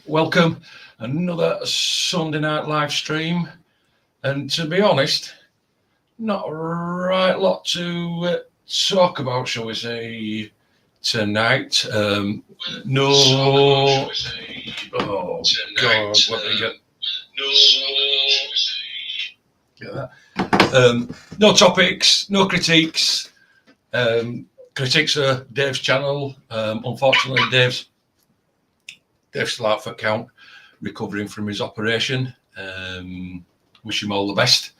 Welcome. Another Sunday night live stream. And to be honest, not a right lot to talk about, shall we say, tonight. No. Oh, God. What did we get? Get that. No topics, no critiques. Critiques are Dave's channel. Unfortunately, Dave's still out for count, recovering from his operation. Wish him all the best.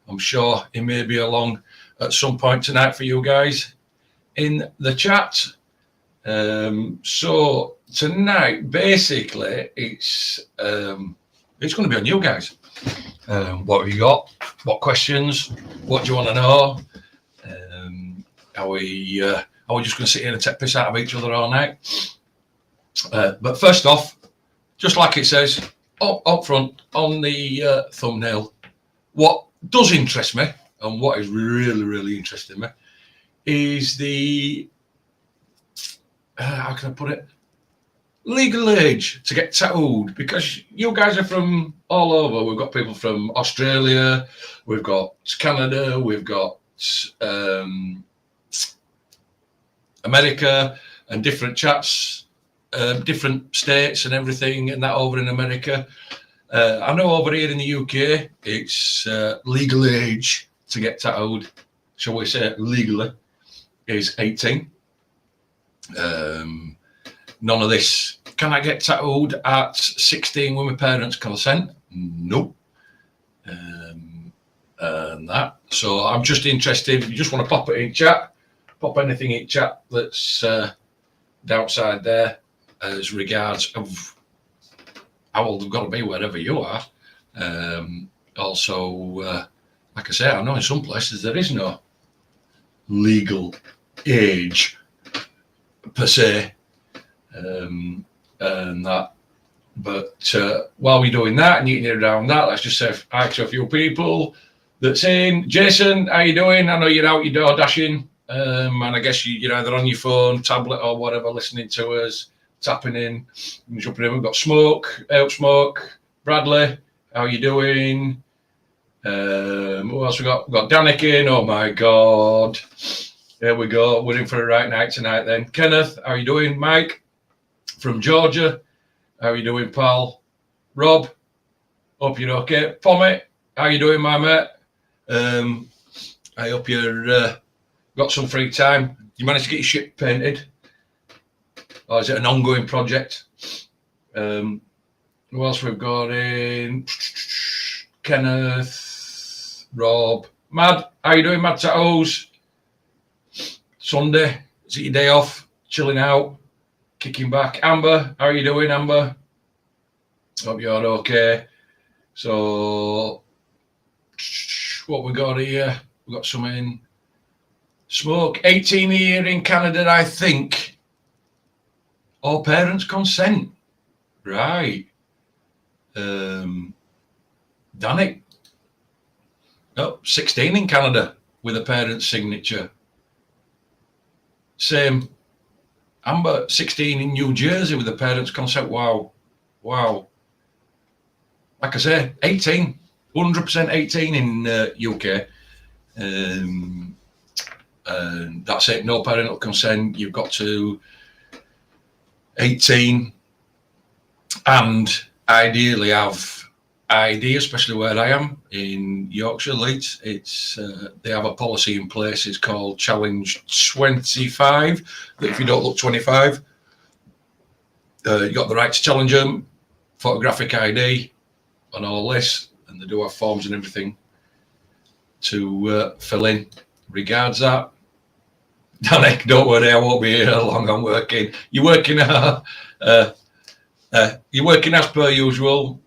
I'm sure he may be along at some point tonight for you guys in the chat. So tonight, basically, it's going to be on you guys. What have you got? What questions? What do you want to know? Are we just going to sit here and take piss out of each other all night? But first off, just like it says up front on the thumbnail, what does interest me and what is really interesting me is the how can I put it, legal age to get tattooed, because you guys are from all over. We've got people from Australia, we've got Canada, we've got America, and different chats, different states and everything, and that over in America. I know over here in the UK, it's legal age to get tattooed, shall we say legally, is 18. None of this, can I get tattooed at 16 with my parents' consent? Nope. And that. So I'm just interested, if you just want to pop it in chat, pop anything in chat that's outside there as regards of how old they've got to be wherever you are. Also, like I say, I know in some places there is no legal age per se, and that. But while we're doing that and eating around that, let's just say hi to a few people that's in. Jason, how you doing? I know you're out your door dashing, and I guess you're either on your phone, tablet, or whatever, listening to us, tapping in, jumping in. We've got Smoke, Help Smoke, Bradley, how you doing? Who else we got? We've got Danik in. Oh my God. There we go. We're in for a right night tonight then. Kenneth, how you doing? Mike from Georgia, how you doing, pal? Rob, hope you're okay. Pommy, how you doing, my mate? I hope you're got some free time. You managed to get your ship painted? Or is it an ongoing project? Who else we've got in? Kenneth, Rob, Mad, how you doing, Mad Tattoos? Sunday, is it your day off? Chilling out, kicking back. Amber, how are you doing, Amber? Hope you're okay. So, what we got here? We got some in. Smoke, 18 here in Canada, I think. All parents consent. Right. Danik. No, 16 in Canada with a parent's signature. Same. Amber, 16 in New Jersey with a parent's consent. Wow. Like I say, 18. 100% 18 in UK. And that's it. No parental consent. You've got to 18 and ideally have ID, especially where I am in Yorkshire, Leeds. It's they have a policy in place. It's called Challenge 25. That if you don't look 25, you got the right to challenge them. Photographic ID and all this, and they do have forms and everything to fill in. Regards that. Danik, don't worry, I won't be here long. I'm working. You're working. You're working as per usual.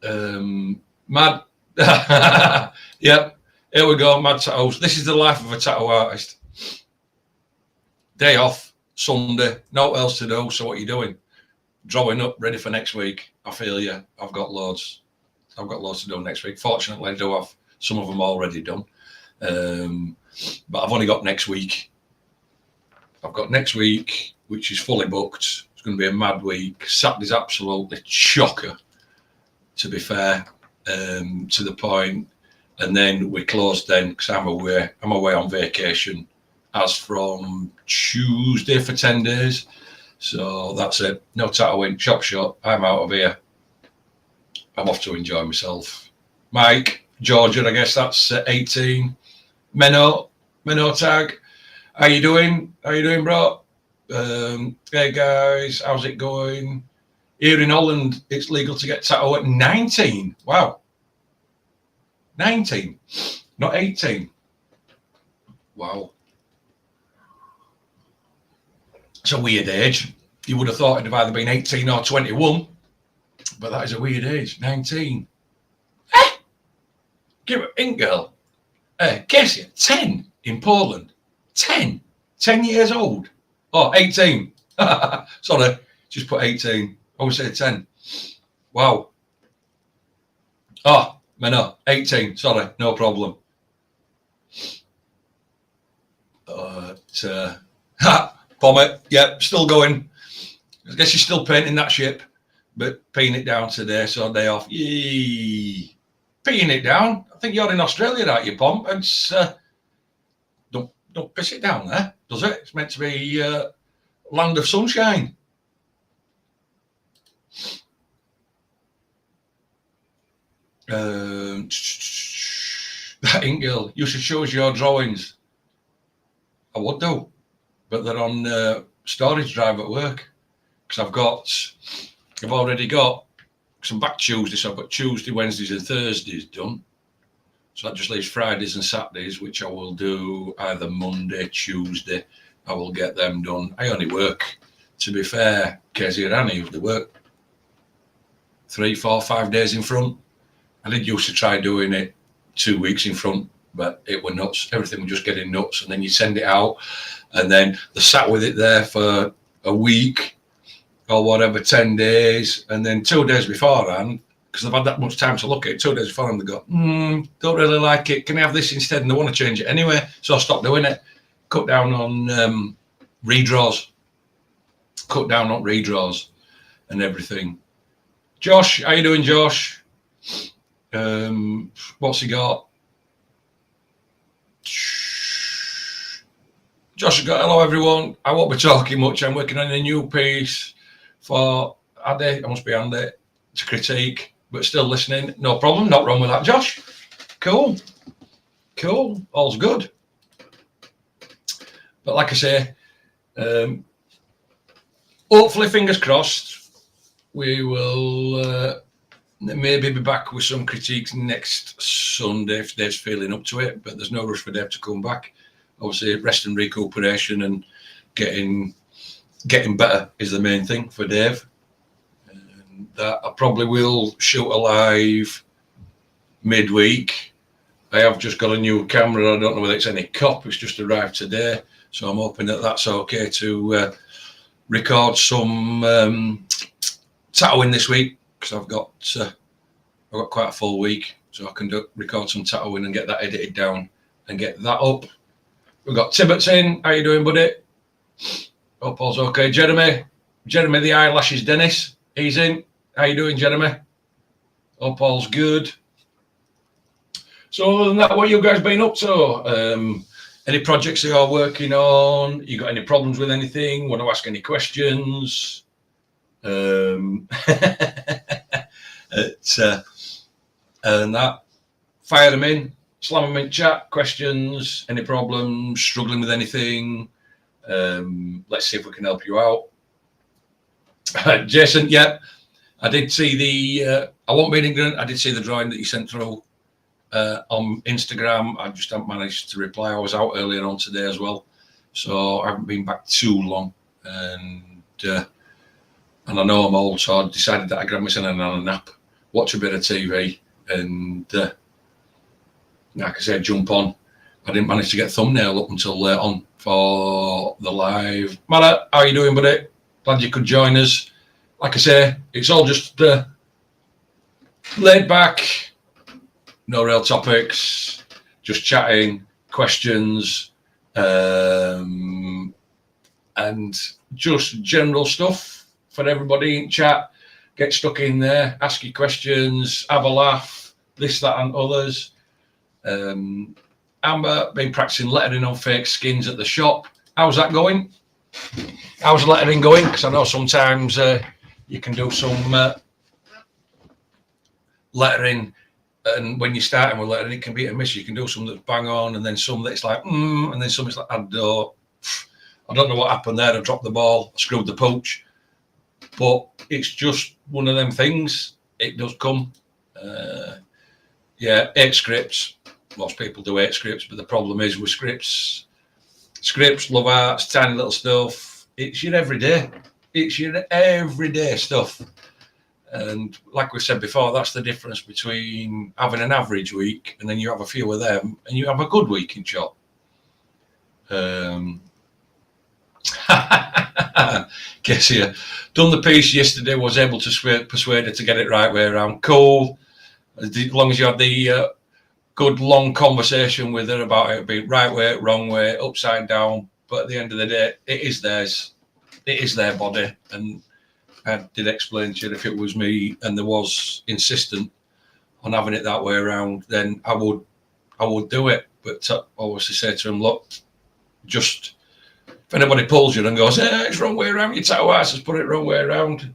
Mad. Yep. Here we go. Mad tattoos. This is the life of a tattoo artist. Day off, Sunday, no else to do. So what are you doing? Drawing up, ready for next week. I feel you. I've got loads to do next week. Fortunately, I do have some of them already done. But I've only got next week. I've got next week, which is fully booked. It's going to be a mad week. Saturday's absolutely chocker, to be fair, to the point. And then we're closed then because I'm away on vacation as from Tuesday for 10 days. So that's it. No Tatooine, chop shop. I'm out of here. I'm off to enjoy myself. Mike, Georgia, I guess that's 18. Menno tag. How you doing? How you doing, bro? Hey guys, how's it going? Here in Holland, it's legal to get tattoo at 19. Wow. 19, not 18. Wow. It's a weird age. You would have thought it'd have either been 18 or 21, but that is a weird age. 19. Give it in, girl. Guess it. 10 in Poland. 10 years old. Oh, 18. Sorry, just put 18. I would say 10. Wow. Oh, no, 18. Sorry, no problem. Pommet, yeah, still going. I guess you're still painting that ship, but peeing it down today, so day off. Yee. Peeing it down. I think you're in Australia, aren't you, Pom? It's don't piss it down there, does it? It's meant to be land of sunshine. That ink girl, you should show us your drawings. I would do, but they're on storage drive at work because I've already got some back Tuesday, so I've got Tuesday, Wednesdays and Thursdays done. So that just leaves Fridays and Saturdays, which I will do either Monday, Tuesday. I will get them done. I only work, to be fair, Casey and Annie, they work 3, 4, 5 days in front. I did used to try doing it 2 weeks in front, but it were nuts. Everything was just getting nuts. And then you send it out, and then they sat with it there for a week or whatever, 10 days. And then 2 days beforehand, because they've had that much time to look at it, 2 days beforehand, they go, don't really like it. Can I have this instead? And they want to change it anyway. So I stopped doing it. Cut down on redraws. Cut down on redraws and everything. Josh, how you doing, Josh? What's he got? Josh has got, hello everyone. I won't be talking much. I'm working on a new piece for Andy. I must be Andy to critique, but still listening. No problem. Not wrong with that, Josh. Cool. All's good. But like I say, hopefully, fingers crossed, we will maybe be back with some critiques next Sunday if Dave's feeling up to it. But there's no rush for Dave to come back. Obviously, rest and recuperation and getting better is the main thing for Dave. And that I probably will shoot a live midweek. I have just got a new camera. I don't know whether it's any cop. It's just arrived today. So I'm hoping that that's okay to record some tattooing this week, because I've got quite a full week, so I can record some tattooing and get that edited down and get that up. We've got Tibbetts in. How you doing, buddy? Hope all's okay. Jeremy the eyelashes Dennis, he's in. How you doing, Jeremy? Hope all's good. So other than that, what you guys been up to? Any projects that you're working on? You got any problems with anything? Want to ask any questions? And that, fire them in, slam them in chat. Questions, any problems, struggling with anything? Let's see if we can help you out. Jason, yeah, I did see the. I won't be ignorant. I did see the drawing that you sent through on Instagram. I just haven't managed to reply. I was out earlier on today as well, so I haven't been back too long. And I know I'm old, so I decided that I grabbed myself a nap, watch a bit of TV, and like I said, jump on. I didn't manage to get thumbnail up until late on for the live. Mara, how are you doing, buddy? Glad you could join us. Like I say, it's all just laid back, no real topics, just chatting, questions, and just general stuff. for everybody in chat. Get stuck in there, ask your questions, have a laugh, this, that, and others. Amber, been practicing lettering on fake skins at the shop. How's that going? How's lettering going? Because I know sometimes you can do some lettering, and when you're starting with lettering, it can be a miss. You can do some that's bang on, and then some that's like, and then some that's like, I don't know what happened there. I dropped the ball, I screwed the pooch. But it's just one of them things. It does come. 8 scripts. Most people do 8 scripts, but the problem is with scripts, love arts, tiny little stuff. It's your everyday. It's your everyday stuff. And like we said before, that's the difference between having an average week and then you have a few of them and you have a good week in shop. Guess here. Done the piece yesterday, was able to persuade her to get it right way around. Cool. As long as you had the good long conversation with her about it being right way, wrong way, upside down. But at the end of the day, it is theirs. It is their body. And I did explain to you, if it was me and there was insistent on having it that way around, then I would do it. But I obviously say to him, look, just if anybody pulls you and goes, it's wrong way around, your tattoo artist has put it wrong way around.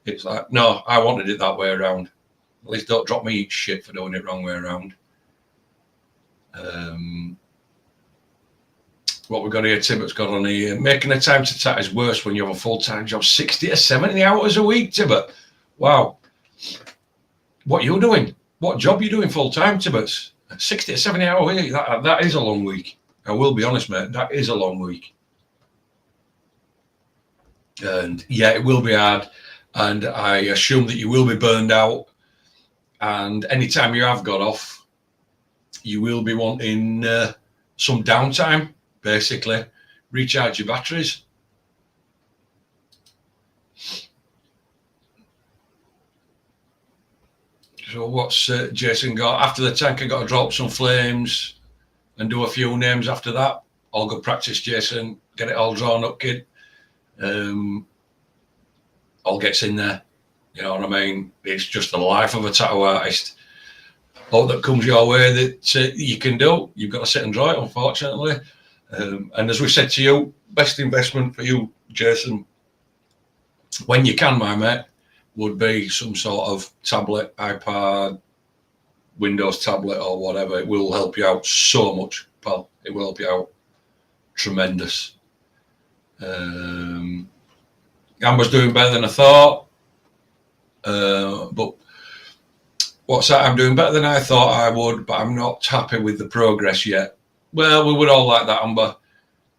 It's like, no, I wanted it that way around. At least don't drop me shit for doing it wrong way around. What we've got here, Tibbert's got on here. Making a time to tattoo is worse when you have a full-time job, 60 to 70 hours a week, Tibbert. Wow. What are you doing? What job are you doing full-time, Tibbert? 60 to 70 hours a week, that is a long week. I will be honest, mate, that is a long week. And yeah, it will be hard. And I assume that you will be burned out. And anytime you have got off, you will be wanting some downtime, basically. Recharge your batteries. So what's Jason got? After the tank, I got to drop some flames and do a few names after that. All good practice, Jason. Get it all drawn up, kid. All gets in there. You know what I mean? It's just the life of a tattoo artist. All that comes your way that you can do, you've got to sit and draw it, unfortunately. And as we said to you, best investment for you, Jason, when you can, my mate, would be some sort of tablet, iPad, Windows tablet or whatever. It will help you out so much, pal. It will help you out tremendous. Amber's doing better than I thought. But what's that? I'm doing better than I thought I would, but I'm not happy with the progress yet. Well, we would all like that, Amber.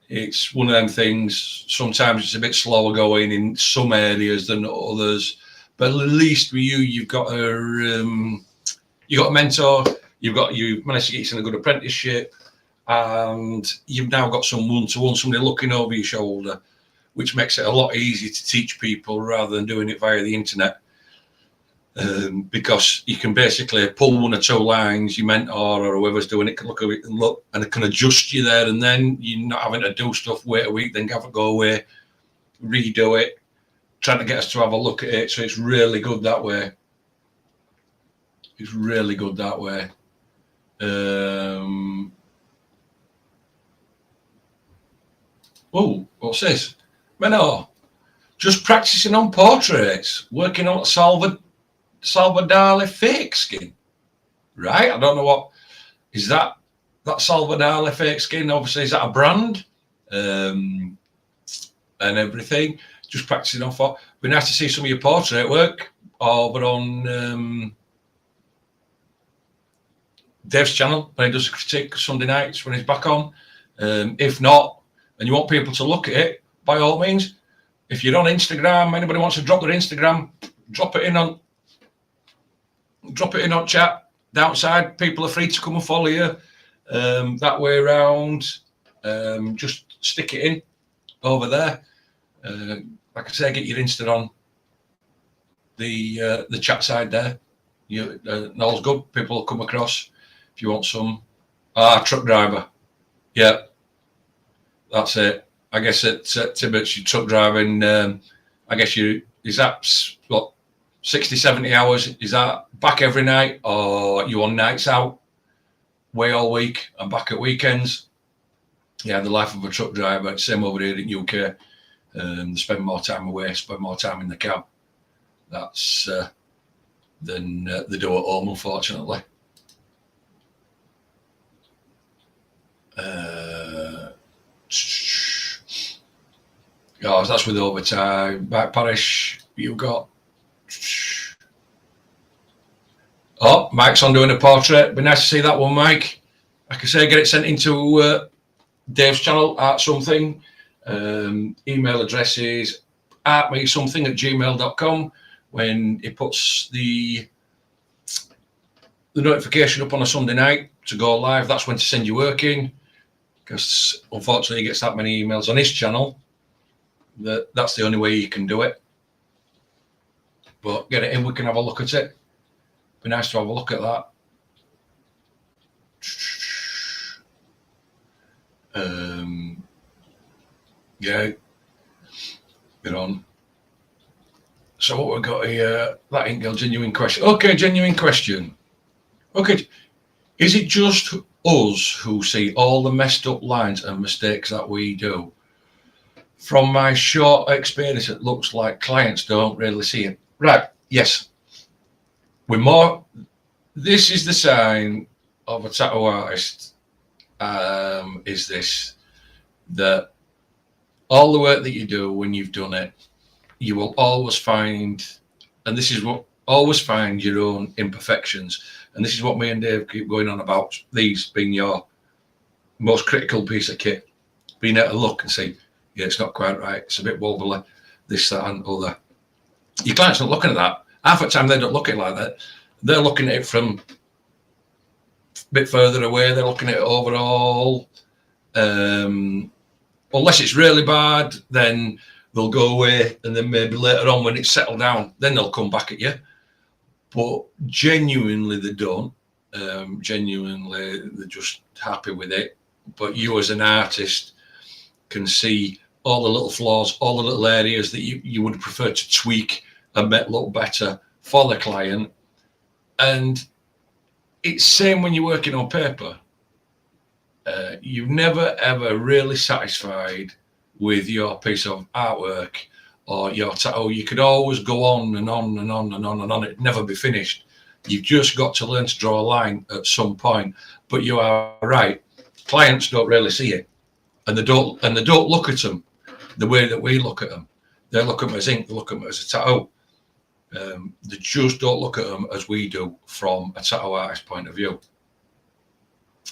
It's one of them things. Sometimes it's a bit slower going in some areas than others. But at least with you've got a mentor. You've managed to get you in a good apprenticeship, and you've now got some one-to-one, somebody looking over your shoulder, which makes it a lot easier to teach people rather than doing it via the internet. Because you can basically pull one or two lines, your mentor or whoever's doing it can look at it and look, and it can adjust you there, and then you're not having to do stuff, wait a week, then have it go away, redo it, trying to get us to have a look at it. So it's really good that way. It's really good that way. Oh, what's this? Menor, just practicing on portraits, working on Salvador Dali fake skin. Right? I don't know what is that. That Salvador Dali fake skin, obviously, is that a brand? And everything. Just practicing on for. Be nice to see some of your portrait work over on Dave's channel when he does a critique Sunday nights when he's back on. If not, and you want people to look at it, by all means, if you're on Instagram, anybody wants to drop their Instagram, drop it in on chat. The outside, people are free to come and follow you. That way around, just stick it in over there. Like I say, get your Insta on the chat side there. All's good. People will come across if you want some. Truck driver. Yeah, that's it. I guess at Tibbert's, your truck driving. I guess you is that what 60, 70 hours? Is that back every night, or you on nights out, away all week and back at weekends? Yeah, the life of a truck driver. Same over here in UK. They spend more time away, spend more time in the cab. That's than they do at home, unfortunately. Oh, that's with overtime. Mike Parish, you got. Oh, Mike's on doing a portrait. Be nice to see that one, Mike. Like I say, get it sent into Dave's channel, Art Something. Email address is artmesomething@gmail.com. When he puts the notification up on a Sunday night to go live, that's when to send your work in, because unfortunately he gets that many emails on his channel that's the only way you can do it. But get it in, we can have a look at it. Be nice to have a look at that. Yeah, get on. So what we've got here, that ain't got a genuine question. Okay, genuine question. Okay, is it just us who see all the messed up lines and mistakes that we do? From my short experience, it looks like clients don't really see it. Right, yes. We're more, this is the sign of a tattoo artist, is this, that all the work that you do when you've done it, you will always find, and this is what, always find your own imperfections. And this is what me and Dave keep going on about, these being your most critical piece of kit, being able to look and see, yeah, it's not quite right, it's a bit wobbly, this, that, and other. Your client's not looking at that. Half the time they don't look at it like that. They're looking at it from a bit further away. They're looking at it overall. Unless it's really bad, then they'll go away, and then maybe later on when it's settled down, then they'll come back at you. But genuinely they don't. Genuinely they're just happy with it. But you as an artist can see all the little flaws, all the little areas that you would prefer to tweak and make look better for the client. And it's same when you're working on paper. You're never ever really satisfied with your piece of artwork or your tattoo. You could always go on and on and on and on and on. It'd never be finished. You've just got to learn to draw a line at some point. But you are right. Clients don't really see it, and they don't look at them the way that we look at them. They look at them as ink. They look at them as a tattoo. They just don't look at them as we do from a tattoo artist point of view.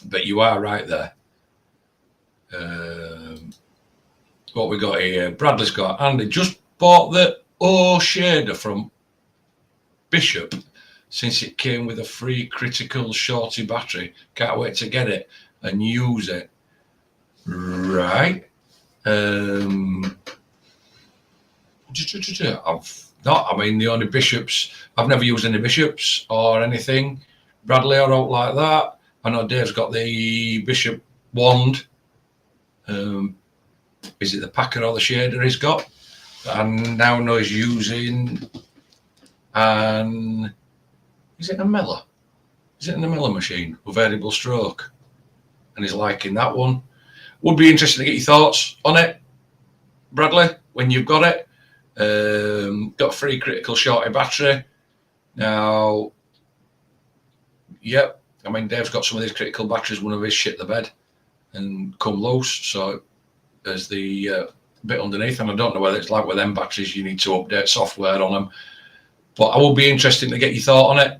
But you are right there. What we got here, Bradley's got, Andy just bought the O shader from Bishop since it came with a free critical shorty battery. Can't wait to get it and use it. Right. I've not, I mean, the only Bishops, I've never used any Bishops or anything. Bradley, I don't like that. I know Dave's got the Bishop wand. Is it the Packer or the shader he's got? And now know he's using, and is it a Miller? Is it in the Miller machine with variable stroke? And he's liking that one. Would be interested to get your thoughts on it, Bradley, when you've got it. Got a free critical shorty battery. Now, yep, I mean, Dave's got some of these critical batteries, one of his shit the bed and come loose. So there's the bit underneath, and I don't know whether it's like with them batteries, you need to update software on them. But I will be interested to get your thought on it.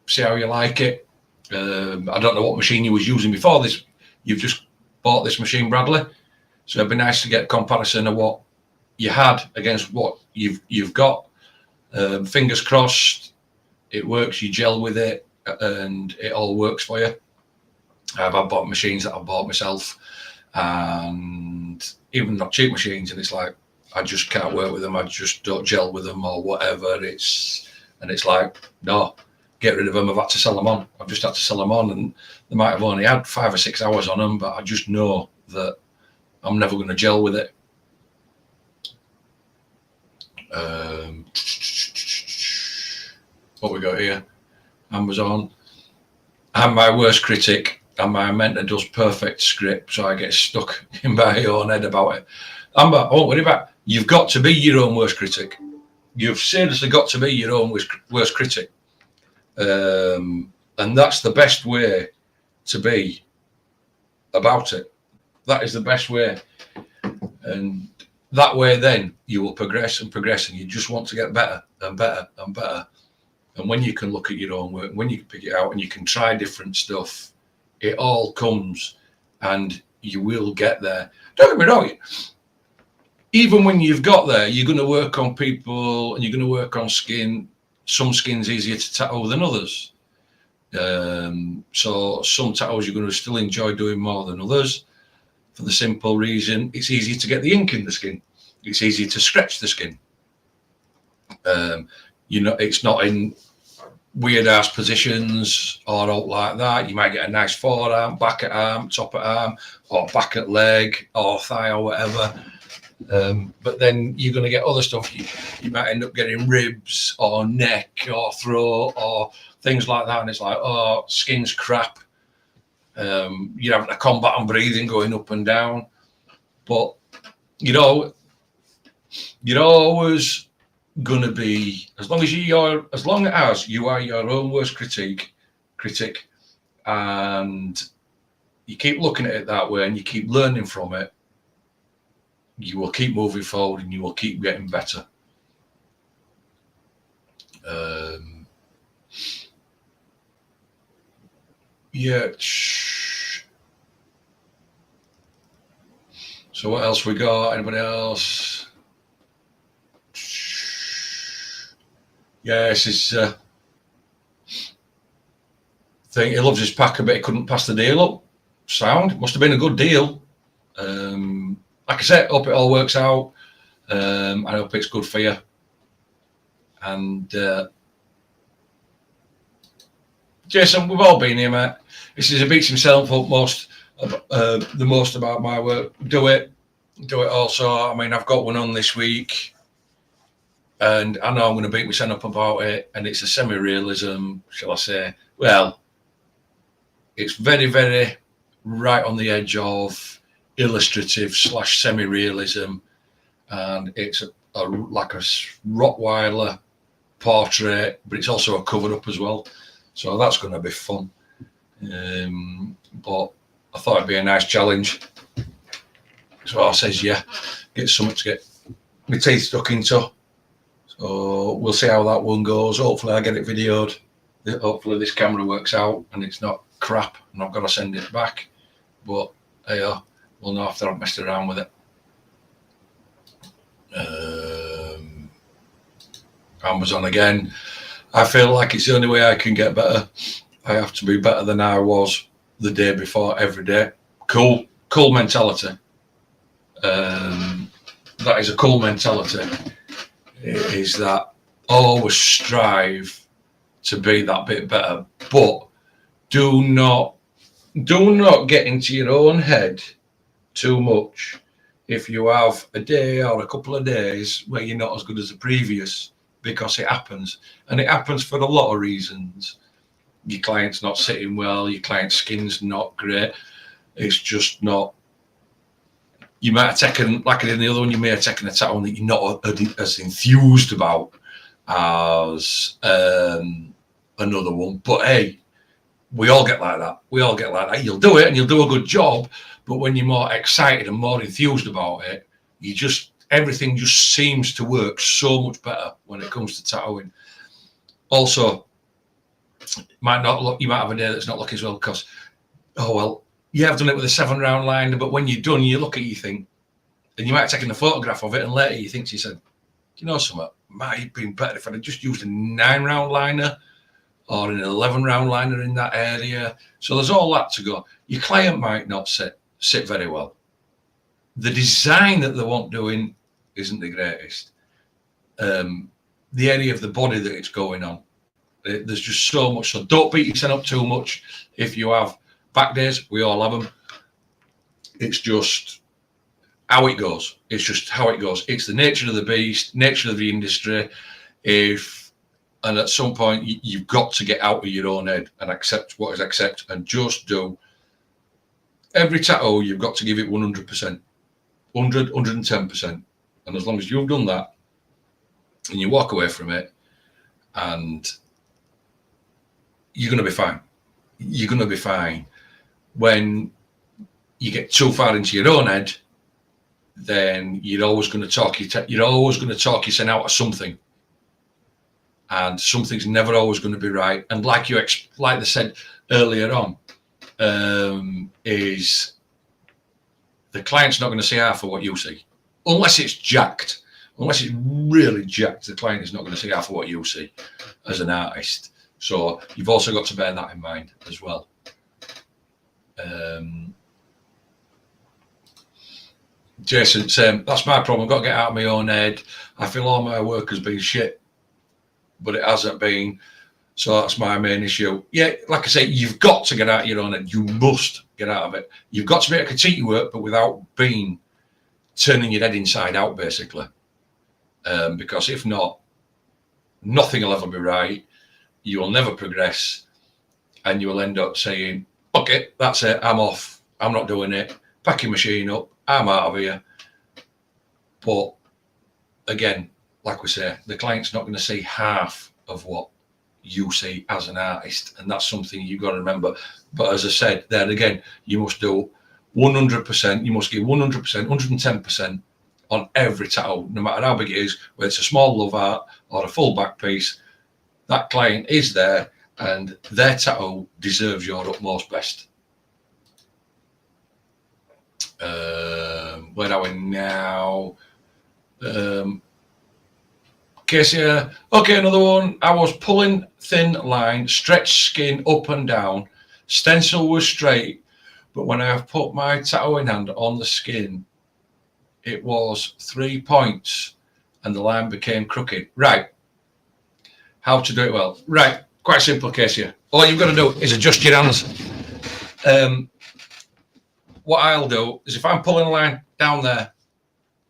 See how you like it. I don't know what machine you was using before this. You've just bought this machine, Bradley. So it'd be nice to get a comparison of what you had against what you've got. Fingers crossed it works, you gel with it, and it all works for you. I've bought machines that I've bought myself, and even not cheap machines, and it's like I just can't work with them, I just don't gel with them or whatever. It's like, no, get rid of them. I've had to sell them on. I've just had to sell them on, and they might have only had 5 or 6 hours on them, but I just know that I'm never going to gel with it. What we got here? Amazon. I'm my worst critic, and my mentor does perfect script, so I get stuck in my own head about it. Amber, don't worry about it. You've got to be your own worst critic. You've seriously got to be your own worst critic. And that's the best way to be about it. That is the best way. And that way, then you will progress and progress, and you just want to get better and better and better. And when you can look at your own work, when you can pick it out and you can try different stuff, it all comes and you will get there. Don't get me wrong. Even when you've got there, you're going to work on people and you're going to work on skin. Some skin's easier to tattoo than others. So some tattoos you're going to still enjoy doing more than others, for the simple reason it's easier to get the ink in the skin. It's easier to stretch the skin. It's not in weird ass positions or out like that. You might get a nice forearm, back at arm, top at arm, or back at leg or thigh or whatever. But then you're going to get other stuff. You might end up getting ribs or neck or throat or things like that. And it's like, oh, skin's crap. You're having a combat on breathing going up and down. But, you're always going to be, as long as you are your own worst critic, and you keep looking at it that way and you keep learning from it, you will keep moving forward and you will keep getting better. So what else we got? Anybody else? Yeah, this is thing. He loves his packer, but he couldn't pass the deal up. Sound. Must have been a good deal. Like I said, hope it all works out. I hope it's good for you. And Jason, we've all been here, mate. This is, he beats himself up the most about my work. Do it also. I mean, I've got one on this week, and I know I'm going to beat myself up about it. And it's a semi-realism, shall I say? Well, it's very, very right on the edge of illustrative / semi-realism, and it's like a Rottweiler portrait, but it's also a cover up as well, so that's going to be fun. But I thought it'd be a nice challenge, so I says yeah, get something to get my teeth stuck into. So we'll see how that one goes. Hopefully I get it videoed. Hopefully this camera works out and it's not crap and I've got to send it back, but yeah, we'll know after I've messed around with it. Amazon again. I feel like it's the only way I can get better. I have to be better than I was the day before every day. Cool mentality. That is a cool mentality. It is that always strive to be that bit better, but do not get into your own head too much. If you have a day or a couple of days where you're not as good as the previous, because it happens, and it happens for a lot of reasons. Your client's not sitting well, your client's skin's not great, it's just not. You might have taken, like I did in the other one, you may have taken a tattoo that you're not as enthused about as another one. But hey, we all get like that. You'll do it and you'll do a good job, but when you're more excited and more enthused about it, everything just seems to work so much better when it comes to tattooing. Also, you might have a day that's not looking as well because, oh well, yeah, I've done it with a 7-round liner, but when you're done, you look at it, you think, and you might have taken a photograph of it, and later you think to yourself, you know something, might have been better if I'd just used a 9-round liner or an 11-round liner in that area. So there's all that to go. Your client might not sit very well. The design that they want doing isn't the greatest. The area of the body that it's going on, there's just so much. So don't beat yourself up too much if you have back days. We all have them. It's just, how it goes. It's just how it goes. It's the nature of the beast, nature of the industry. And at some point, you've got to get out of your own head and accept what is accept, and just do. Every tattoo, you've got to give it 100%, 110%. And as long as you've done that, and you walk away from it, and you're going to be fine. You're going to be fine. When you get too far into your own head, then you're always going to talk yourself out of something, and something's never always going to be right. And like they said earlier on, is the client's not going to see half of what you see, unless it's jacked. Unless it's really jacked, the client is not going to see half of what you see as an artist. So you've also got to bear that in mind as well. Jason, same. That's my problem. I've got to get out of my own head. I feel all my work has been shit, but it hasn't been. So that's my main issue. Yeah, like I say, you've got to get out of your own head. You must get out of it. You've got to be able to critique your work, but without turning your head inside out, basically. Because if not, nothing will ever be right. You will never progress, and you will end up saying, okay, that's it, I'm off, I'm not doing it, pack your machine up, I'm out of here. But again, like we say, the client's not going to see half of what you see as an artist, and that's something you've got to remember. But as I said, there again, you must do 100%, you must give 100%, 110% on every tattoo, no matter how big it is, whether it's a small love art or a full back piece. That client is there, and their tattoo deserves your utmost best. Where are we now? Casey, okay, another one. I was pulling thin line, stretch skin up and down. Stencil was straight, but when I have put my tattooing hand on the skin, it was 3 points and the line became crooked. Right. How to do it well? Right. Quite simple, Casey. All you've got to do is adjust your hands. What I'll do is, if I'm pulling a line down there,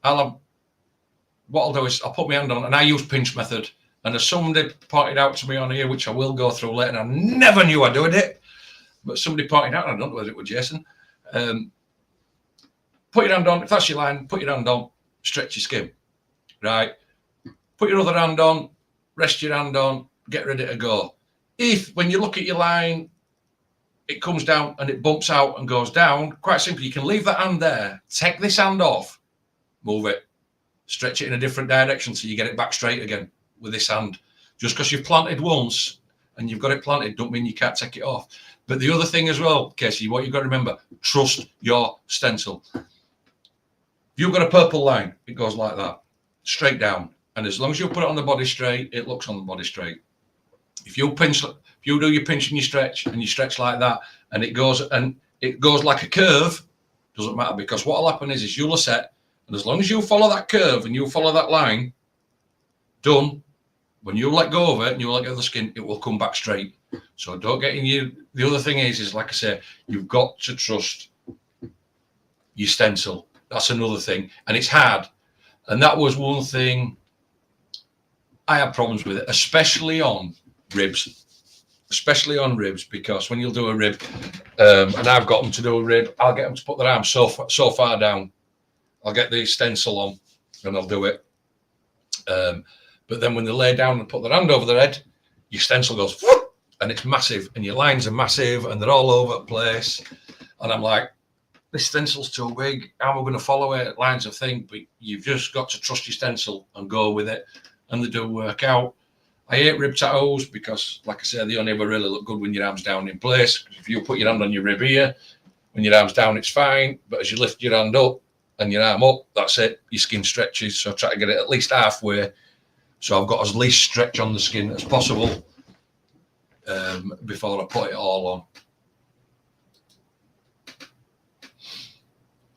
what I'll do is I'll put my hand on, and I use pinch method. And as somebody pointed out to me on here, which I will go through later, and I never knew I doing it, but somebody pointed out, and I don't know whether it was Jason. Put your hand on, if that's your line, put your hand on, stretch your skin, right? Put your other hand on, rest your hand on, get ready to go. If, when you look at your line, it comes down and it bumps out and goes down, quite simply, you can leave that hand there, take this hand off, move it, stretch it in a different direction so you get it back straight again with this hand. Just because you've planted once and you've got it planted, don't mean you can't take it off. But the other thing as well, Casey, what you've got to remember, trust your stencil. If you've got a purple line, it goes like that, straight down. And as long as you put it on the body straight, it looks on the body straight. If you do your pinch and you stretch like that, and it goes like a curve, doesn't matter, because what will happen is you'll set, and as long as you follow that curve and you follow that line, done. When you let go of it and you let go of the skin, it will come back straight. So don't get in you. The other thing is like I say, you've got to trust your stencil. That's another thing, and it's hard. And that was one thing I had problems with it, especially on ribs. Because when you'll do a rib, and I've got them to do a rib, I'll get them to put their arms so far down. I'll get the stencil on and I'll do it. But then when they lay down and put their hand over their head, your stencil goes, whoop, and it's massive, and your lines are massive, and they're all over the place. And I'm like, this stencil's too big. How am I going to follow it? Lines of thing, but you've just got to trust your stencil and go with it, and they do work out. I hate rib tattoos because, like I said, they only ever really look good when your arm's down in place. If you put your hand on your rib here, when your arm's down, it's fine. But as you lift your hand up and your arm up, that's it. Your skin stretches. So I try to get it at least halfway. So I've got as least stretch on the skin as possible before I put it all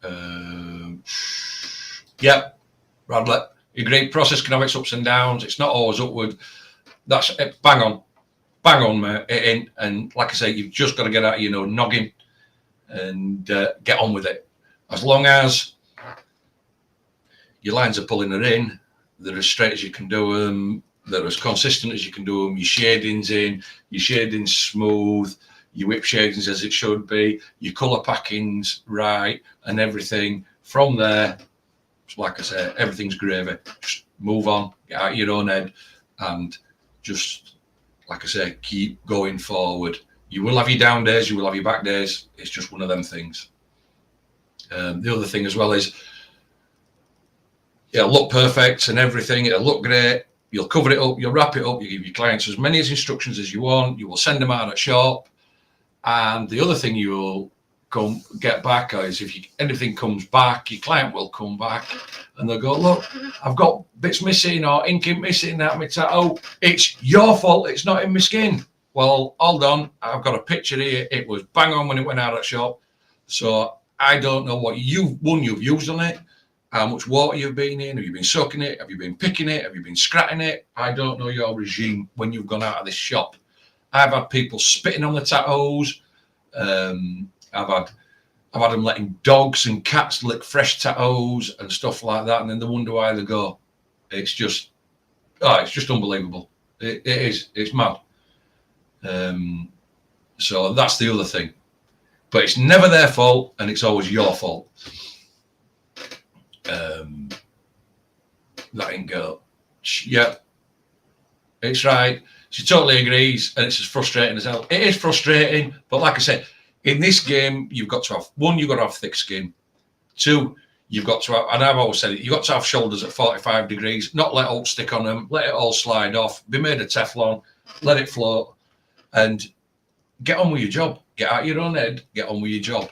on. Yep, Radlett. A great process can have its ups and downs. It's not always upward. That's it. Bang on, mate. And like I say, you've just got to get out of noggin and get on with it. As long as Your lines are pulling it in. They're as straight as you can do them. They're as consistent as you can do them. Your shading's in. Your shading's smooth. Your whip shading's as it should be. Your colour packing's right, and everything from there. Like I say, everything's gravy. Just move on, get out of your own head, and just, like I say, keep going forward. You will have your down days, you will have your back days. It's just one of them things. The other thing as well is, it'll look perfect and everything. It'll look great. You'll cover it up. You'll wrap it up. You give your clients as many instructions as you want. You will send them out at shop. And the other thing you will get back is, if anything comes back, your client will come back and they'll go, look, I've got bits missing or ink missing out my tattoo. It's your fault. It's not in my skin. Well, hold on. I've got a picture here. It was bang on when it went out at shop. So I don't know what you've used on it, how much water you've been in. Have you been soaking it? Have you been picking it? Have you been scratching it? I don't know your regime when you've gone out of this shop. I've had people spitting on the tattoos. I've had them letting dogs and cats lick fresh tattoos and stuff like that, and then they wonder why they go. It's just unbelievable. It is. It's mad. So that's the other thing. But it's never their fault, and it's always your fault. Letting go. Yeah, it's right. She totally agrees, and it's as frustrating as hell. It is frustrating, but like I said, in this game, you've got to have, one, you've got to have thick skin. Two, you've got to have, and I've always said it, you've got to have shoulders at 45 degrees, not let all stick on them, let it all slide off, be made of Teflon, let it float, and get on with your job. Get out of your own head, get on with your job.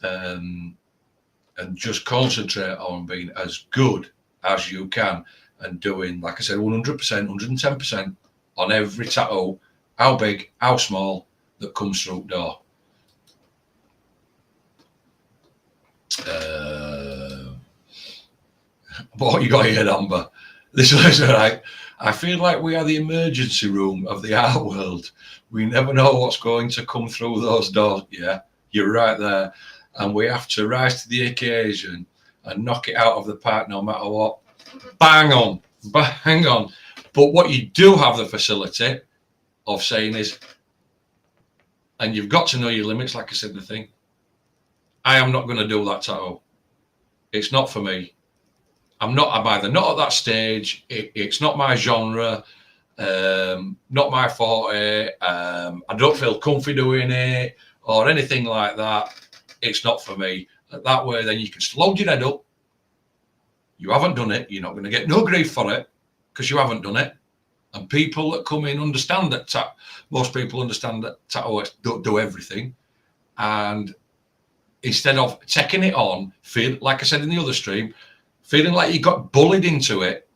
And just concentrate on being as good as you can and doing, like I said, 100%, 110% on every tattoo, how big, how small, that comes through the door. What you got here, Amber? This is all right. I feel like we are the emergency room of the art world. We never know what's going to come through those doors. Yeah, you're right there. And we have to rise to the occasion and knock it out of the park no matter what. Bang on, bang on. But what you do have the facility of saying is, and you've got to know your limits, like I said, the thing, I am not going to do that tattoo. It's not for me. I'm either not at that stage. It's not my genre. Not my forte. I don't feel comfy doing it or anything like that. It's not for me. That way, then you can load your head up. You haven't done it. You're not going to get no grief for it because you haven't done it. And people that come in understand that most people understand that tattooists don't do everything. And instead of taking it on, feel like I said in the other stream, feeling like you got bullied into it,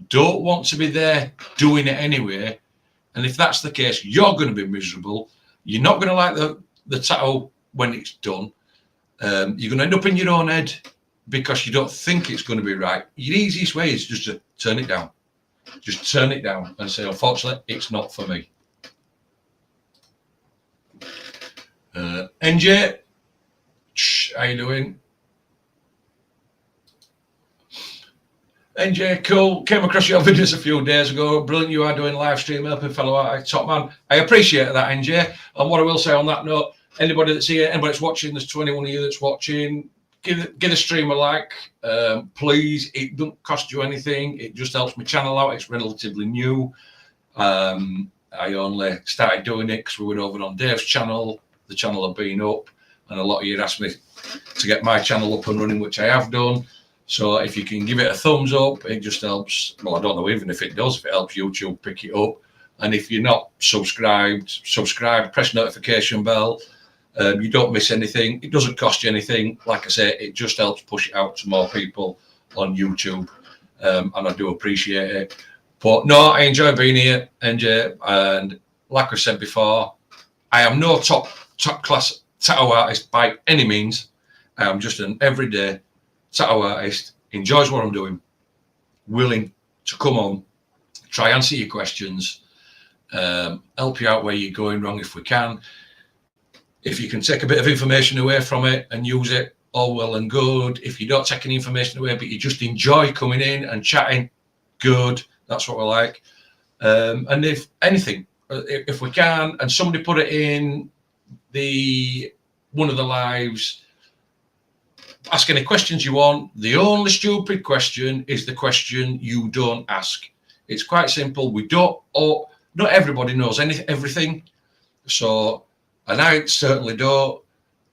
don't want to be there doing it anyway. And if that's the case, you're going to be miserable. You're not going to like the tattoo when it's done. You're going to end up in your own head because you don't think it's going to be right. Your easiest way is just to turn it down. Just turn it down and say, unfortunately, it's not for me. NJ, how you doing? NJ, cool. Came across your videos a few days ago. Brilliant you are doing live stream, helping fellow artists. Top man. I appreciate that, NJ. And what I will say on that note, anybody that's here, anybody that's watching, there's 21 of you that's watching, give the stream a like. Please, it doesn't cost you anything. It just helps my channel out. It's relatively new. I only started doing it because we were over on Dave's channel. The channel had been up, and a lot of you asked me to get my channel up and running, which I have done. So if you can give it a thumbs up, it just helps. Well, I don't know even if it does, if it helps YouTube pick it up. And if you're not subscribed, subscribe, press notification bell. You don't miss anything. It doesn't cost you anything. Like I say, it just helps push it out to more people on YouTube. And I do appreciate it. But no, I enjoy being here, NJ. And like I said before, I am no top class tattoo artist by any means. I am just an everyday tattoo artist, enjoys what I'm doing, willing to come on, try answer your questions, help you out where you're going wrong if we can. If you can take a bit of information away from it and use it, all well and good. If you don't take any information away, but you just enjoy coming in and chatting, good. That's what we like. And if anything, if we can, and somebody put it in one of the lives, ask any questions you want. The only stupid question is the question you don't ask. It's quite simple. Not everybody knows everything. So, and I certainly don't,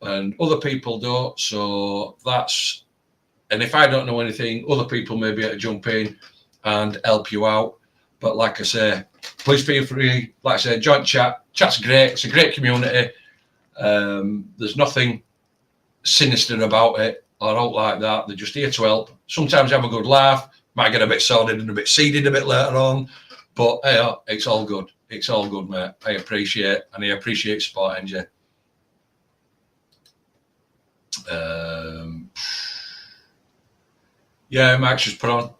and other people don't. So and if I don't know anything, other people may be able to jump in and help you out. But like I say, please feel free. Like I say, joint chat. Chat's great. It's a great community. There's nothing sinister about it or out like that. They're just here to help. Sometimes have a good laugh. Might get a bit sordid and a bit seeded a bit later on. But hey, it's all good. It's all good, mate. I appreciate supporting you. Yeah, Max just put on.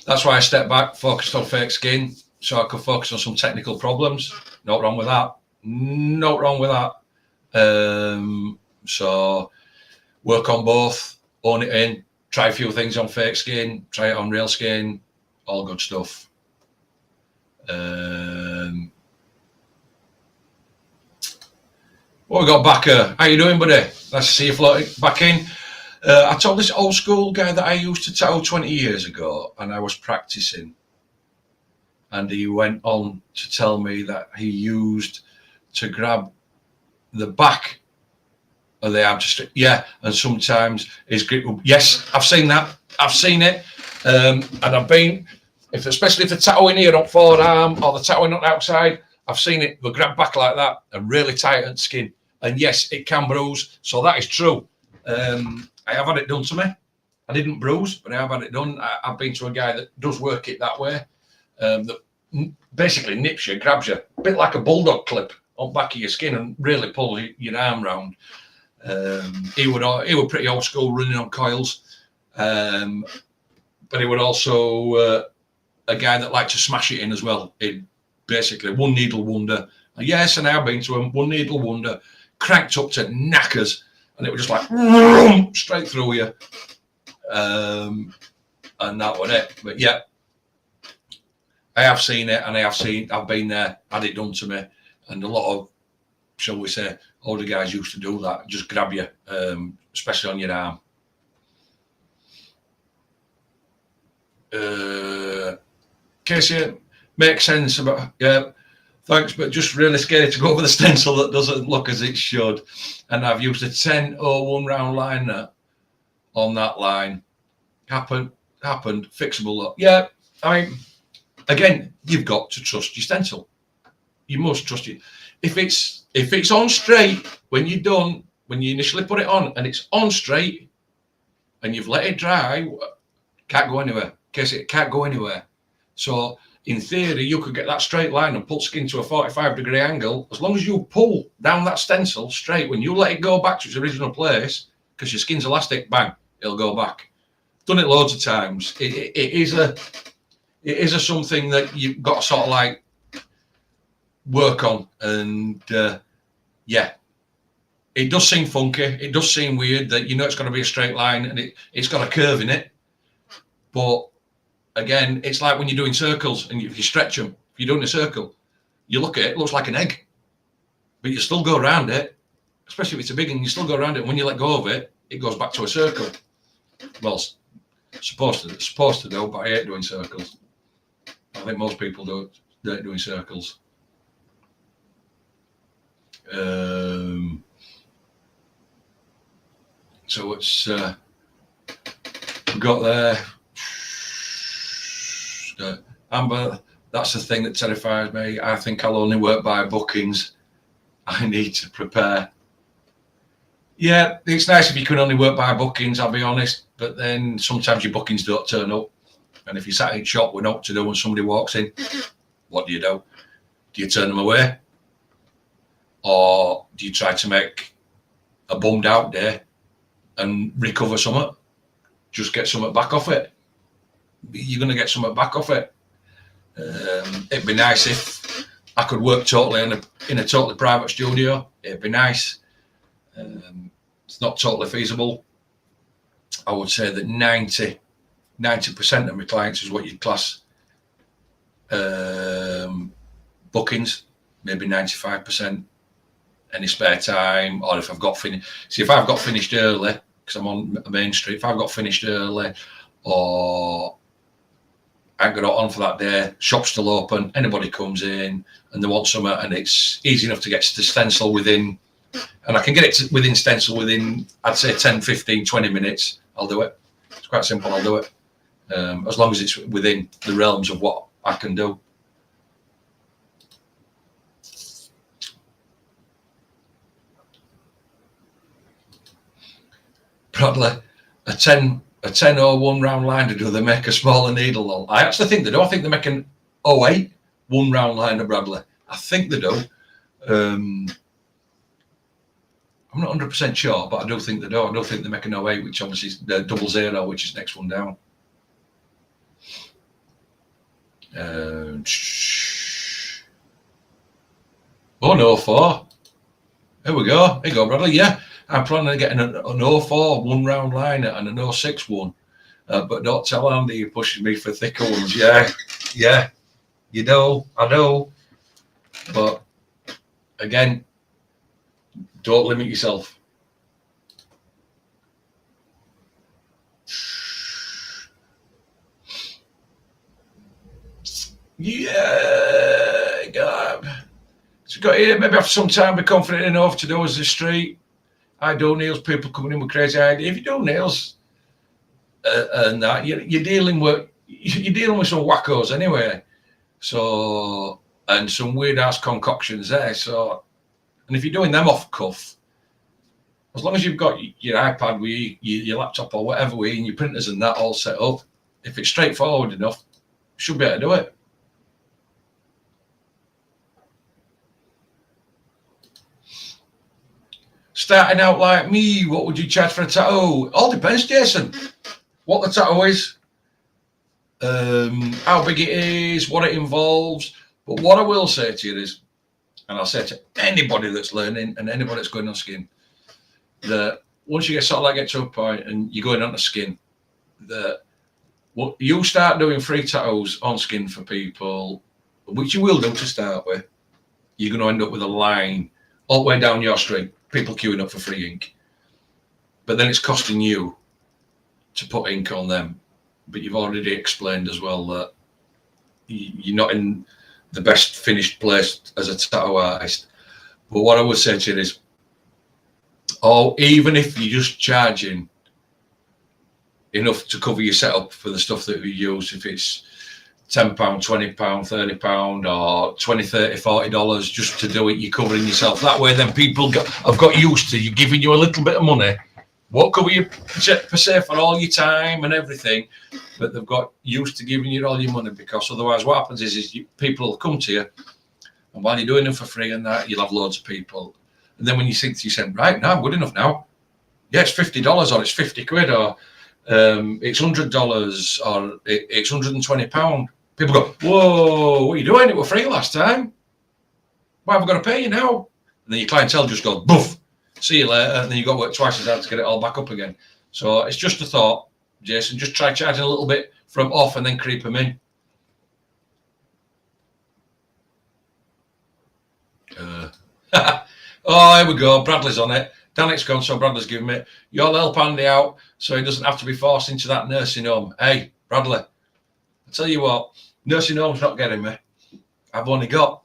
That's why I stepped back, focused on fake skin, so I could focus on some technical problems. Not wrong with that. Not wrong with that. So work on both, own it in, try a few things on fake skin, try it on real skin, all good stuff. What we got back here? How you doing, buddy? Nice to see you floating back in. I told this old school guy that I used to tattoo 20 years ago, and I was practicing, and he went on to tell me that he used to grab the back of the arm to strip. Yeah, and sometimes his grip will, yes, I've seen that. I've seen it. And I've been, especially if they're tattooing here on forearm or the tattooing on the outside, I've seen it. They'll grab back like that and really tighten skin. And yes, it can bruise. So that is true. I have had it done to me. I didn't bruise, but I have had it done. I've been to a guy that does work it that way. That basically nips you, grabs you, a bit like a bulldog clip on back of your skin and really pulls your arm round. He was pretty old school, running on coils. But he would also a guy that liked to smash it in as well. It basically one needle wonder. Yes, and I've been to him. One needle wonder, cranked up to knackers, and it was just like straight through you. And that was it. But yeah, I have seen it, and I've been there, had it done to me, and a lot of, shall we say, older guys used to do that, just grab you, especially on your arm. Casey, makes sense about, yeah, thanks, but just really scary to go over the stencil that doesn't look as it should. And I've used a 10-01 round liner on that line. Happened, fixable. Yeah, I mean, again, you've got to trust your stencil. You must trust it. If it's on straight when you're done, when you initially put it on and it's on straight and you've let it dry, can't go anywhere. Case it can't go anywhere. So in theory, you could get that straight line and pull skin to a 45-degree angle. As long as you pull down that stencil straight, when you let it go back to its original place, because your skin's elastic, bang, it'll go back. Done it loads of times. It is a something that you've got to sort of like work on. And yeah, it does seem funky. It does seem weird that you know it's going to be a straight line and it's got a curve in it. But again, it's like when you're doing circles and if you stretch them, if you're doing a circle, you look at it, it looks like an egg, but you still go around it, especially if it's a big one, you still go around it. And when you let go of it, it goes back to a circle. Well, supposed to do, but I hate doing circles. I think most people do it doing circles. So it's we got there. Amber, that's the thing that terrifies me. I think I'll only work by bookings. I need to prepare. Yeah, it's nice if you can only work by bookings, I'll be honest, but then sometimes your bookings don't turn up. And if you're sat in shop with naught to do when somebody walks in, what do? Do you turn them away? Or do you try to make a bummed out day and recover something? Just get something back off it. You're going to get something back off it. It'd be nice if I could work totally in a totally private studio. It'd be nice. it's not totally feasible. I would say that 90% of my clients is what you'd class bookings, maybe 95%. Any spare time, or if I've got finished. See, if I've got finished early, because I'm on Main Street, if I've got finished early, or I ain't got it on for that day, shop's still open, anybody comes in and they want something, and it's easy enough to get to stencil within, and I can get it to within stencil within, I'd say 10, 15, 20 minutes, I'll do it. It's quite simple, I'll do it. As long as it's within the realms of what I can do. Bradley, a 10 or 1 round liner, do they make a smaller needle? I actually think they do. I think they're making 08 1 round liner, Bradley. I think they do. I'm not 100% sure, but I do think they do. I do think they're making 08, which obviously is the 00, which is next one down. Oh, no, 04. Here we go. Here you go, Bradley. Yeah. I'm planning on getting an 04 1 round liner and an 06 one. But don't tell Andy you're pushing me for thicker ones. Yeah. You know, I know. But again, don't limit yourself. Yeah, God. So got here, maybe after some time be confident enough to do as the street. I do nails, people coming in with crazy ideas. If you do nails and that, you're dealing with some wackos anyway. So, and some weird ass concoctions there. So, and if you're doing them off cuff, as long as you've got your iPad with your laptop or whatever with you, and your printers and that all set up, if it's straightforward enough, you should be able to do it. Starting out like me, what would you charge for a tattoo? All depends, Jason. What the tattoo is, how big it is, what it involves. But what I will say to you is, and I'll say to anybody that's learning and anybody that's going on skin, that once you get to a point and you're going on to skin, that what you start doing free tattoos on skin for people, which you will do to start with, you're going to end up with a line all the way down your street. People queuing up for free ink, but then it's costing you to put ink on them. But you've already explained as well that you're not in the best finished place as a tattoo artist. But what I would say to you is, even if you're just charging enough to cover your setup for the stuff that you use, if it's £10, £20, £30, or $20, $30, $40 just to do it, you're covering yourself. That way, then people have got used to you giving you a little bit of money. Won't cover you per se for all your time and everything, but they've got used to giving you all your money, because otherwise what happens is people will come to you, and while you're doing them for free and that, you'll have loads of people. And then when you think to yourself, right, now I'm good enough now. Yeah, it's $50 or it's 50 quid or it's $100 or it's £120. People go, whoa, what are you doing? It was free last time. Why have I got to pay you now? And then your clientele just goes, boof, see you later. And then you've got to work twice as hard to get it all back up again. So it's just a thought, Jason. Just try charging a little bit from off and then creep them in. Oh, here we go. Bradley's on it. Danik's gone, so Bradley's giving me, you'll help Andy out so he doesn't have to be forced into that nursing home. Hey, Bradley, I tell you what, nursing home's not getting me. I've only got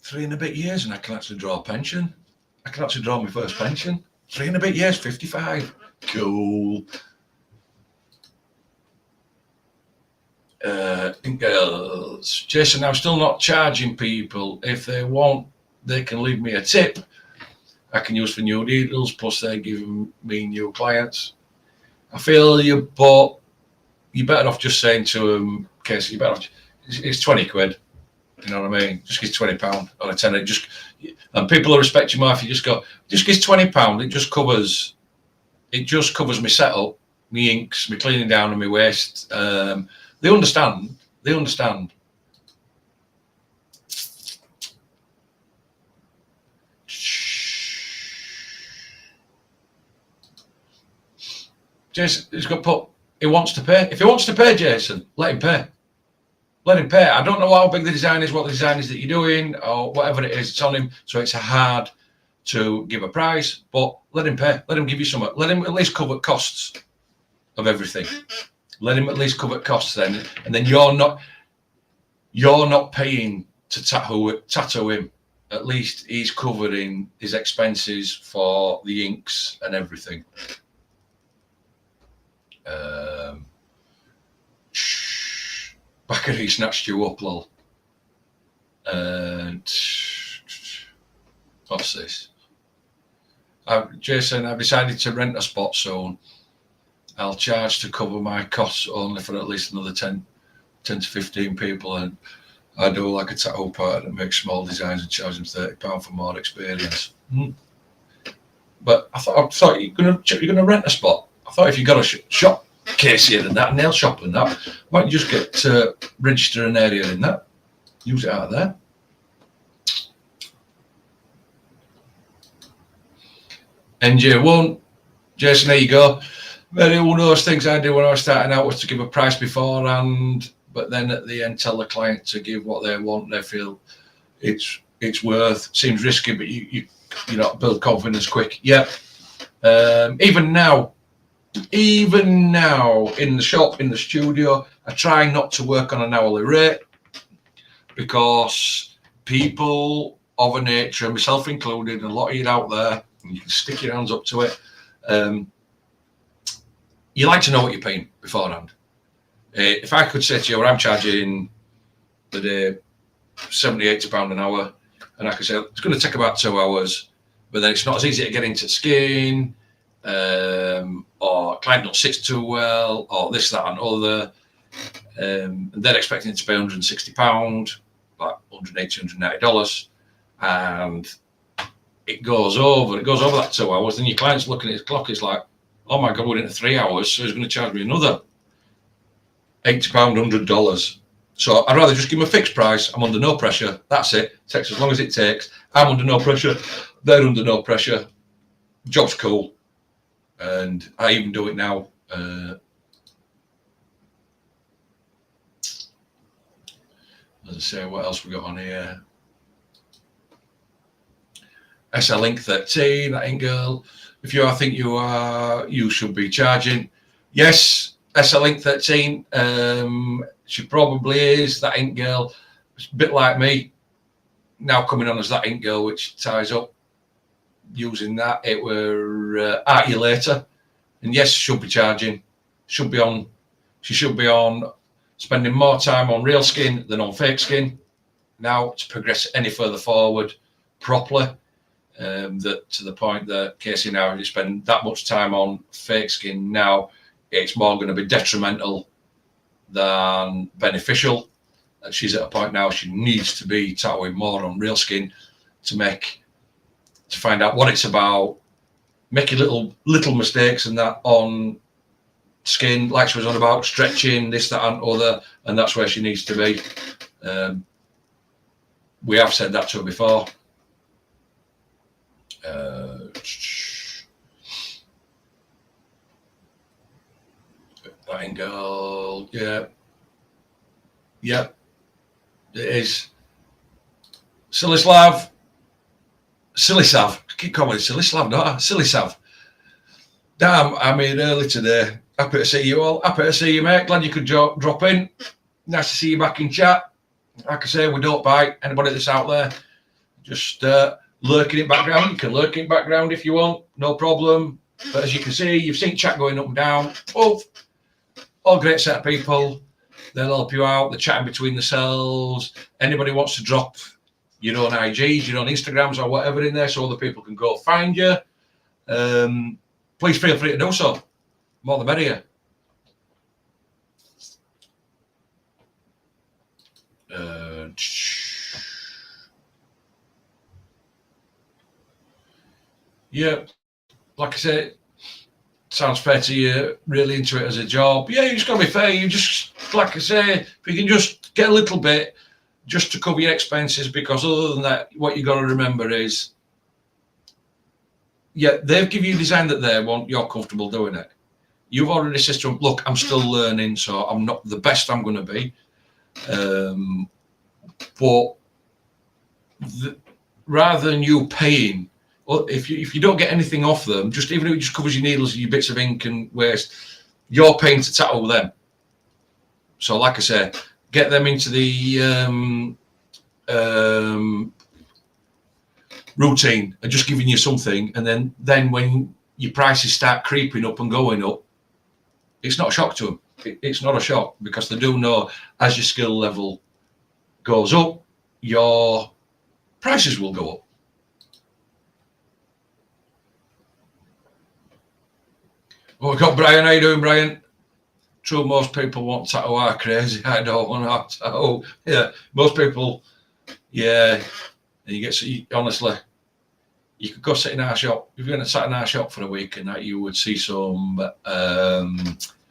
3 and a bit years and I can actually draw a pension. I can actually draw my first pension. 3 and a bit years, 55. Cool. Jason, I'm still not charging people. If they want, they can leave me a tip I can use for new needles, plus they're giving me new clients. I feel you're better off just saying to them, Casey, it's 20 quid. You know what I mean? Just give £20 on a tenner. And people will respect you more if you just go, just give £20. It just covers my setup, my inks, my cleaning down and my waste. They understand. Jason, he's got to put, he wants to pay. If he wants to pay, Jason, let him pay. Let him pay. I don't know how big the design is, what the design is that you're doing, or whatever it is. It's on him, so it's hard to give a price. But let him pay. Let him give you some. Let him at least cover costs of everything. Let him at least cover costs then, and then you're not paying to tattoo him. At least he's covering his expenses for the inks and everything. Bakary snatched you up, lol. And what's this? Jason, I've decided to rent a spot soon. I'll charge to cover my costs only for at least another 10 to 15 people, and I do like a tattoo party that makes small designs and charge them £30 for more experience. But I thought you're gonna rent a spot. I thought if you got a shop case here and that, nail shop and that, why don't you just get register an area in that, use it out of there. NJ1, Jason, there you go. Very one of those things I did when I was starting out was to give a price beforehand, but then at the end tell the client to give what they want, they feel it's worth. Seems risky, but you build confidence quick. Yeah. Even now in the shop, in the studio, I try not to work on an hourly rate because people of a nature, myself included, a lot of you out there, you can stick your hands up to it. You like to know what you're paying beforehand. If I could say to you, well, I'm charging the day £70-80 an hour, and I could say it's going to take about 2 hours, but then it's not as easy to get into skin, or client not sits too well, or this, that, and other. And they're expecting to pay £160, like $180-190, and it goes over that 2 hours. Then your client's looking at his clock, it's like, oh my God, we're into 3 hours, so he's going to charge me another £80, $100. So I'd rather just give them a fixed price. I'm under no pressure. That's it. Takes as long as it takes. I'm under no pressure. They're under no pressure. Job's cool. And I even do it now. As I say, what else we got on here? SL Link 13, that ain't girl. If you think you are, you should be charging. Yes, SL Link 13, she probably is. That ain't girl. It's a bit like me. Now coming on as that ain't girl, which ties up. Using that, it were Art You Later. And yes, should be charging. Should be on. She should be on spending more time on real skin than on fake skin. Now to progress any further forward properly. That to the point that Casey now you spend that much time on fake skin now, it's more going to be detrimental than beneficial. And she's at a point now she needs to be tattooing more on real skin to find out what it's about, making little mistakes and that on skin, like she was on about stretching, this, that, and other, and that's where she needs to be. We have said that to her before. Girl, yeah, it is. Silly Sav, keep calling it Silly Slav, don't I? Silly Sav. Damn, I'm here early today. Happy to see you all. Happy to see you, mate. Glad you could drop in. Nice to see you back in chat. Like I say, we don't bite. Anybody that's out there, just lurking in background. You can lurk in background if you want, no problem. But as you can see, you've seen chat going up and down. Oh, all great set of people. They'll help you out. They're chatting between themselves. Anybody wants to drop your own IGs, your own Instagrams or whatever in there so other people can go find you, please feel free to do so. More the merrier. Yeah, like I said, sounds fair to you, really into it as a job. Yeah, you just got to be fair. You just, like I say, if you can just get a little bit just to cover your expenses, because other than that, what you got to remember is, yeah, they've given you a design that they want, you're comfortable doing it. You've already said to them, look, I'm still learning, so I'm not the best I'm going to be. But rather than you paying, well, if you don't get anything off them, just even if it just covers your needles and your bits of ink and waste, you're paying to tattoo them. So, like I say, get them into the routine and just giving you something, and then when your prices start creeping up and going up, it's not a shock to them. It's not a shock, because they do know as your skill level goes up, your prices will go up. Well, we've got Brian. How you doing, Brian? True, most people want tattoo are crazy. I don't want to tattoo. Yeah, most people, yeah. And you get, honestly, you could go sit in our shop. If you're going to sit in our shop for a week and that, you would see some,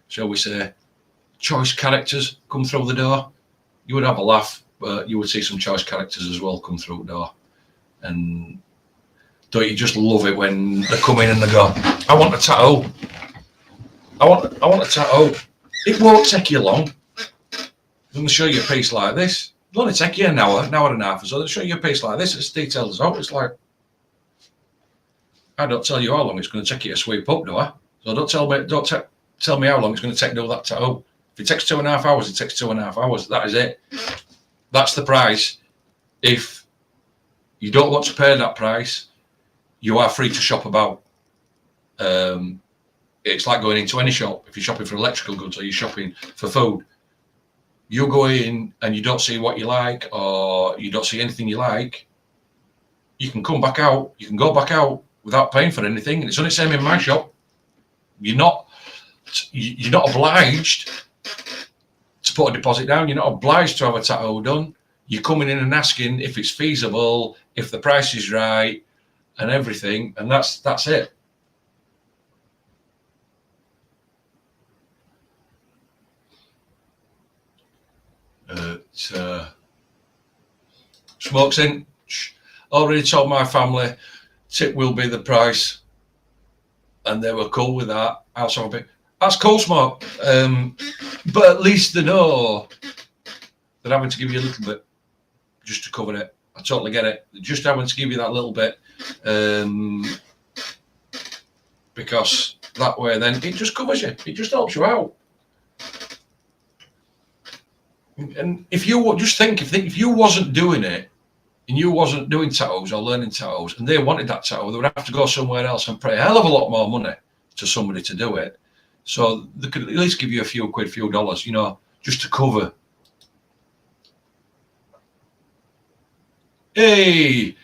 shall we say, choice characters come through the door. You would have a laugh, but you would see some choice characters as well come through the door. And don't you just love it when they come in and they go, I want a tattoo. I want a tattoo. It won't take you long. I'm going to show you a piece like this. It'll only take you an hour and a half or so. They'll show you a piece like this. It's detailed as out. It's like, I don't tell you how long it's going to take you to sweep up, do I? So don't tell me how long it's going to take to do that tattoo. If it takes 2.5 hours, it takes 2.5 hours. That is it. That's the price. If you don't want to pay that price, you are free to shop about. It's like going into any shop. If you're shopping for electrical goods or you're shopping for food, you go in and you don't see what you like, or you don't see anything you like, you can come back out. You can go back out without paying for anything. And it's only the same in my shop. You're not obliged to put a deposit down. You're not obliged to have a tattoo done. You're coming in and asking if it's feasible, if the price is right, and everything, and that's it. Smokes in. Already told my family tip will be the price, and they were cool with that. Also, that's cool, Smoke. But at least they know they're having to give you a little bit just to cover it. I totally get it. They're just having to give you that little bit, because that way then it just covers you. It just helps you out. And if you just think, if you wasn't doing it, and you wasn't doing tattoos or learning tattoos, and they wanted that tattoo, they would have to go somewhere else and pay a hell of a lot more money to somebody to do it. So they could at least give you a few quid, few dollars, just to cover. Hey,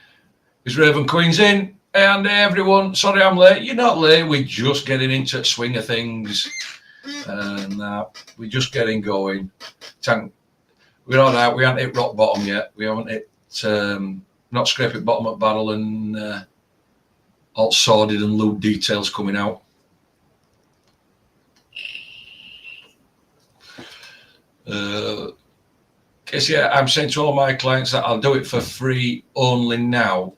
is Raven Queen's in? And everyone, sorry I'm late. You're not late. We're just getting into the swing of things, and we're just getting going. We're all right. We haven't hit rock bottom yet. We haven't hit, not scraping bottom of barrel and all sordid and lewd details coming out. Guess yeah, I'm saying to all my clients that I'll do it for free only now,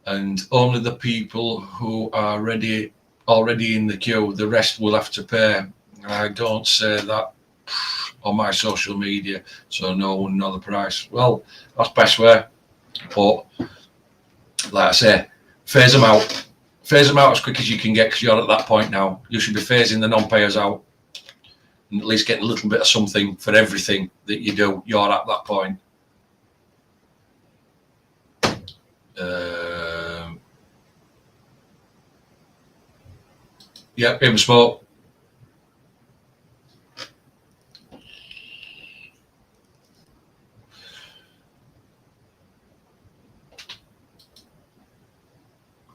and only the people who are already in the queue. The rest will have to pay. I don't say that on my social media, so no one know the price. Well, that's best way. But like I say, phase them out as quick as you can get, because you're at that point now. You should be phasing the non-payers out, and at least getting a little bit of something for everything that you do. You're at that point. Yeah, even smoke.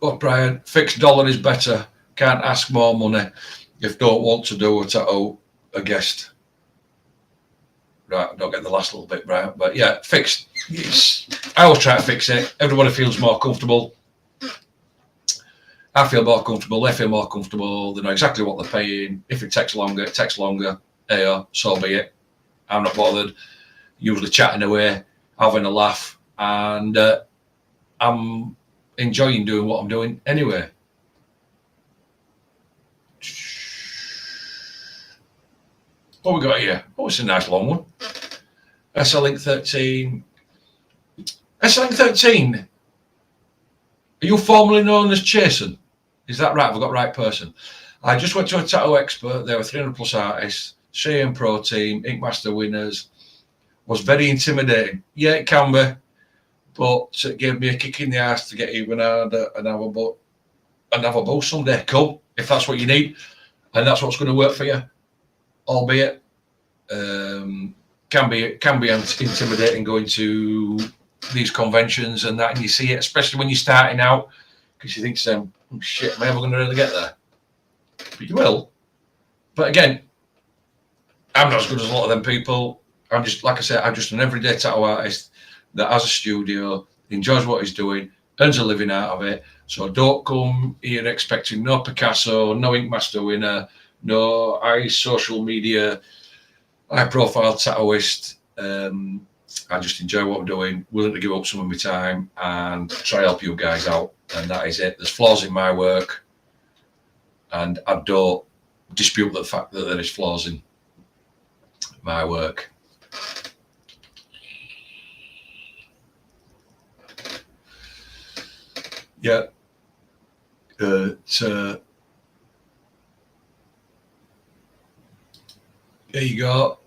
But Brian, fixed dollar is better. Can't ask more money if don't want to do a tattoo a guest. Right, I don't get the last little bit, Brian. But yeah, fixed. I always try to fix it. Everybody feels more comfortable. I feel more comfortable. They feel more comfortable. They know exactly what they're paying. If it takes longer, it takes longer. Hey, so be it. I'm not bothered. Usually chatting away, having a laugh, and I'm enjoying doing what I'm doing anyway. What we got here? Oh, it's a nice long one. SL-Link 13. SL-Link 13. Are you formerly known as Chasen? Is that right? Have I got the right person? I just went to a tattoo expert. There were 300 plus artists, CM Pro team, Ink Master winners. Was very intimidating. Yeah, it can be. But it gave me a kick in the ass to get even harder and have a boost someday. Cool. If that's what you need. And that's what's going to work for you. Albeit, can be intimidating going to these conventions and that, and you see it, especially when you're starting out, because you think, oh, shit, am I ever going to really get there? But you will. But again, I'm not as good as a lot of them people. I'm just, like I said, I'm just an everyday tattoo artist that has a studio, enjoys what he's doing, earns a living out of it. So don't come here expecting no Picasso, no Ink Master winner, no social media, high profile tattooist. I just enjoy what I'm doing, willing to give up some of my time and try to help you guys out. And that is it. There's flaws in my work, and I don't dispute the fact that there is flaws in my work. Yeah. There you go.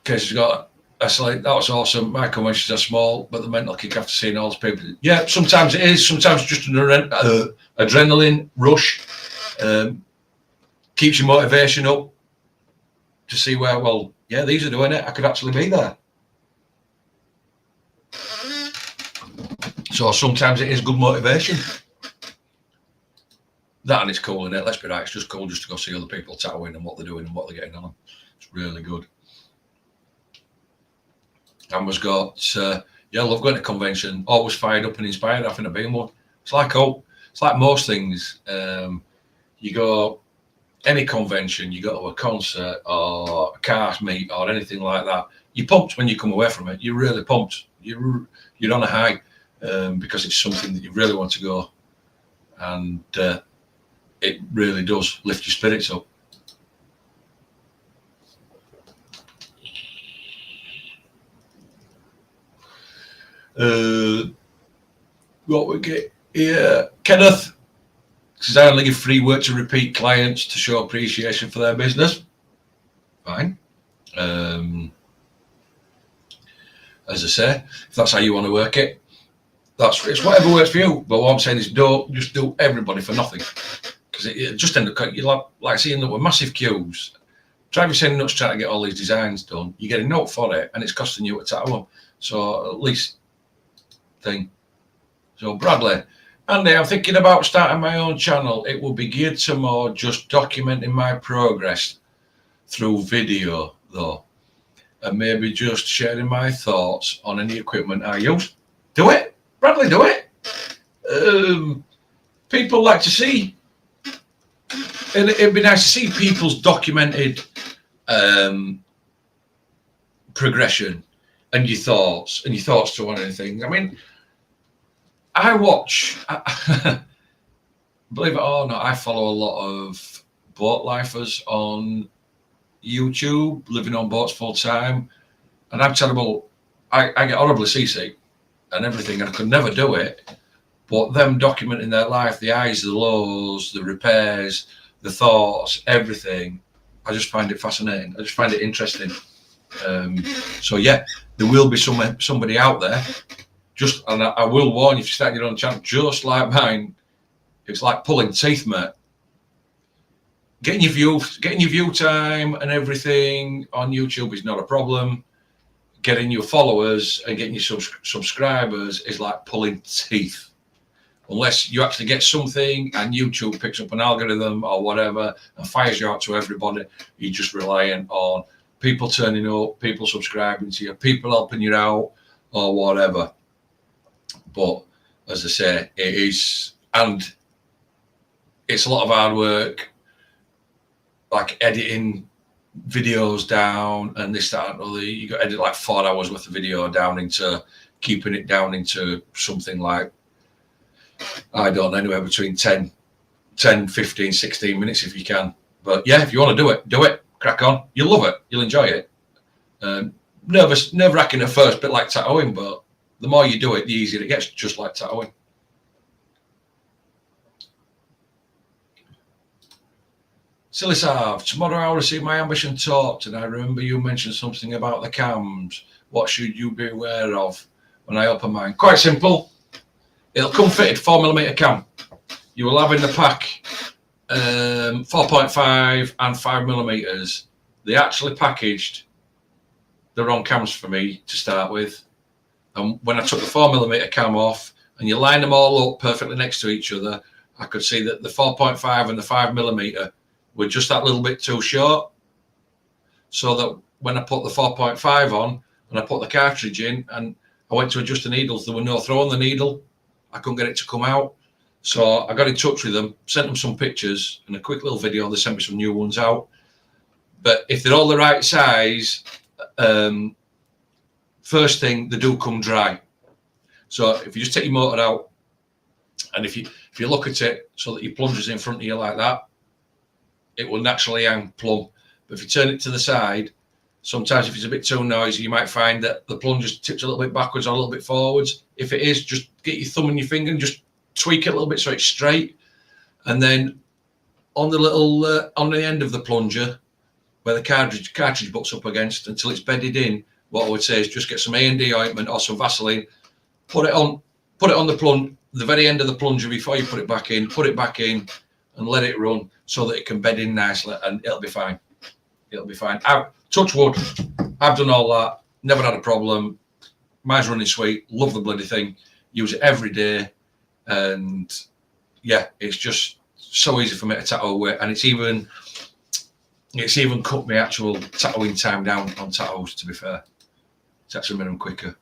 Casey's got that was awesome. My conventions are small, but the mental kick after seeing all those people. Yeah, sometimes it is. Sometimes just an adrenaline rush keeps your motivation up to see where, well, yeah, these are doing it. I could actually be there. So sometimes it is good motivation. That and it's cool, isn't it? Let's be right, it's just cool just to go see other people tattooing and what they're doing and what they're getting on. It's really good. Amber's got, I love going to convention. Always fired up and inspired after being one. It's like most things. You go any convention, you go to a concert or a cars meet or anything like that. You're pumped when you come away from it. You're really pumped. You're on a high because it's something that you really want to go, and it really does lift your spirits up. What we get here, Kenneth says, I only give free work to repeat clients to show appreciation for their business. Fine. As I say, if that's how you want to work it, it's whatever works for you. But what I'm saying is, don't just do everybody for nothing, because it just end up, you like seeing that with massive queues. Drive yourself nuts trying to get all these designs done. You get a note for it, and it's costing you a tattoo them. So at least thing. So Bradley, Andy, I'm thinking about starting my own channel. It will be geared to more just documenting my progress through video, though, and maybe just sharing my thoughts on any equipment I use. Do it, Bradley. Do it. People like to see, and it'd be nice to see people's documented progression and your thoughts to one of the things. I mean, I watch, believe it or not, I follow a lot of boat lifers on YouTube, living on boats full time, and I'm terrible. I get horribly seasick and everything, and I could never do it. But them documenting their life, the highs, the lows, the repairs, the thoughts, everything, I just find it fascinating. I just find it interesting. So yeah, there will be somebody out there. And I will warn you, if you start your own channel, just like mine, it's like pulling teeth, mate. Getting your view time and everything on YouTube is not a problem. Getting your followers and getting your subscribers is like pulling teeth. Unless you actually get something and YouTube picks up an algorithm or whatever and fires you out to everybody, you're just relying on people turning up, people subscribing to you, people helping you out or whatever. But as I say, it is, and it's a lot of hard work, like editing videos down and this, that, and other. You got to edit like 4 hours worth of video down into keeping it down into something like, I don't know, anywhere between 10, 15, 16 minutes if you can. But yeah, if you want to do it, crack on. You'll love it. You'll enjoy it. Nerve-wracking at first, bit like tattooing, but the more you do it, the easier it gets, just like tattooing. Silly Sav, tomorrow I'll receive my ambition talked, and I remember you mentioned something about the cams. What should you be aware of when I open mine? Quite simple. It'll come fitted 4mm cam. You will have in the pack 4.5 and 5mm. They actually packaged the wrong cams for me to start with. And when I took the 4mm cam off and you line them all up perfectly next to each other, I could see that the 4.5 and the 5mm were just that little bit too short. So that when I put the 4.5 on and I put the cartridge in and I went to adjust the needles, there were no throw on the needle. I couldn't get it to come out. So I got in touch with them, sent them some pictures and a quick little video. They sent me some new ones out. But if they're all the right size, first thing, they do come dry. So if you just take your motor out and if you look at it so that your plunger's in front of you like that, it will naturally hang plumb. But if you turn it to the side, sometimes if it's a bit too noisy, you might find that the plunger tips a little bit backwards or a little bit forwards. If it is, just get your thumb and your finger and just tweak it a little bit so it's straight. And then on the little, on the end of the plunger, where the cartridge butts up against until it's bedded in, what I would say is just get some A&D ointment or some Vaseline, put it on the very end of the plunger before you put it back in, and let it run so that it can bed in nicely, and it'll be fine. It'll be fine. Touch wood, I've done all that, never had a problem. Mine's running sweet, love the bloody thing, use it every day, and yeah, it's just so easy for me to tattoo with, and it's even cut my actual tattooing time down on tattoos, to be fair. It's actually made them quicker.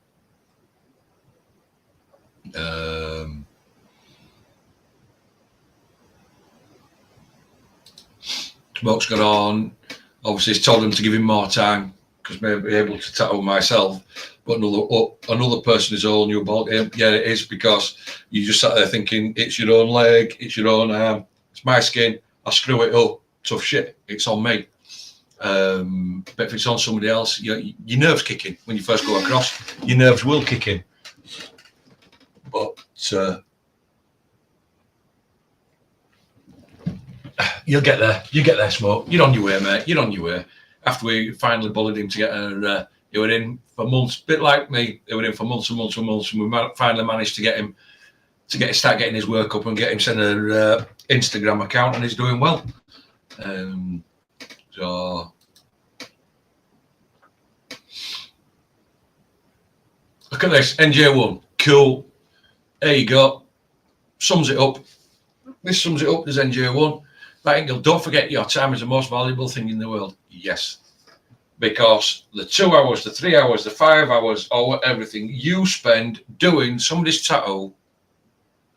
Smoke's got on. Obviously, it's told him to give him more time because maybe be able to tattoo myself. But another person is all new ball game. Yeah, it is, because you just sat there thinking it's your own leg, it's your own arm, it's my skin. I screw it up. Tough shit. It's on me. But if it's on somebody else, your nerves kick in when you first go across. Your nerves will kick in. But you'll get there. You get there, Smoke. You're on your way, mate. You're on your way. After we finally bullied him to get her, he were in for months, bit like me. They were in for months and months and months, and we finally managed to get him start getting his work up and get him sent her Instagram account, and he's doing well. So look at this NJ1, cool. There you go. Sums it up. This sums it up. There's NJ1. Nightingale, don't forget your time is the most valuable thing in the world. Yes. Because the 2 hours, the 3 hours, the 5 hours, or everything you spend doing somebody's tattoo,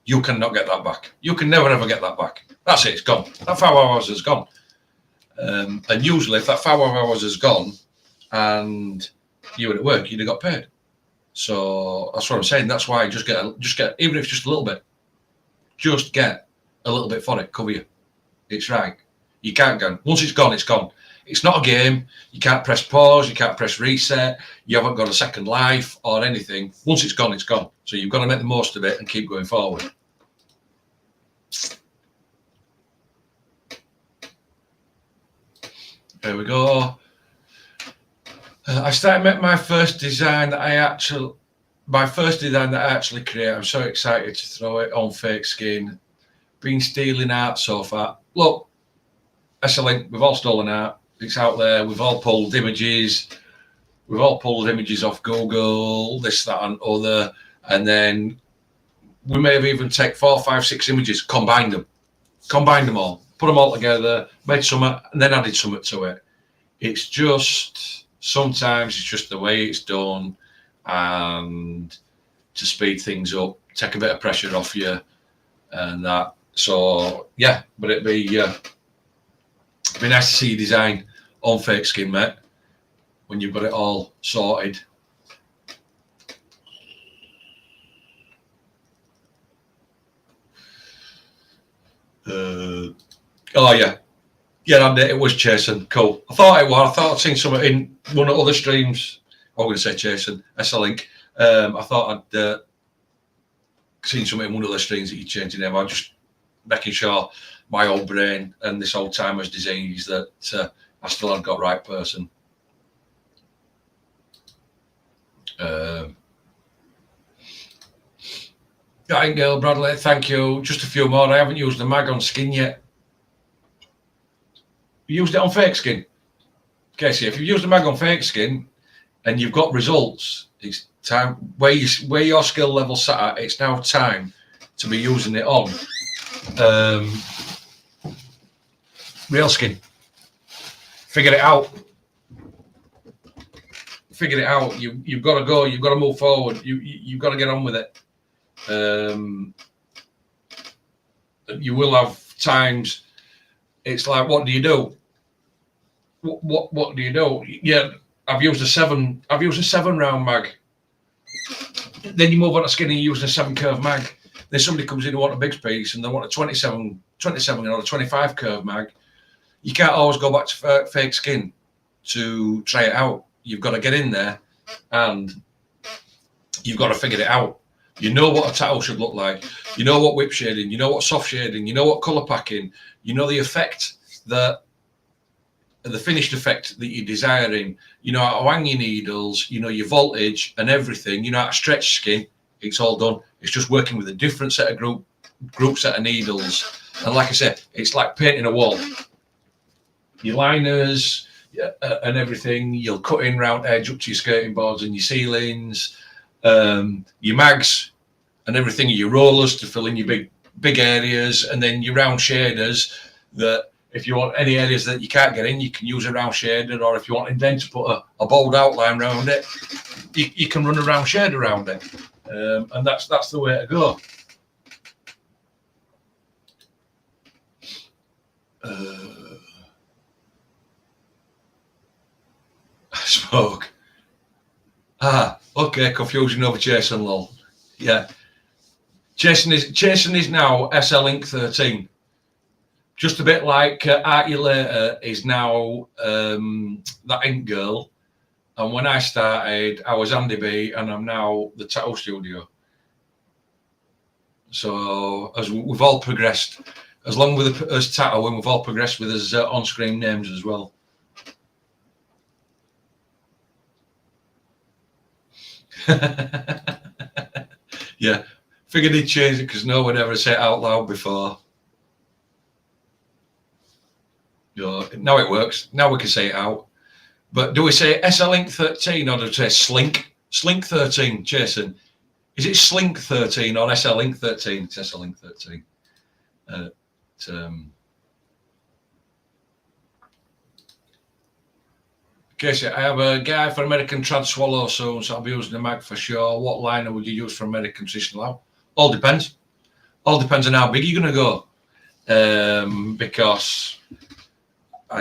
you cannot get that back. You can never ever get that back. That's it, it's gone. That 5 hours is gone. And usually if that 5 hours is gone and you were at work, you'd have got paid. So that's what I'm saying. That's why just get even if it's just a little bit, just get a little bit for it, cover you. It's right. You can't go. Once it's gone, it's gone. It's not a game. You can't press pause. You can't press reset. You haven't got a second life or anything. Once it's gone, it's gone. So you've got to make the most of it and keep going forward. There we go. I started making my first design that I actually create. I'm so excited to throw it on Fake Skin. Been stealing art so far. Look, SLink, we've all stolen art. It's out there. We've all pulled images. We've all pulled images off Google, this, that, and other. And then we may have even taken 4, 5, 6 images, combined them all, put them all together, made something, and then added something to it. It's just, sometimes it's just the way it's done, and to speed things up, take a bit of pressure off you, and that. So yeah, but it'd be nice to see your design on Fake Skin, mate, when you've got it all sorted. Oh yeah, Yeah, and it was Jason. Cool. I thought it was. I thought I'd seen something in one of the other streams. I'm going to say Jason. SL Link. I thought I'd seen something in one of the streams that you changed your name. I'm just making sure my old brain and this old timer's disease that I still haven't got right person. Nightingale Bradley, thank you. Just a few more. I haven't used the mag on skin yet. You used it on fake skin. Casey, if you've used the mag on fake skin and you've got results, it's time where your skill level sat at. It's now time to be using it on real skin. Figure it out. Figure it out. You've got to go. You've got to move forward. You've got to get on with it. You will have times. It's like, what do you do? What do you do? Yeah, I've used a 7 round mag. Then you move on to skin and you use a 7 curve mag. Then somebody comes in and want a big piece and they want a 27 or a 25 curve mag. You can't always go back to fake skin to try it out. You've got to get in there and you've got to figure it out. You know what a tattoo should look like. You know what whip shading. You know what soft shading. You know what color packing. You know the effect that the finished effect that you're desiring. You know how to hang your needles. You know your voltage and everything. You know how to stretch skin. It's all done. It's just working with a different set of group set of needles. And like I said, it's like painting a wall. Your liners and everything. You'll cut in round edge up to your skirting boards and your ceilings. Your mags and everything, your rollers to fill in your big areas, and then your round shaders that if you want any areas that you can't get in, you can use a round shader, or if you want then to put a bold outline around it, you can run a round shade around it, and that's the way to go. Smoke. Okay, confusion over Jason lol. Yeah. Jason is now SL Link 13. Just a bit like Artie Later is now that Ink Girl. And when I started, I was Andy B, and I'm now the Tattoo Studio. So as we've all progressed, as long with us tattooing, we've all progressed with us on-screen names as well. Yeah, figured he'd change it because no one ever said it out loud before. Now it works. Now we can say it out. But do we say SL Link 13 or do we say Slink? Slink 13, Jason. Is it Slink 13 or SL Link 13? It's SL Link 13. Casey, I have a guy for American Trad Swallow soon, so I'll be using the mag for sure. What liner would you use for American traditional? All depends. All depends on how big you're going to go. Because I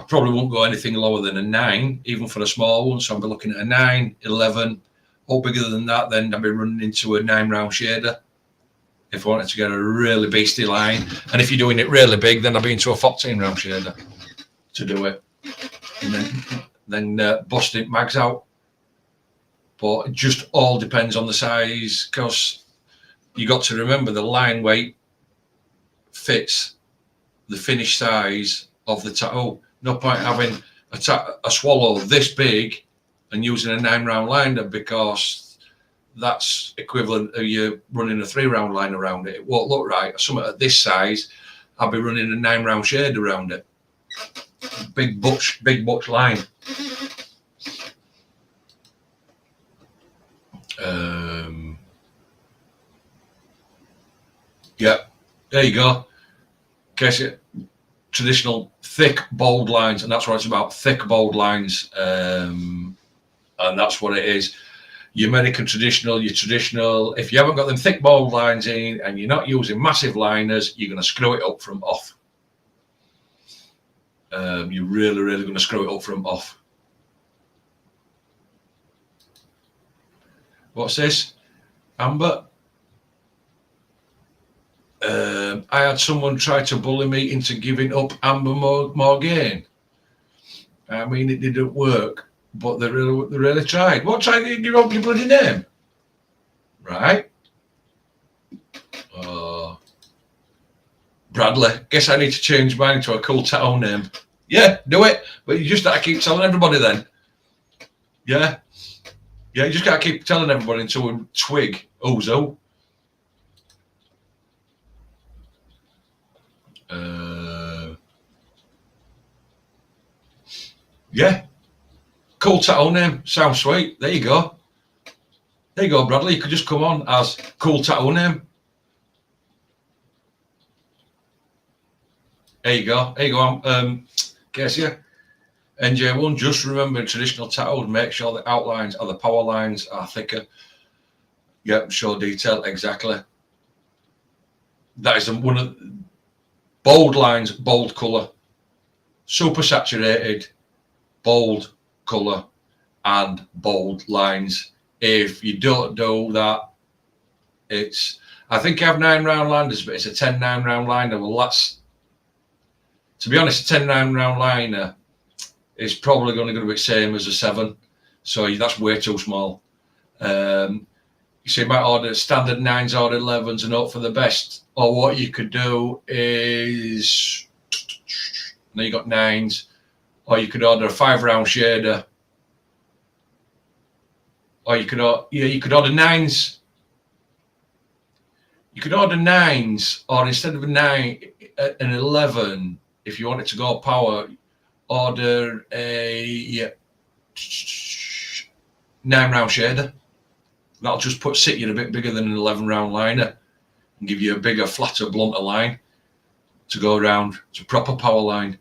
probably won't go anything lower than a 9, even for a small one. So I'll be looking at a 9, 11. All bigger than that, then I'll be running into a 9 round shader. If I wanted to get a really beastly line. And if you're doing it really big, then I'll be into a 14 round shader to do it. And then bust it mags out. But it just all depends on the size, because you got to remember the line weight fits the finished size of the tattoo. No point having a swallow this big and using a 9 round liner, because that's equivalent of you running a 3 round line around it. It won't look right. Something at this size, I'll be running a 9 round shade around it. Big butch line. Yeah, there you go. Okay, traditional thick bold lines, and that's what it's about. Thick bold lines, and that's what it is. Your American traditional, your traditional. If you haven't got them thick bold lines in, and you're not using massive liners, you're going to screw it up from off. You're really going to screw it up from off. What's this, Amber? I had someone try to bully me into giving up Amber Morgaine. I mean, it didn't work, but they really tried. What tried to give up your bloody name? Right? Bradley, guess I need to change mine to a cool tattoo name. Yeah, do it. But you just got to keep telling everybody then. Yeah. Yeah, you just got to keep telling everybody until we twig. Ozo. Yeah. Cool tattoo name. Sounds sweet. There you go. There you go, Bradley. You could just come on as cool tattoo name. There you go. There you go. Casey. NJ1, just remember traditional tattoos, make sure the outlines or the power lines are thicker. Yep, show detail, exactly. That is one of the bold lines, bold colour, super saturated, bold colour, and bold lines. If you don't do that, it's, I think I have 9 round liners, but it's a 10 9 round liner. Well, that's, to be honest, a 10 9 round liner is probably going to be the same as a 7. So that's way too small. You see, you might order standard 9s or 11s and hope for the best. Or what you could do is, now you got 9s, or you could order a 5 round shader. Or you could order, you could order 9s. You could order 9s, or instead of a 9, an 11, if you wanted to go power, order a 9 round shader. That'll just sit you a bit bigger than an 11 round liner and give you a bigger, flatter, blunter line to go around. It's a proper power line.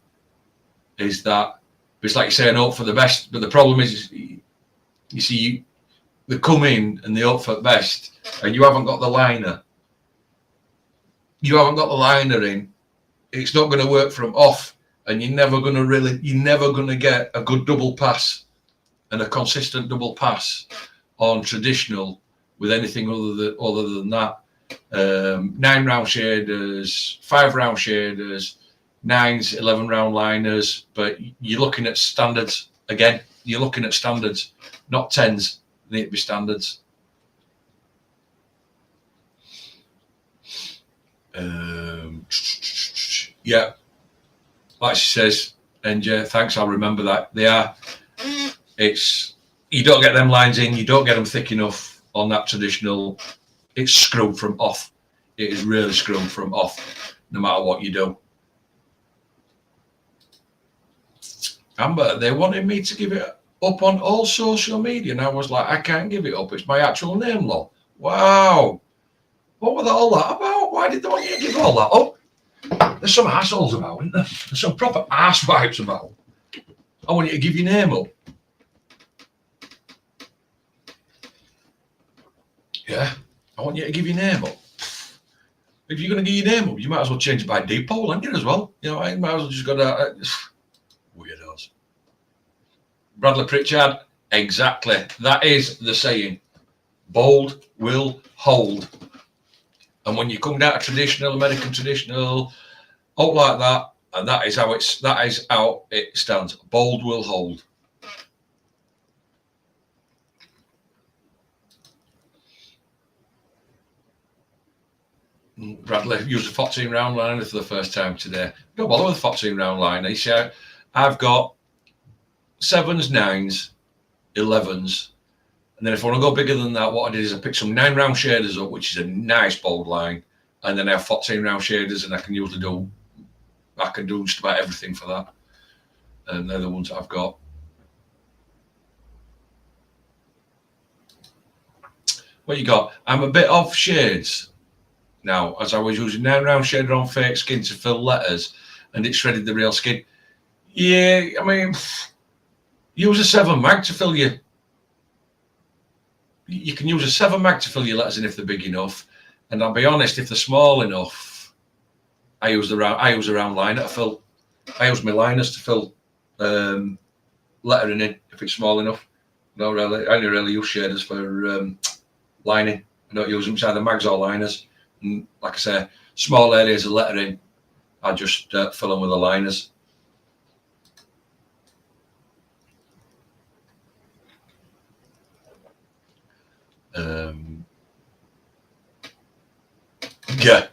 Is that, it's like saying hope for the best, but the problem is, you see, they come in and they hope for the best, and you haven't got the liner. You haven't got the liner in. It's not going to work from off. And you're never going to get a good double pass and a consistent double pass on traditional with anything other than that. 9 round shaders, 5 round shaders, 9s, 11 round liners, but you're looking at standards again. You're looking at standards, not 10s. They need to be standards. Yeah. Like she says, NJ, thanks, I'll remember that. They are, it's, you don't get them lines in, you don't get them thick enough on that traditional. It's screwed from off. It is really screwed from off, no matter what you do. Amber, they wanted me to give it up on all social media, and I was like, I can't give it up. It's my actual name, lol. Wow. What was all that about? Why did they want you to give all that up? There's some assholes about, isn't there? There's some proper ass vibes about. I want you to give your name up. Yeah, I want you to give your name up. If you're going to give your name up, you might as well change it by deep poll, ain't you, as well? You know, I might as well just go to weirdos. Bradley Pritchard, exactly. That is the saying. Bold will hold. And when you come down to traditional, American traditional, out like that, and that is how it stands. Bold will hold. Bradley used a 14 round liner for the first time today. Don't bother with a 14 round liner. He said, I've got 7s, 9s, 11s. And then if I want to go bigger than that, what I did is I picked some 9 round shaders up, which is a nice bold line. And then I have 14 round shaders, and I can do just about everything for that. And they're the ones that I've got. What you got? I'm a bit off shades now, as I was using 9 round shader on fake skin to fill letters, and it shredded the real skin. Yeah, I mean, use a 7 mag to fill your. You can use a 7 mag to fill your letters in if they're big enough. And I'll be honest, if they're small enough, I use a round liner to fill. I use my liners to fill lettering in if it's small enough. No, really, I only really use shaders for lining. I don't use them. It's either mags or liners. And like I say, small areas of lettering, I just fill them with aligners. Yeah,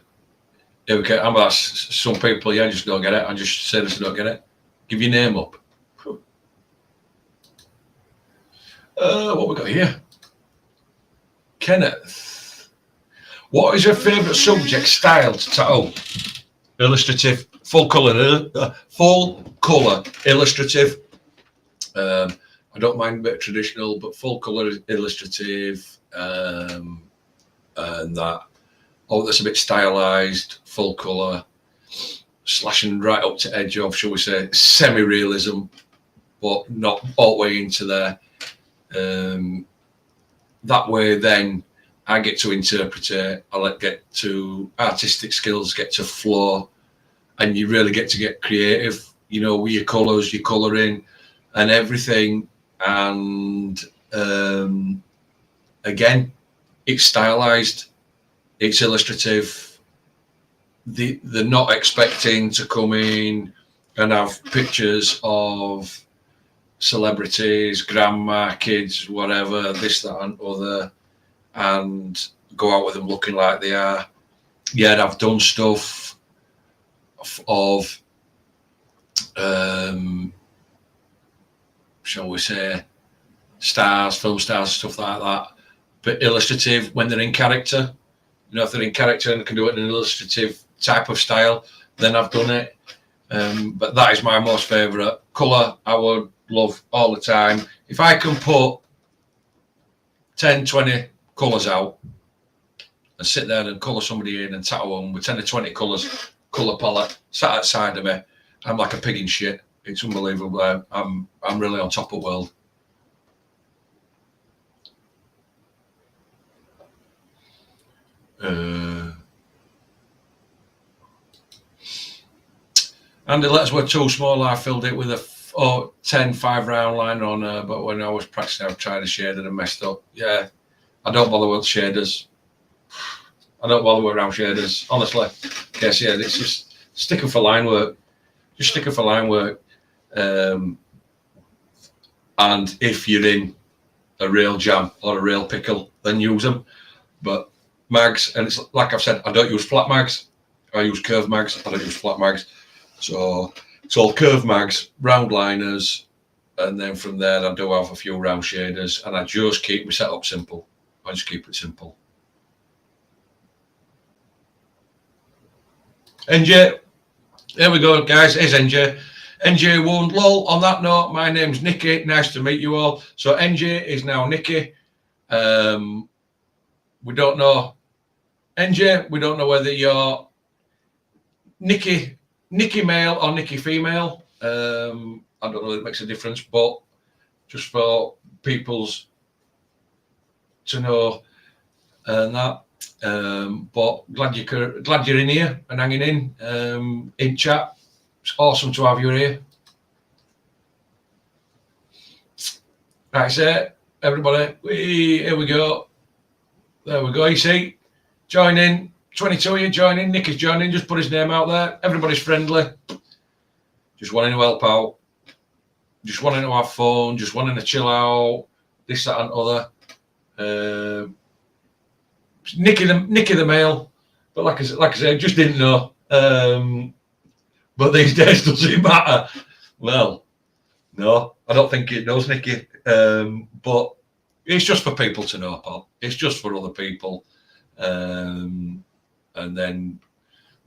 here we go. I'm about some people, yeah, just don't get it. I just seriously don't get it. Give your name up. What we got here? Kenneth. What is your favourite subject style to tattoo? Illustrative, full colour, illustrative. I don't mind a bit of traditional, but full colour illustrative, and that. Oh, that's a bit stylised, full colour, slashing right up to edge of, shall we say, semi-realism, but not all the way into there. That way, then I get to interpret it. I get to artistic skills, get to flow, and you really get to get creative. You know, with your colours, your colouring, and everything. And again, it's stylised, it's illustrative. They're not expecting to come in and have pictures of celebrities, grandma, kids, whatever, this, that, and other, and go out with them looking like they are. Yet I've done stuff of, shall we say, stars, film stars, stuff like that, but illustrative when they're in character. You know, if they're in character and can do it in an illustrative type of style, then I've done it. But that is my most favourite colour. I would love all the time. If I can put 10, 20 colours out and sit there and colour somebody in and tattoo them with 10 or 20 colours, colour palette, sat outside of me, I'm like a pig in shit. It's unbelievable. I'm really on top of the world. And the letters were too small. I filled it with a 10 5-round liner on her, but when I was practicing, I was trying to shade it and messed up. Yeah, I don't bother with shaders. I don't bother with round shaders, honestly. Yes, yeah, it's just sticking for line work. Just sticking for line work. And if you're in a real jam or a real pickle, then use them. But mags, and it's like I've said, I don't use flat mags. I use curved mags. I don't use flat mags. So it's all curved mags, round liners, and then from there I do have a few round shaders, and I just keep my setup simple. I just keep it simple. NJ, there we go, guys. Here's NJ. NJ1, lol. On that note, my name's Nicky. Nice to meet you all. So NJ is now Nicky. We don't know, NJ, we don't know whether you're Nicky male or Nicky female. I don't know if it makes a difference, but just for people's to know and that. But glad you're in here and hanging in chat. It's awesome to have you here. Right, so everybody, here we go. There we go. You see, join in. 22, you join in. Nick is joining. Just put his name out there. Everybody's friendly. Just wanting to help out. Just wanting to have fun. Just wanting to chill out. This, that, and other. Nicky the male. But like I said, just didn't know. But these days, does it matter? Well, no, I don't think it does, Nicky. But it's just for people to know, Paul. It's just for other people. And then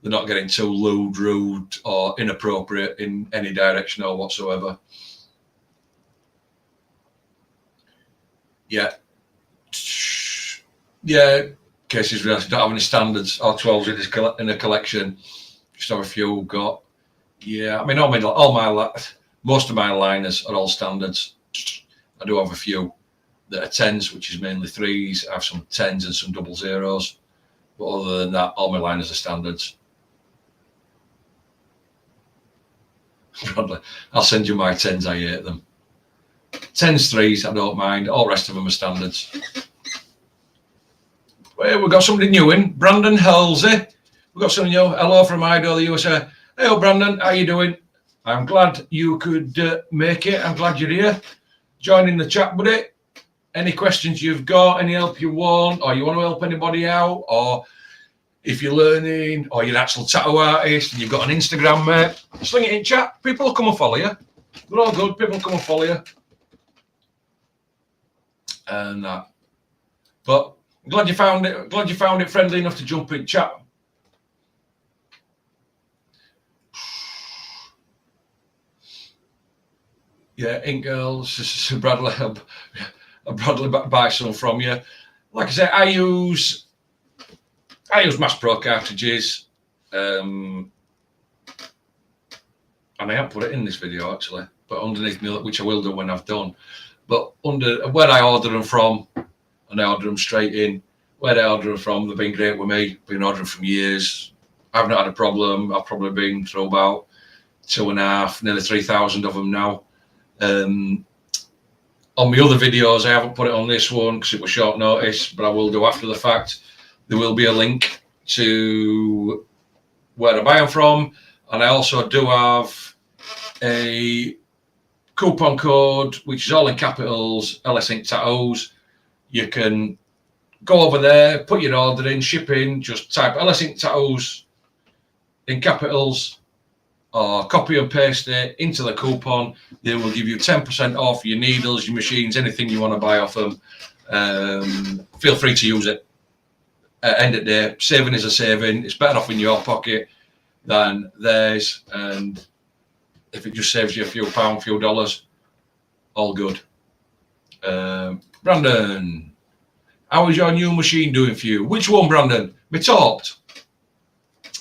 they're not getting too lewd, rude, or inappropriate in any direction or whatsoever. Yeah. Yeah, cases we don't have any standards or 12s in a collection. Just have a few got. Yeah, I mean, most of my liners are all standards. I do have a few that are 10s, which is mainly 3s. I have some 10s and some 00s. But other than that, all my liners are standards. I'll send you my 10s, I hate them. 10s, 3s, I don't mind. All the rest of them are standards. Well, we've got somebody new in. Brandon Halsey. We've We've got some new. Hello from Idaho, the USA. Hey, Brandon, how you doing? I'm glad you could make it. I'm glad you're here. Join in the chat, buddy. Any questions you've got, any help you want, or you want to help anybody out, or if you're learning, or you're an actual tattoo artist and you've got an Instagram, mate, sling it in chat. People will come and follow you. They're all good. People will come and follow you. And but I'm glad you found it. Glad you found it friendly enough to jump in chat. Yeah, Ink Girls, Bradley. Bradley buy some from you. Like I said, I use Mass Pro cartridges, and I haven't put it in this video actually, but underneath me, which I will do when I've done. But under where I order them from, and I order them straight in. Where I order them from, they've been great with me. Been ordering for years. I've not had a problem. I've probably been through about 2,500, nearly 3,000 of them now. On my other videos, I haven't put it on this one because it was short notice, but I will do after the fact. There will be a link to where I buy them from, and I also do have a coupon code, which is all in capitals, LS Ink Tattoos. You can go over there, put your order in, ship in, just type LS Ink Tattoos in capitals, or copy and paste it into the coupon. They will give you 10% off your needles, your machines, anything you want to buy off them. Feel free to use it. End of the day, saving is a saving. It's better off in your pocket than theirs. And if it just saves you a few pounds, few dollars, all good. Brandon, how is your new machine doing for you? Which one, Brandon? Me Torped.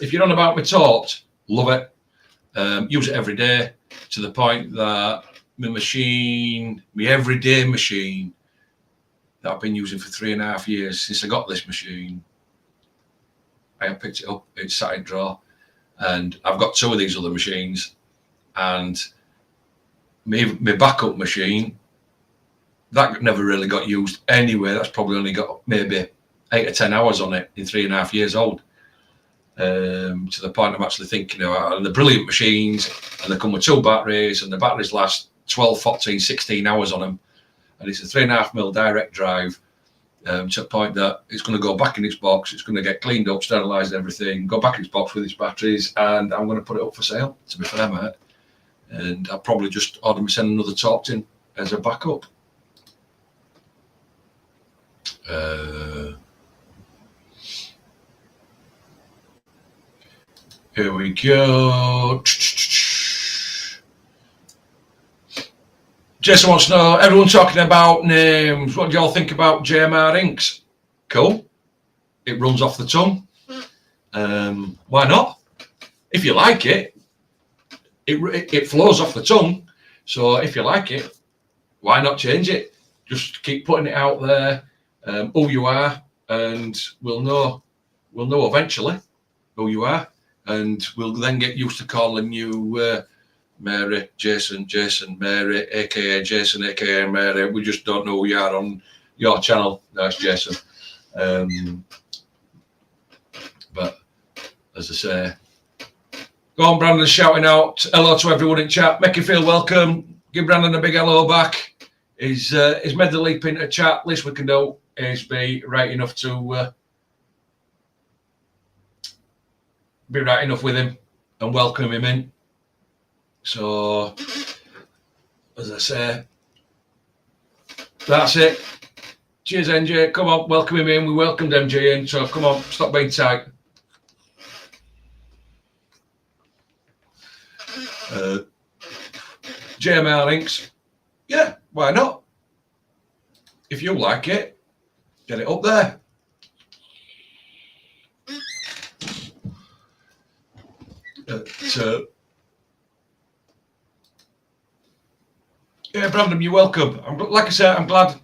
If you're on about me Torped, love it. Use it every day to the point that my machine, my everyday machine that I've been using for 3.5 years since I got this machine, I have picked it up. It's sat in drawer, and I've got 2 of these other machines, and my backup machine that never really got used anyway. That's probably only got maybe 8 or 10 hours on it in 3.5 years old. To the point I'm actually thinking about, and the brilliant machines, and they come with 2 batteries, and the batteries last 12, 14, 16 hours on them, and it's a 3.5mm direct drive, to the point that it's going to go back in its box, it's going to get cleaned up, sterilised, everything, go back in its box with its batteries, and I'm going to put it up for sale, to be fair, mate. And I'll probably just order me send another Torped in as a backup. Here we go. Jason wants to know, everyone talking about names. What do y'all think about JMR Inks? Cool. It runs off the tongue. Why not? If you like it, it flows off the tongue. So if you like it, why not change it? Just keep putting it out there, who you are, and we'll know eventually who you are. And we'll then get used to calling you Mary, Jason, Mary, aka Jason, aka Mary. We just don't know who you are on your channel. That's Jason. But as I say, go on, Brandon, shouting out hello to everyone in chat. Make you feel welcome. Give Brandon a big hello back. He's made the leap into chat. Least we can do is be right enough to. Be right enough with him and welcome him in. So, as I say, that's it. Cheers, NJ. Come on, welcome him in. We welcomed MJ in, so come on, stop being tight. JMR Inks. Yeah, why not? If you like it, get it up there. Yeah, Brandon, you're welcome. Like I said, I'm glad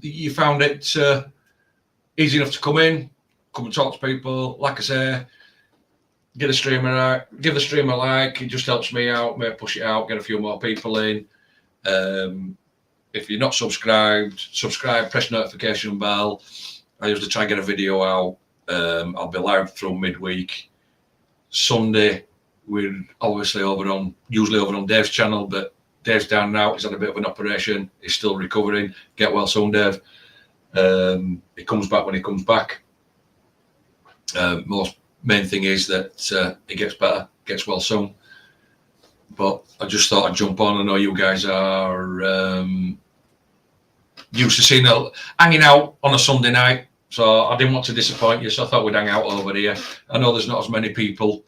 you found it easy enough to come in, come and talk to people. Like I say, give the stream a like. It just helps me out, maybe push it out, get a few more people in. If you're not subscribed, subscribe, press notification bell. I usually try and get a video out I'll be live through midweek. Sunday, we're obviously usually over on Dave's channel, but Dave's down now. He's had a bit of an operation. He's still recovering. Get well soon, Dave. He comes back when he comes back. Most main thing is that he gets better, gets well soon. But I just thought I'd jump on. I know you guys are used to seeing hanging out on a Sunday night, so I didn't want to disappoint you, so I thought we'd hang out over here. I know there's not as many people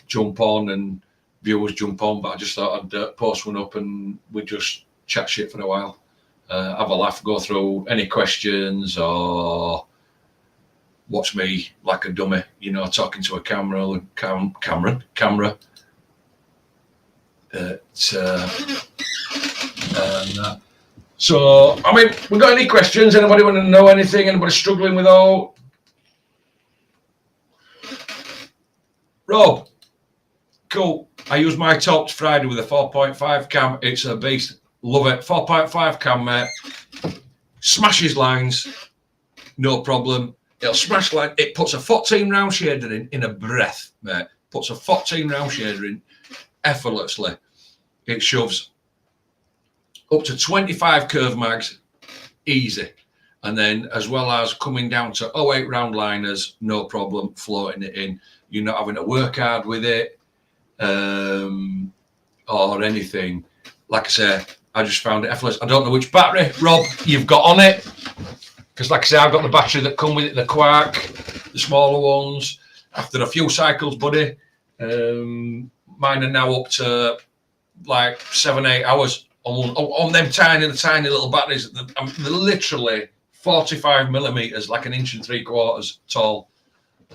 jump on and viewers jump on, but I just thought I'd post one up and we'd just chat shit for a while, have a laugh, go through any questions, or watch me like a dummy, you know, talking to a camera. So, I mean, we got any questions? Anybody want to know anything? Anybody struggling with all? Rob, cool. I use my Torx Friday with a 4.5 cam. It's a beast. Love it. 4.5 cam, mate. Smashes lines. No problem. It'll smash line. It puts a 14 round shader in a breath, mate. Puts a 14 round shader in effortlessly. It shoves up to 25 curve mags, easy. And then as well as coming down to 08 round liners, no problem, floating it in. You're not having to work hard with it or anything. Like I say, I just found it effortless. I don't know which battery, Rob, you've got on it. Because like I say, I've got the battery that come with it, the Quark, the smaller ones. After a few cycles, buddy, mine are now up to like 7-8 hours on them tiny little batteries. I'm literally 45 millimeters, like 1 3/4 inches tall.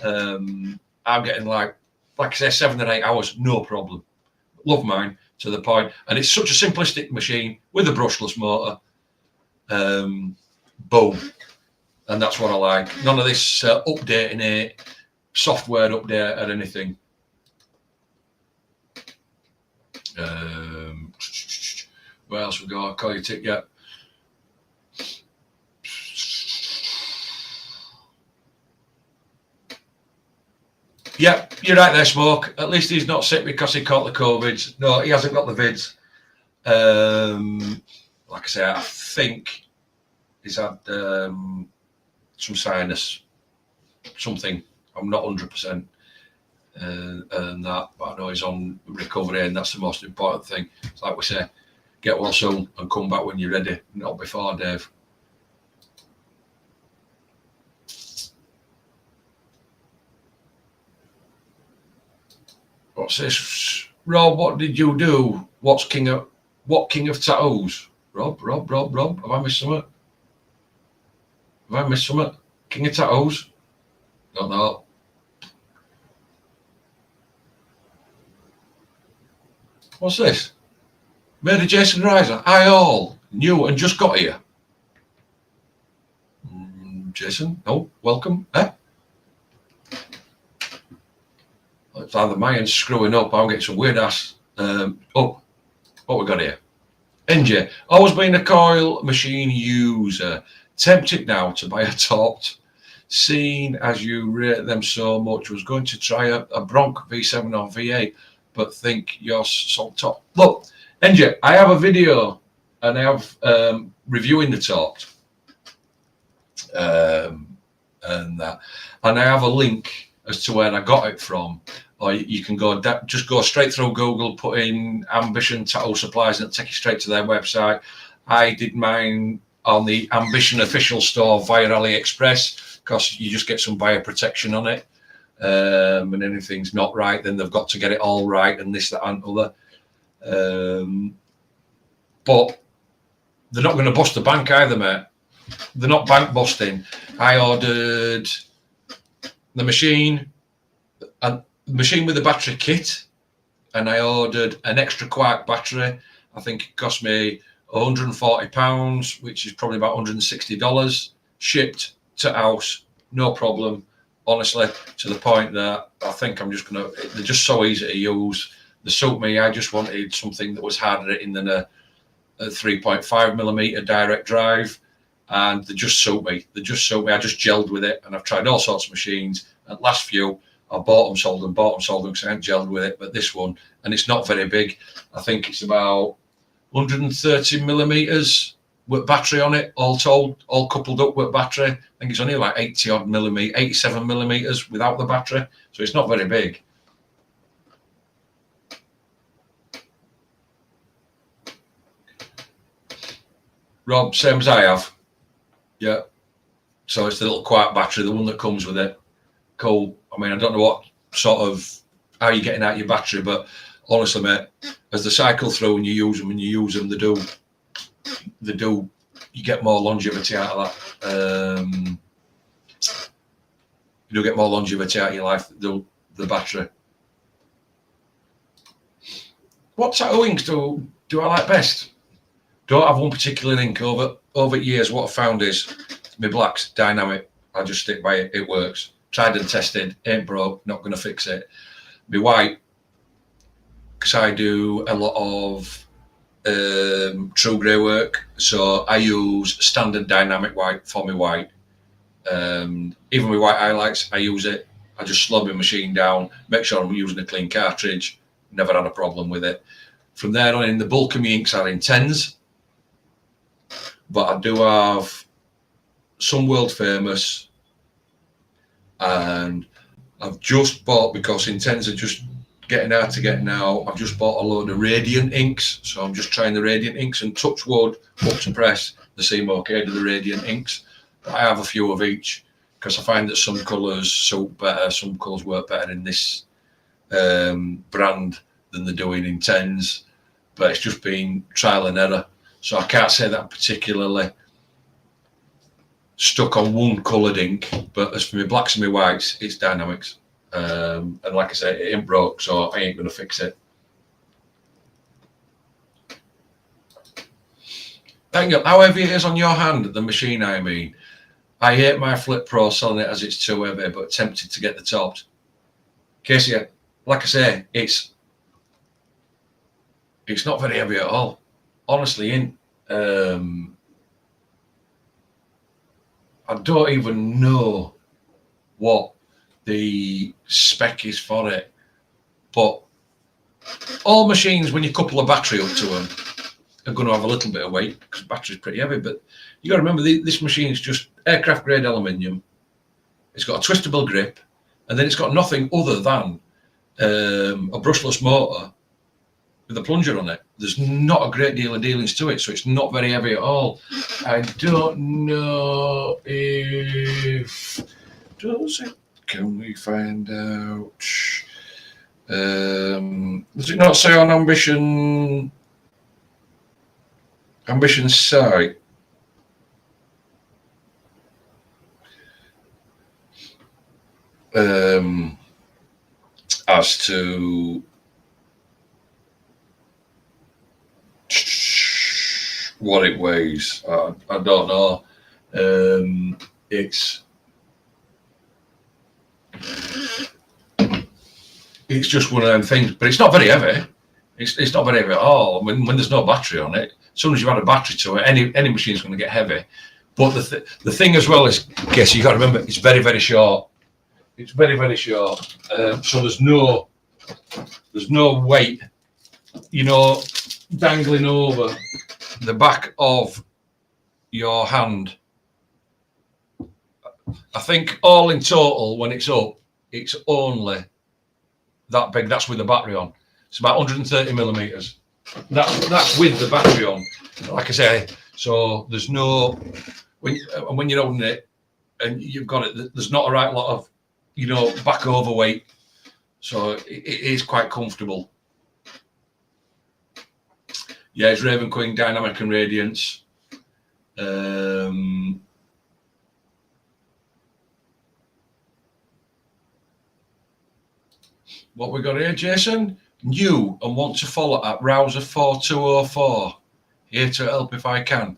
I'm getting like I say, 7 or 8 hours, no problem. Love mine to the point, and it's such a simplistic machine with a brushless motor. Boom, and that's what I like. None of this updating it, software update or anything. Where else we got? Call your tick yet? Yep, you're right there, Smoke. At least he's not sick because he caught the COVID. No, he hasn't got the vids. Like I say, I think he's had some sinus, something. I'm not 100%. And that, but I know he's on recovery, and that's the most important thing. It's like we say, get well soon and come back when you're ready, not before, Dave. What's this? Rob, what did you do? What king of tattoos? Rob, have I missed something? King of tattoos? Don't know. What's this? Made a Jason Riser. I all knew and just got here. Jason, no, welcome. It's either mine's screwing up, I'm getting some weird ass. What we got here? NJ, always been a coil machine user. Tempted now to buy a Torx. Seen as you rate them so much, was going to try a Bronc V7 or V8, but think you're so top. Look, NJ, I have a video and I have reviewing the Torx. And I have a link as to where I got it from. Or you can just go straight through Google, put in Ambition Tattoo Supplies, and it'll take you straight to their website. I did mine on the Ambition official store via AliExpress because you just get some buyer protection on it. And anything's not right, then they've got to get it all right, and this, that, and other. But they're not going to bust the bank either, mate. They're not bank busting. I ordered the machine with the battery kit, and I ordered an extra Quark battery. I think it cost me £140, which is probably about $160. Shipped to house, no problem. Honestly, to the point that I think I'm just gonna. They're just so easy to use. They suit me. I just wanted something that was harder hitting than a 3.5mm direct drive, and they just suit me. I just gelled with it, and I've tried all sorts of machines. At last few, I bought them, sold them because I hadn't gelled with it. But this one, and it's not very big. I think it's about 130 millimeters with battery on it, all told, all coupled up with battery. I think it's only like 87 millimeters without the battery, so it's not very big. Rob, same as I have. Yeah. So it's the little quiet battery, the one that comes with it. Cool. I mean, I don't know what sort of how you're getting out your battery, but honestly, mate, as they cycle through and you use them, they do. You get more longevity out of that. You do get more longevity out of your life. The battery. What type of inks do I like best? Don't have one particular ink. Over years, what I found is my black's dynamic. I just stick by it. It works. Tried and tested. Ain't broke. Not going to fix it. My white, because I do a lot of true grey work, so I use standard dynamic white for my white. Even my white highlights, I use it. I just slow my machine down, make sure I'm using a clean cartridge. Never had a problem with it. From there on in, the bulk of my inks are in 10s, but I do have some world famous, and I've just bought, because in 10s are just getting hard to get now, I've just bought a load of Radiant inks, so I'm just trying the Radiant inks, and touch wood, up to press, they seem okay to the Radiant inks. But I have a few of each, because I find that some colours suit better, some colours work better in this brand than they're doing in 10s, but it's just been trial and error. So I can't say that I'm particularly stuck on one coloured ink, but as for my blacks and my whites, it's dynamics. And like I say, it ain't broke, so I ain't going to fix it. How heavy it is on your hand, the machine, I mean. I hate my Flip Pro selling it as it's too heavy, but tempted to get the topped. Casey, like I say, it's not very heavy at all. Honestly, I don't even know what the spec is for it, but all machines, when you couple a battery up to them, are going to have a little bit of weight because the battery's pretty heavy. But you got to remember, this machine is just aircraft grade aluminium. It's got a twistable grip, and then it's got nothing other than a brushless motor with a plunger on it. There's not a great deal of dealings to it, so it's not very heavy at all. I don't know if does it. Can we find out? Does it not say on Ambition site? As to what it weighs, I don't know. It's just one of them things, but it's not very heavy. It's not very heavy at all. When there's no battery on it, as soon as you add a battery to it, any machine's going to get heavy. But the thing as well is, guess you got to remember, it's very, very short. It's very, very short. So there's no weight, dangling over the back of your hand. I think all in total, when it's up, it's only that big. That's with the battery on. It's about 130 millimeters. That's with the battery on. Like I say, so there's no when you're holding it and you've got it. There's not a right lot of back overweight. So it is quite comfortable. Yeah, it's Raven Queen Dynamic and Radiance. What we got here, Jason? New and want to follow at Rouser4204. Here to help if I can.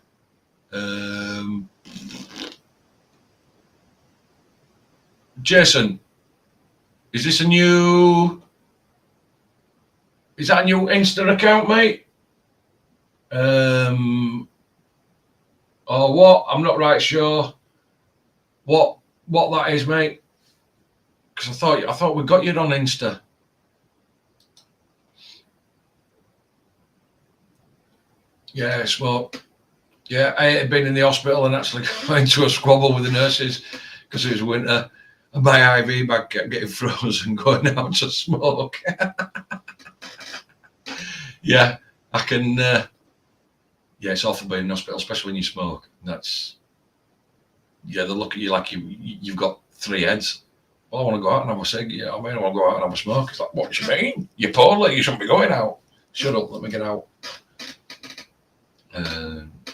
Jason, is that a new Insta account, mate? or what? I'm not right sure what that is, mate. Because I thought we got you on Insta. Yes, well, yeah, I had been in the hospital and actually got into a squabble with the nurses because it was winter and my IV bag kept getting frozen going out to smoke. Yeah, I can. Yeah, it's awful being in hospital, especially when you smoke. That's, yeah, they look at you like you've got 3 heads. Well, I want to go out and have a cig. Yeah, I mean, I want to go out and have a smoke. It's like, what do you mean? You're poorly. You shouldn't be going out. Shut up. Let me get out.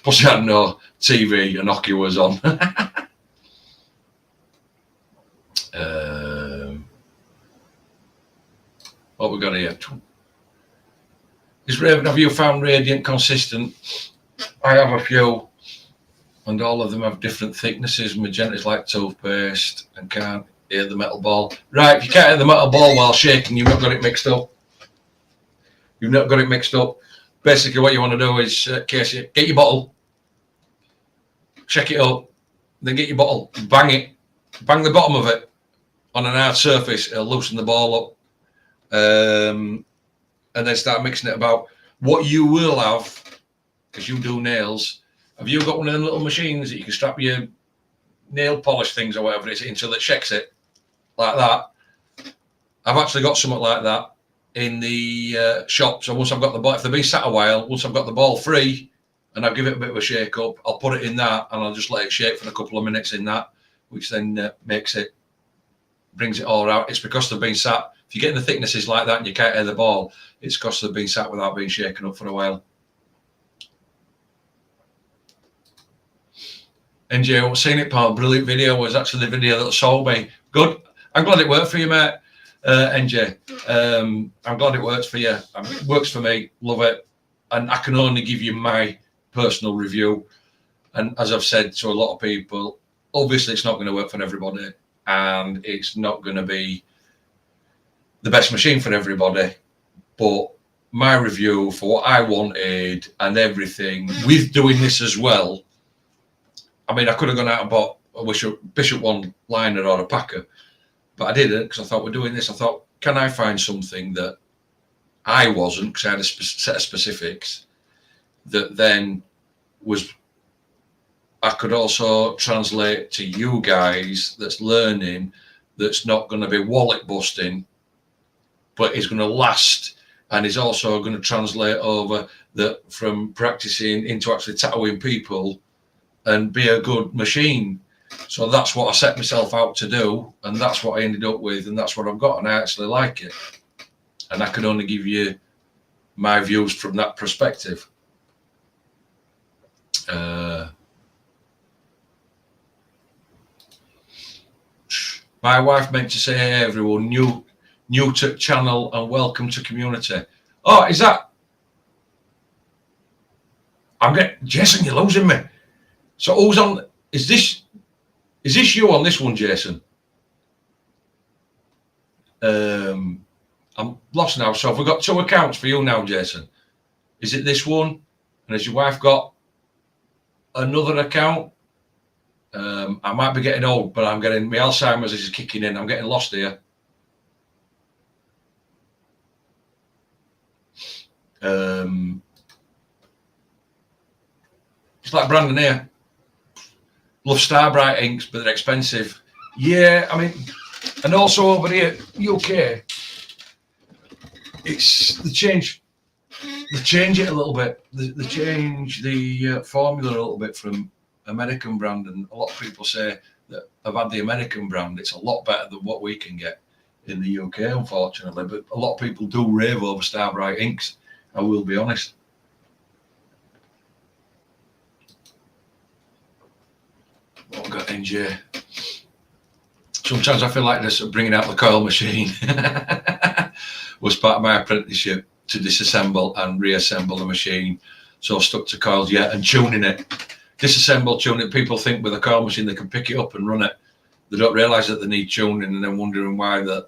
Plus, I had no TV and hockey was on. What we got here? Is Raven, have you found Radiant consistent? I have a few, and all of them have different thicknesses. Magenta's like toothpaste and can't hear the metal ball. Right, if you can't hear the metal ball while shaking, you've not got it mixed up. You've not got it mixed up. Basically, what you want to do is, Casey, get your bottle, shake it up, then get your bottle, bang it, bang the bottom of it on an hard surface. It'll loosen the ball up, and then start mixing it about. What you will have, because you do nails, have you got one of them little machines that you can strap your nail polish things or whatever it is into that shakes it like that? I've actually got something like that in the shop. So once I've got the ball, if they've been sat a while, once I've got the ball free and I'll give it a bit of a shake up, I'll put it in that and I'll just let it shake for a couple of minutes in that, which then brings it all out. It's because they've been sat. If you're getting the thicknesses like that and you can't hear the ball, it's because they've been sat without being shaken up for a while. NJ, I've seen it, pal. Brilliant video. Was actually the video that sold me. Good. I'm glad it worked for you, mate. NJ, I'm glad it works for you. It works for me. Love it. And I can only give you my personal review. And as I've said to a lot of people, obviously it's not going to work for everybody, and it's not going to be the best machine for everybody. But my review for what I wanted and everything with doing this as well. I mean, I could have gone out and bought a Bishop one liner or a Packer, but I didn't because I thought we're doing this. I thought, can I find something that I wasn't, because I had a set of specifics that then was, I could also translate to you guys that's learning, that's not going to be wallet busting, but is going to last, and is also going to translate over that from practicing into actually tattooing people and be a good machine. So that's what I set myself out to do, and that's what I ended up with, and that's what I've got, and I actually like it. And I can only give you my views from that perspective. My wife meant to say, hey everyone, new to channel and welcome to community. Oh, is that? Jason, you're losing me. So who's on? Is this you on this one, Jason? I'm lost now. So have we got 2 accounts for you now, Jason? Is it this one? And has your wife got another account? I might be getting old, but I'm getting, my Alzheimer's is kicking in. I'm getting lost here. It's like Brandon here. Love Starbright inks, but they're expensive. Yeah, I mean, and also over here, UK, it's they change it a little bit. They change the formula a little bit from American brand, and a lot of people say that I've had the American brand. It's a lot better than what we can get in the UK, unfortunately. But a lot of people do rave over Starbright inks. I will be honest. What have got NJ? Sometimes I feel like this bringing out the coil machine was part of my apprenticeship, to disassemble and reassemble the machine. So I stuck to coils, yeah, and tuning it. Disassemble, tune it. People think with a coil machine they can pick it up and run it. They don't realise that they need tuning, and then wondering why the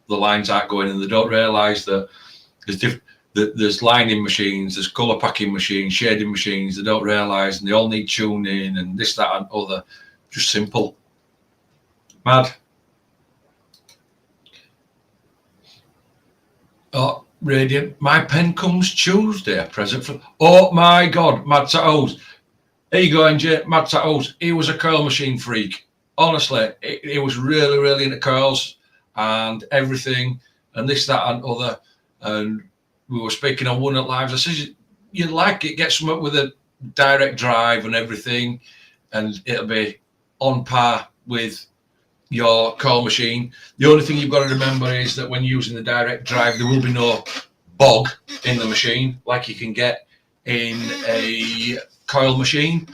lines aren't going, and they don't realise that there's there's lining machines, there's colour packing machines, shading machines. They don't realise, and they all need tuning and this, that, and other. Just simple. Mad. Oh, Radiant. My pen comes Tuesday. A present for. Oh my God, Mad Tattoos. There you go, NJ. Mad Tattoos. He was a curl machine freak. Honestly, he was really, really into curls and everything, and this, that, and other. And we were speaking on One at Lives. I said, you like it, get something with a direct drive and everything, and it'll be on par with your curl machine. The only thing you've got to remember is that when using the direct drive, there will be no bog in the machine like you can get in a coil machine,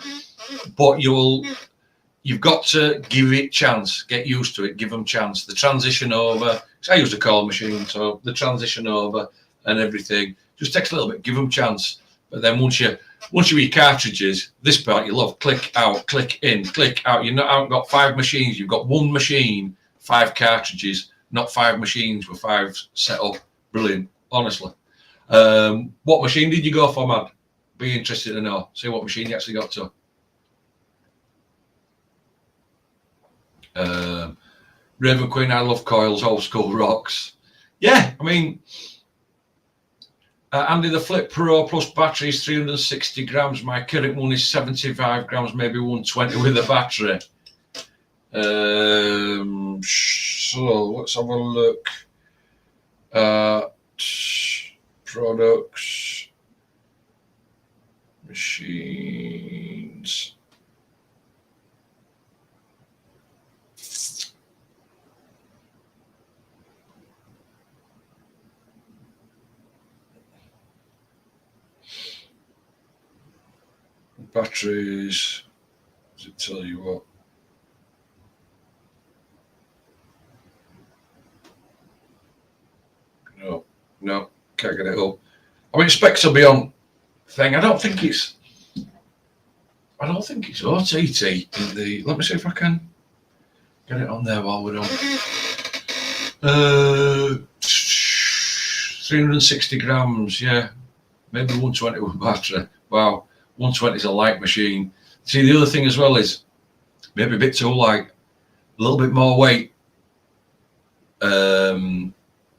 but you've got to give it chance, get used to it, give them chance. The transition over, because I use a coil machine, so the transition over and everything just takes a little bit. Give them chance, but then once you read cartridges, this part you love, click out, click in, click out. You haven't got 5 machines, you've got 1 machine, 5 cartridges, not 5 machines with 5 set up. Brilliant, honestly. What machine did you go for, Mad? Be interested to know. See what machine you actually got to. Raven Queen, I love coils, old school rocks. Yeah, I mean, Andy, the Flip Pro plus battery is 360 grams. My current one is 75 grams, maybe 120 with a battery. So let's have a look at products, machines. Batteries, does it tell you what? No, can't get it up. I mean, specs will be on thing. I don't think it's OTT in the. Let me see if I can get it on there while we're on. 360 grams, yeah, maybe 120 with battery. Wow. 120 is a light machine. See, the other thing as well is maybe a bit too light, a little bit more weight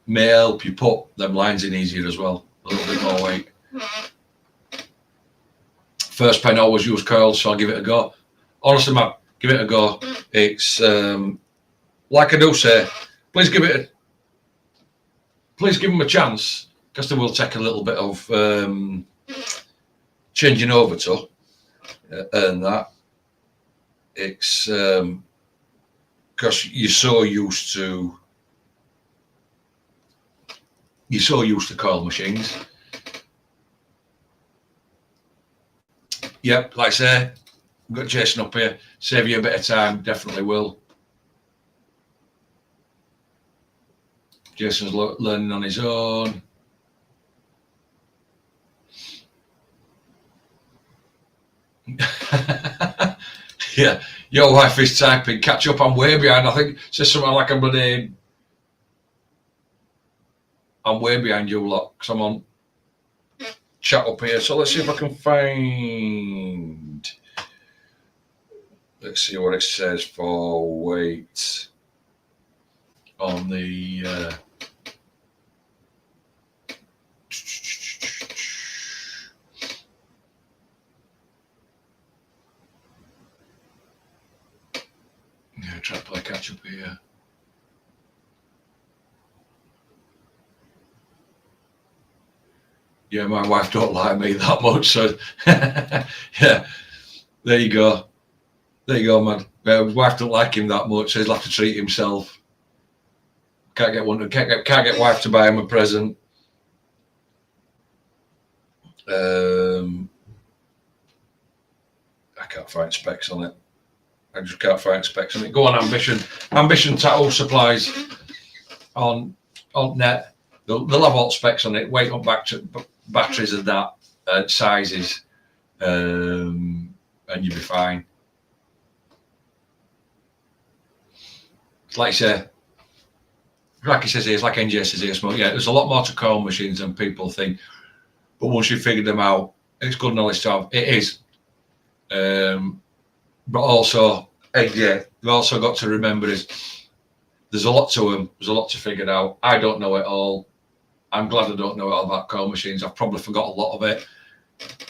may help you put them lines in easier as well. A little bit more weight. First pen I always use curls, so I'll give it a go. Honestly, Matt, give it a go. It's like I do say, please give them a chance, because they will take a little bit of changing over to, and that it's because you're so used to coil machines. Yep, like I say, we've got Jason up here. Save you a bit of time, definitely will. Jason's learning on his own. Yeah, your wife is typing, catch up, I'm way behind. I think says something like I'm way behind you lot, because I'm on chat up here. So let's see if I can find, let's see what it says for weight on the try to play catch up here. Yeah, my wife don't like me that much, so yeah, there you go, man. My wife don't like him that much, so he'll have to treat himself. Can't get wife to buy him a present. I can't find specs on it. I just can't find specs on it. Go on, Ambition Tattoo Supplies on net. They'll have all specs on it. Weight on batteries and that, sizes, and you'll be fine. Like I say, like he says here, it's like NJ says here, Smoke. Yeah, there's a lot more to coal machines than people think. But once you've figured them out, it's good knowledge to have. It is. But also, yeah, you've also got to remember is there's a lot to them. There's a lot to figure out. I don't know it all. I'm glad I don't know it all about coal machines. I've probably forgot a lot of it.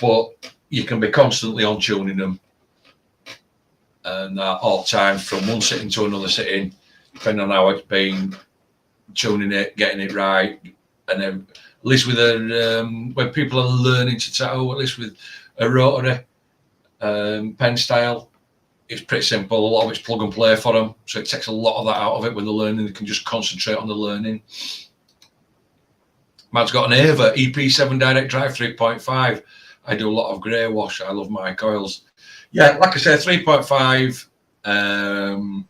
But you can be constantly on tuning them. And all the time, from one sitting to another sitting, depending on how it's been, tuning it, getting it right. And then, at least with when people are learning to tattoo, at least with a rotary pen style, it's pretty simple. A lot of it's plug and play for them, so it takes a lot of that out of it when they're learning. They can just concentrate on the learning. Matt's got an Ava EP7 direct drive 3.5. I do a lot of grey wash. I love my coils. Yeah, like I said, 3.5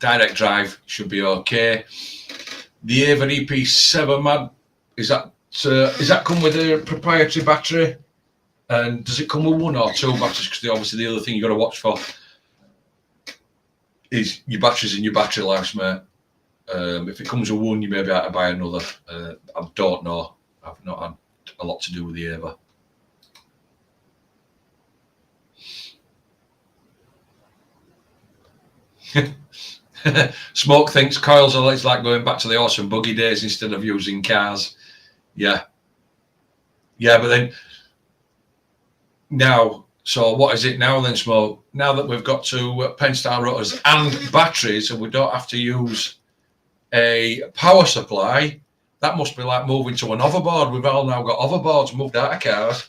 direct drive should be okay. The Ava EP7, Matt, is that come with a proprietary battery? And does it come with one or two batteries? Because obviously the other thing you've got to watch for is your batteries and your battery life, mate. If it comes with one, you may be able to buy another. I don't know. I've not had a lot to do with the Ava. Smoke thinks coils are it's like going back to the horse and buggy days instead of using cars. Yeah, but then now, so what is it now then, Smoke? Now that we've got to pen style rotors and batteries, and we don't have to use a power supply, that must be like moving to an hoverboard. We've all now got hoverboards moved out of cars.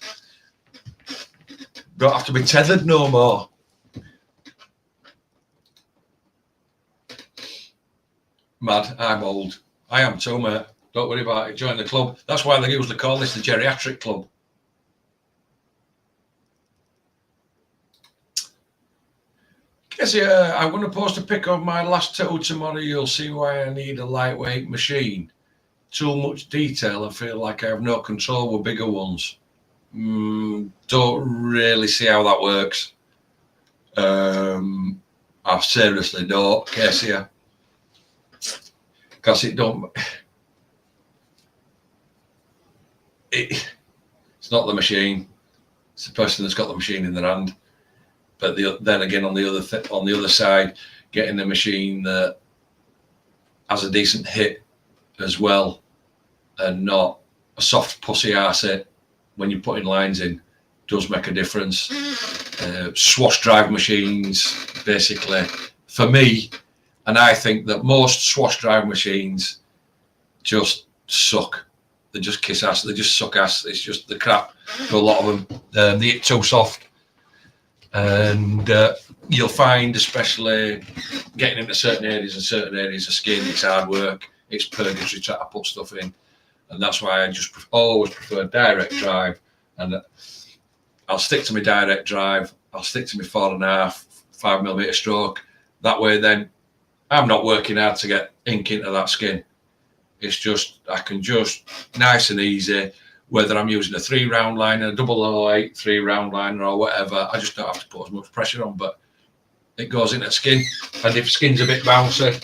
Don't have to be tethered no more. Mad, I'm old. I am too, mate. Don't worry about it. Join the club. That's why they usually call this the geriatric club. Yes, yeah, I'm going to post a pic of my last tattoo tomorrow. You'll see why I need a lightweight machine. Too much detail. I feel like I have no control with bigger ones. Don't really see how that works. I seriously don't, Casey. Because it don't. It's not the machine. It's the person that's got the machine in their hand. But then again, on the other side, getting the machine that has a decent hit as well, and not a soft pussy arse it when you're putting lines in, does make a difference. Swash drive machines, basically, for me, and I think that most swash drive machines just suck. They just kiss ass. They just suck ass. It's just the crap for a lot of them. They get too soft. And you'll find, especially getting into certain areas of skin, it's hard work, it's purgatory trying to put stuff in, and that's why I just always prefer direct drive. And I'll stick to my direct drive. I'll stick to my 4.5, 5mm stroke. That way, then I'm not working hard to get ink into that skin. It's just I can just nice and easy. Whether I'm using a 3-round liner, a 008 3-round liner, or whatever, I just don't have to put as much pressure on. But it goes into skin, and if skin's a bit bouncy,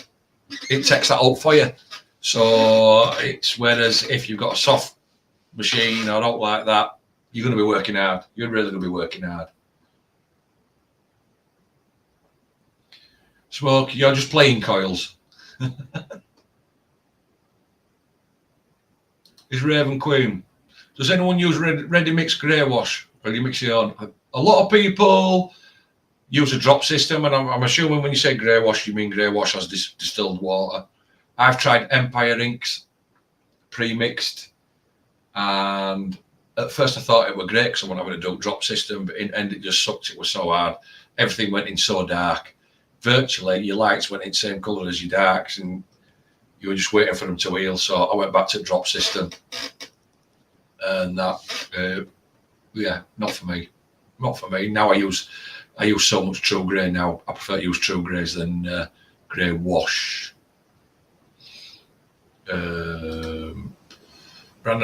it takes that up for you. So it's whereas if you've got a soft machine or not like that, you're going to be working hard. You're really going to be working hard. Smoke, you're just playing coils. Is Raven Queen? Does anyone use ready mix grey wash? Or do you mix your own? A lot of people use a drop system, and I'm assuming when you say grey wash, you mean grey wash as distilled water. I've tried Empire inks, pre-mixed, and at first I thought it were great because I want to have a drop system, but in the end it just sucked. It was so hard. Everything went in so dark. Virtually, your lights went in the same colour as your darks, and you were just waiting for them to heal. So I went back to drop system. And that, yeah, not for me. Not for me. Now I use so much True Grey now. I prefer to use True Greys than grey wash. Brandon,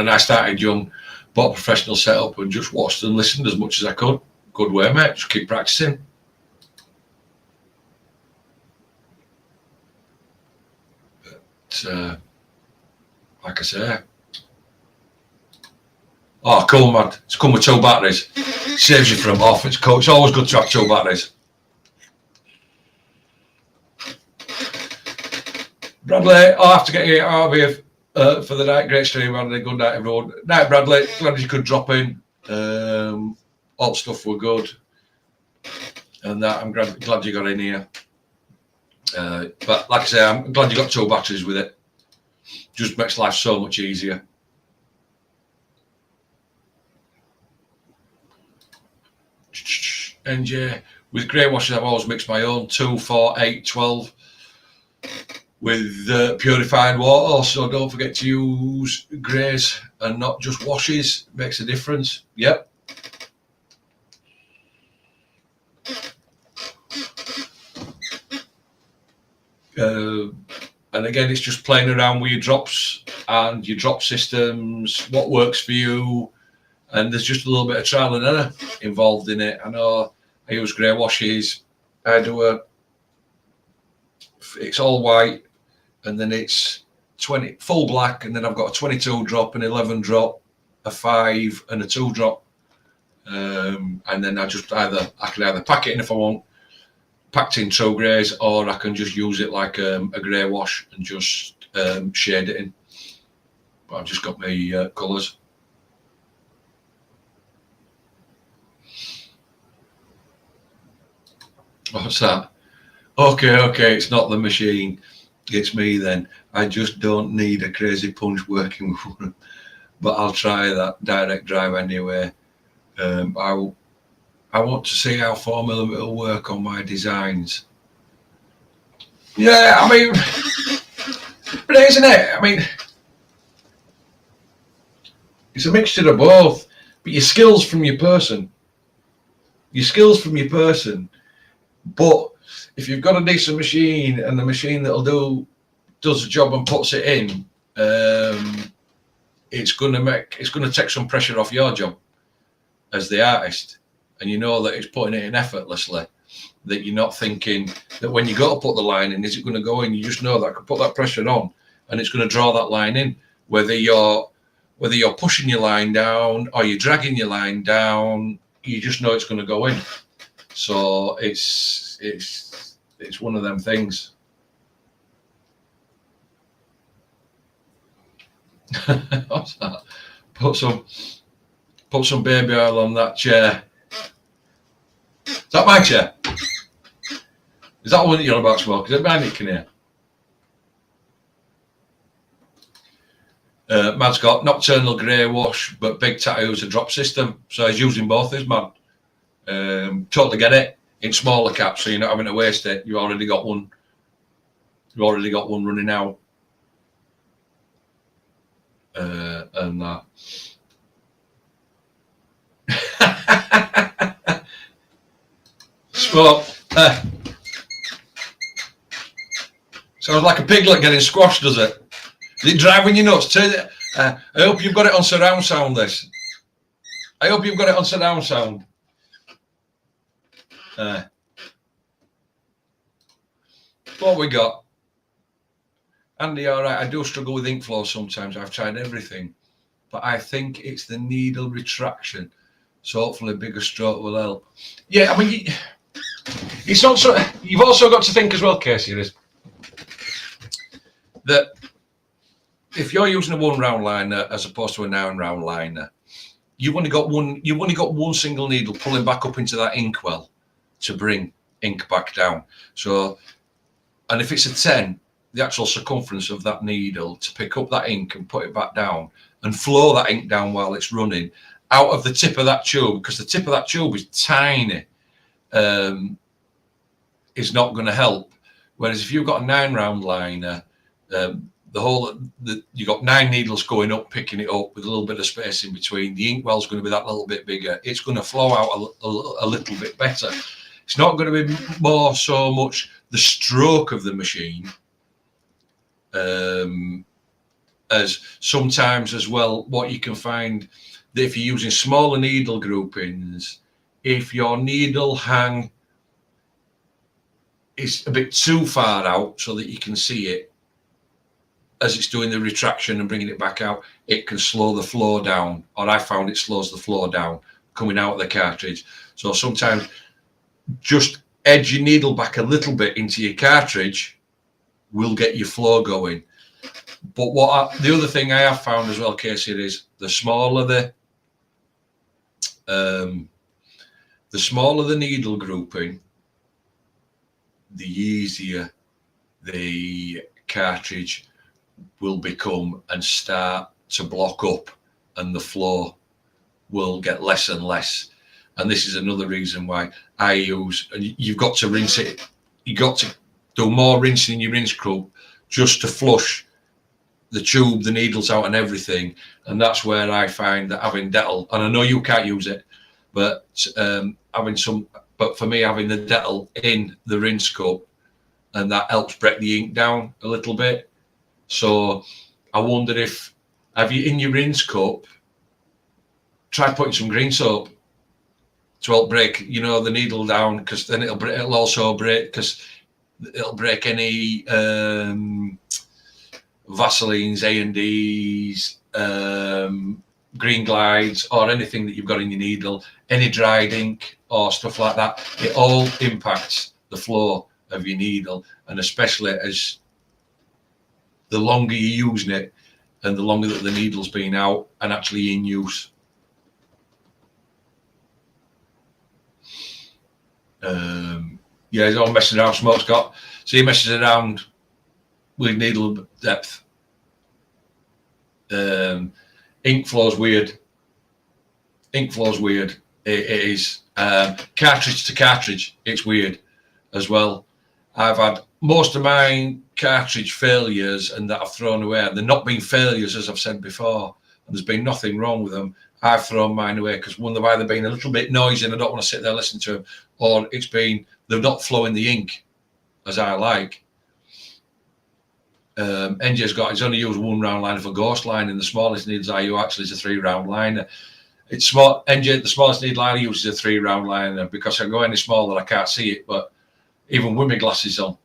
I started young, bought a professional setup and just watched and listened as much as I could. Good way, mate. Just keep practicing. like I say, oh, cool, man. It's come with 2 batteries. Saves you from off. It's cool. It's always good to have 2 batteries. Bradley, I'll have to get you out of here for the night. Great stream, man. Good night, everyone. Night, Bradley. Glad you could drop in. All stuff were good. And that, I'm glad you got in here. But like I say, I'm glad you got 2 batteries with it. Just makes life so much easier. NJ, with grey washes, I've always mixed my own 2, 4, 8, 12 with purified water. So don't forget to use greys and not just washes. Makes a difference. Yep. And again, it's just playing around with your drops and your drop systems, what works for you. And there's just a little bit of trial and error involved in it. I know I use grey washes. I do it's all white, and then it's 20 full black, and then I've got a 22 drop, an 11 drop, a 5, and a 2 drop. And then I can either pack it in if I want, packed in true greys, or I can just use it like a grey wash and just shade it in. But I've just got my colours. What's that? Okay, it's not the machine. It's me then. I just don't need a crazy punch working with them. But I'll try that direct drive anyway. I want to see how 4mm will work on my designs. Yeah, I mean, but isn't it? I mean, it's a mixture of both. But your skills from your person. But if you've got a decent machine and the machine that'll does the job and puts it in, it's going to take some pressure off your job as the artist, and you know that it's putting it in effortlessly. That you're not thinking that when you go to put the line in, is it going to go in? You just know that I can put that pressure on, and it's going to draw that line in. Whether you're pushing your line down or you're dragging your line down, you just know it's going to go in. So it's one of them things. What's that? Put some baby oil on that chair. Is that my chair? Is that one that you're on about, Smoke? Is it mine you can hear? Man's got nocturnal grey wash, but Big Tattoo's a drop system, so he's using both his man. Totally get it. In smaller caps, so you're not having to waste it. You already got one. You already got one running out, and that. Smoke. Sounds like a piglet getting squashed, does it? Is it driving you nuts? I hope you've got it on surround sound. This. I hope you've got it on surround sound. What we got? Andy, all right. I do struggle with ink flow sometimes. I've tried everything, but I think it's the needle retraction. So hopefully a bigger stroke will help. Yeah, I mean, it's not so. You've also got to think as well, Casey, is that if you're using a 1 round liner as opposed to a 9 round liner, you've only got one single needle pulling back up into that ink well to bring ink back down. So, and if it's a 10, the actual circumference of that needle to pick up that ink and put it back down and flow that ink down while it's running out of the tip of that tube, because the tip of that tube is tiny, is not going to help. Whereas if you've got a 9 round liner, you've got 9 needles going up, picking it up with a little bit of space in between. The inkwell's going to be that little bit bigger. It's going to flow out a little bit better. It's not going to be more so much the stroke of the machine, as sometimes as well. What you can find that if you're using smaller needle groupings, if your needle hang is a bit too far out so that you can see it, as it's doing the retraction and bringing it back out, it can slow the flow down, or I found it slows the flow down coming out of the cartridge. So sometimes just edge your needle back a little bit into your cartridge will get your flow going. But the other thing I have found as well, Casey, is the smaller the needle grouping, the easier the cartridge will become and start to block up, and the flow will get less and less. And this is another reason why I use, and you've got to rinse it, you've got to do more rinsing in your rinse group just to flush the tube, the needles out and everything. And that's where I find that having Dettol, and I know you can't use it, but but for me, having the Dettol in the rinse cup, and that helps break the ink down a little bit. So I wonder if, have you in your rinse cup, try putting some green soap to help break, the needle down, because then it'll also break, because it'll break any Vaselines, A&Ds, Green Glides, or anything that you've got in your needle, any dried ink or stuff like that. It all impacts the flow of your needle, and especially as the longer you're using it and the longer that the needle's been out and actually in use. He's all messing around. Smoke's got, so he messes around with needle depth. Ink flow's weird. It is cartridge to cartridge. It's weird as well. I've had most of my cartridge failures and that I've thrown away. They're not been failures, as I've said before, and there's been nothing wrong with them. I've thrown mine away because one, they've either been a little bit noisy and I don't want to sit there listening to them, or they're not flowing the ink as I like. NJ's he's only used 1 round liner for ghost lining. The smallest needles I use actually is a 3-round liner. It's small. NJ, the smallest needle I use is a 3-round liner, because if I go any smaller I can't see it, but even with my glasses on.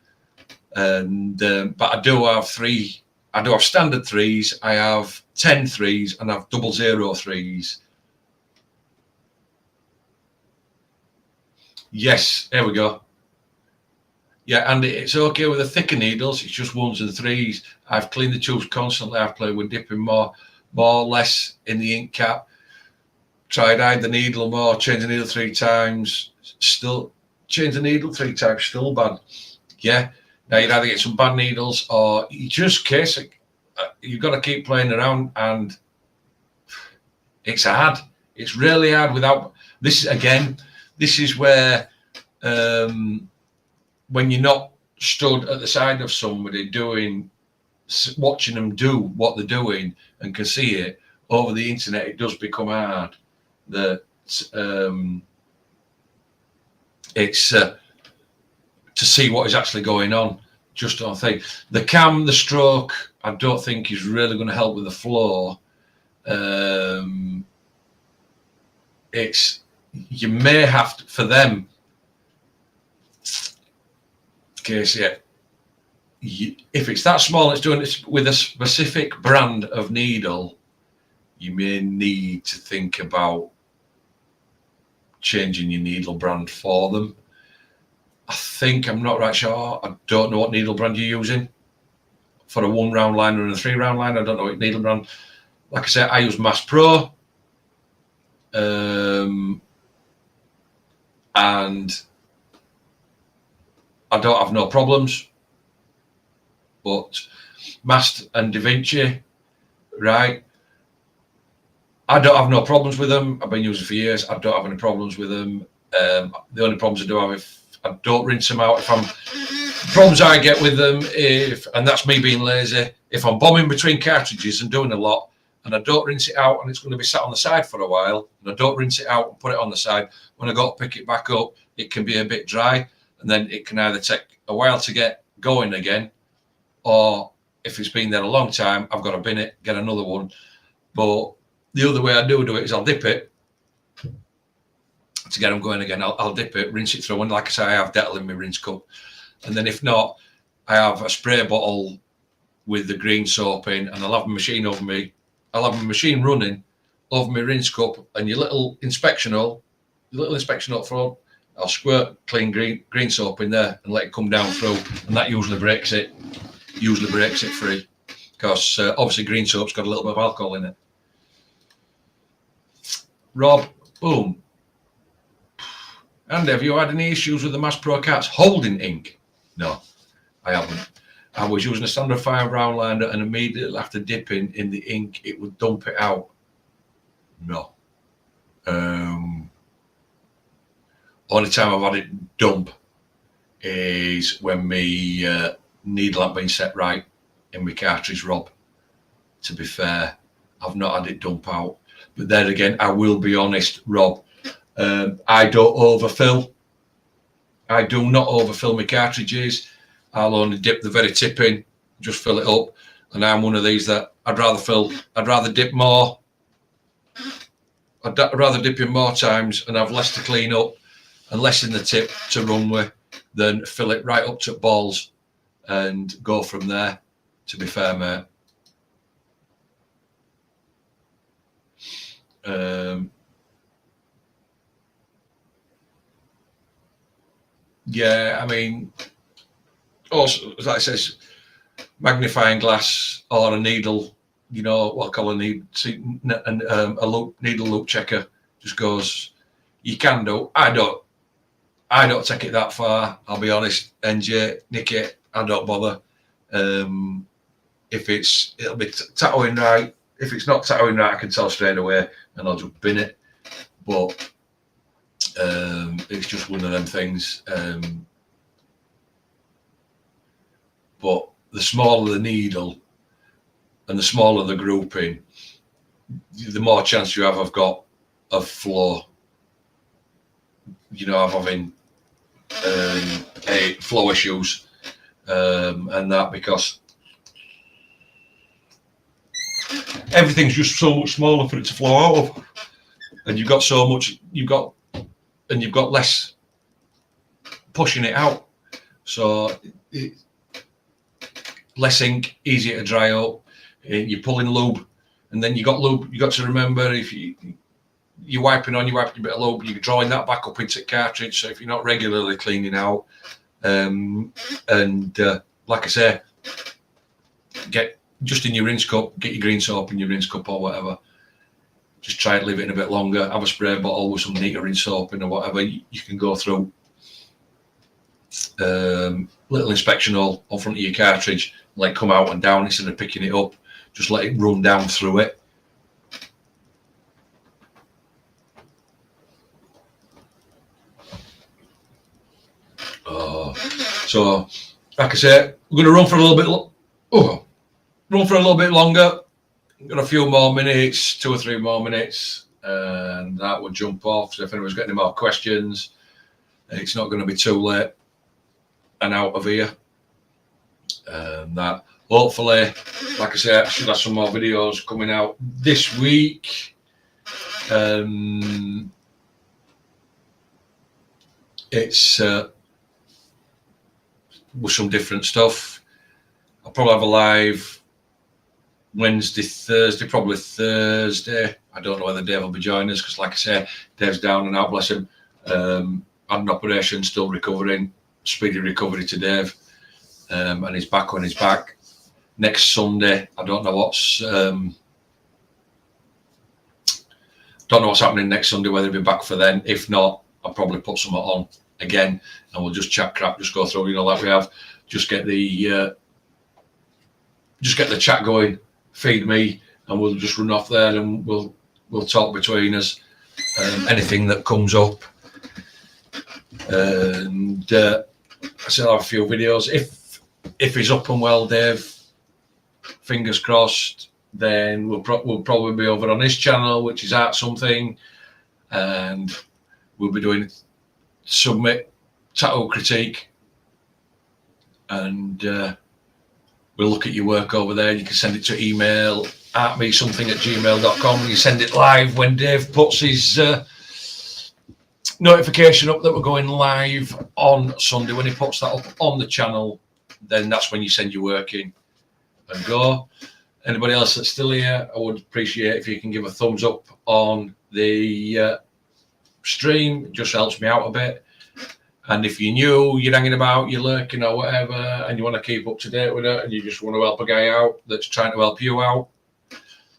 And but I do have standard 3s, I have 10 3s, and I have 000 3s. Yes, here we go. Yeah, and it's okay with the thicker needles. It's just 1s and 3s. I've cleaned the tubes constantly. I've played with dipping more or less in the ink cap. Tried hide the needle more, change the needle 3 times. Still change the needle 3 times. Still bad. Yeah. Now you'd either get some bad needles, or you just you've got to keep playing around, and it's hard. It's really hard without this. Again, this is where when you're not stood at the side of somebody watching them do what they're doing and can see it over the internet, it does become hard. It's to see what is actually going on. Just don't think the cam, the stroke, I don't think is really going to help with the flow. You may have to, for them. Case, yeah. If it's that small, it's doing it with a specific brand of needle, you may need to think about changing your needle brand for them. I'm not right sure. I don't know what needle brand you're using for a 1-round liner and a 3-round liner. I don't know what needle brand. Like I said, I use Mass Pro, and I don't have no problems. But Mast and Da Vinci, right? I don't have no problems with them. I've been using them for years. I don't have any problems with them. The only problems I do have, if I don't rinse them out, problems I get with them, and that's me being lazy, if I'm bombing between cartridges and doing a lot, and I don't rinse it out, and it's going to be sat on the side for a while, and I don't rinse it out and put it on the side, when I go to pick it back up, it can be a bit dry, and then it can either take a while to get going again, or if it's been there a long time, I've got to bin it, get another one. But the other way I do it is I'll dip it to get them going again. I'll dip it, rinse it through, and like I say, I have Dettol in my rinse cup. And then if not, I have a spray bottle with the green soap in, and I'll have my machine over me. I'll have my machine running over my rinse cup, and your little inspection hole front, I'll squirt clean green soap in there and let it come down through, and that usually breaks it free, because obviously green soap's got a little bit of alcohol in it. Rob, boom. Andy, have you had any issues with the Mass Pro carts holding ink? No, I haven't. I was using a standard fine brown liner, and immediately after dipping in the ink, it would dump it out. No. Only time I've had it dump is when my needle hasn't been set right in my cartridge, Rob. To be fair, I've not had it dump out. But then again, I will be honest, Rob, I don't overfill. I do not overfill my cartridges. I'll only dip the very tip in, just fill it up. And I'm one of these that I'd rather dip more. I'd rather dip in more times and have less to clean up and less in the tip to run with than fill it right up to balls and go from there, to be fair, mate. Yeah, I mean, also, like I says, magnifying glass or a needle, you know, what I call a needle loop checker, just goes. You can do. I don't take it that far. I'll be honest. NJ, Nicky, I don't bother. If it'll be tattooing right. If it's not tattooing right, I can tell straight away, and I'll just bin it. But it's just one of them things. But the smaller the needle and the smaller the grouping, the more chance you have of flow. You know, of having flow issues and that, because everything's just so much smaller for it to flow out of, and you've got less pushing it out, so less ink, easier to dry up. You're pulling lube, and then you got to remember, if you're wiping a bit of lube, you're drawing that back up into the cartridge. So if you're not regularly cleaning out, like I say, get just in your rinse cup, get your green soap in your rinse cup or whatever. Just try to leave it in a bit longer. Have a spray bottle with some neater rinse soap in or whatever. You can go through. Little inspection hole on front of your cartridge, like come out and down instead of picking it up. Just let it run down through it. So, like I say, we're going to run for a little bit longer. Got a few more minutes, 2 or 3 more minutes, and that will jump off. So if anyone's got any more questions, it's not going to be too late and out of here. That hopefully, like I say, I should have some more videos coming out this week. It's with some different stuff. I'll probably have a live Wednesday, Thursday, probably Thursday. I don't know whether Dave will be joining us, because like I say, Dave's down and out, bless him. Had an operation, still recovering. Speedy recovery to Dave. And he's back when he's back. Next Sunday, I don't know what's happening next Sunday, whether he'll be back for then. If not, I'll probably put something on again, and we'll just chat crap, just go through, you know, like we have. Just get the chat going, feed me, and we'll just run off there, and we'll talk between us. Anything that comes up, and I still have a few videos. If he's up and well, Dave, fingers crossed, then we'll probably be over on his channel, which is Art Something, and we'll be doing Submit Tattoo Critique, and we'll look at your work over there. You can send it to email artmesomething@gmail.com, and you send it live when Dave puts his notification up that we're going live on Sunday. When he puts that up on the channel, then that's when you send your work in. and go. Anybody else that's still here, I would appreciate if you can give a thumbs up on the stream. It just helps me out a bit. And if you're new, you're hanging about, you're lurking or whatever, and you want to keep up to date with it, and you just want to help a guy out that's trying to help you out,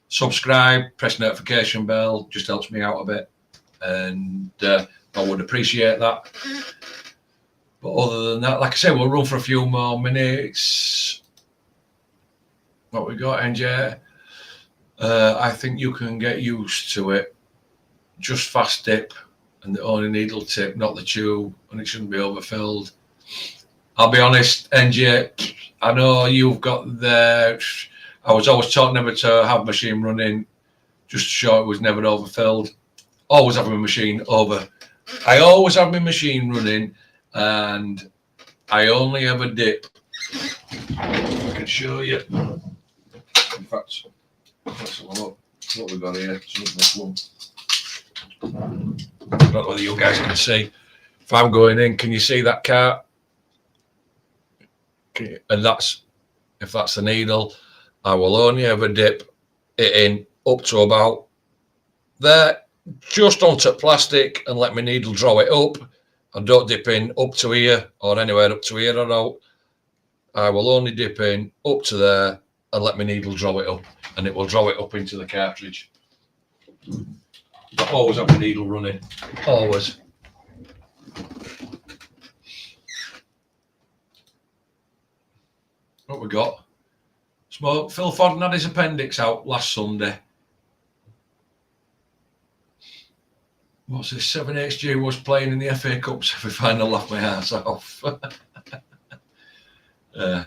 subscribe, press notification bell, just helps me out a bit. And I would appreciate that. But other than that, like I say, we'll run for a few more minutes. What we got, NJ? I think you can get used to it. Just fast dip and the only needle tip, not the tube, and it shouldn't be overfilled. I'll be honest, NJ, I know you've got the... I was always taught never to have machine running, just to show it was never overfilled. Always have my machine over. I always have my machine running, and I only ever dip. I can show you. In fact, let's have a look. What we got here? I don't know whether you guys can see. If I'm going in, can you see that cart? And that's, if that's the needle, I will only ever dip it in up to about there, just onto plastic, and let my needle draw it up. I don't dip in up to here or anywhere up to here at all. I will only dip in up to there and let my needle draw it up, and it will draw it up into the cartridge. I always have the needle running, always. What we got? Smoke. Phil Fodden had his appendix out last Sunday. What's this? 7HG was playing in the FA Cup semi-final, laughed my ass off. Yeah.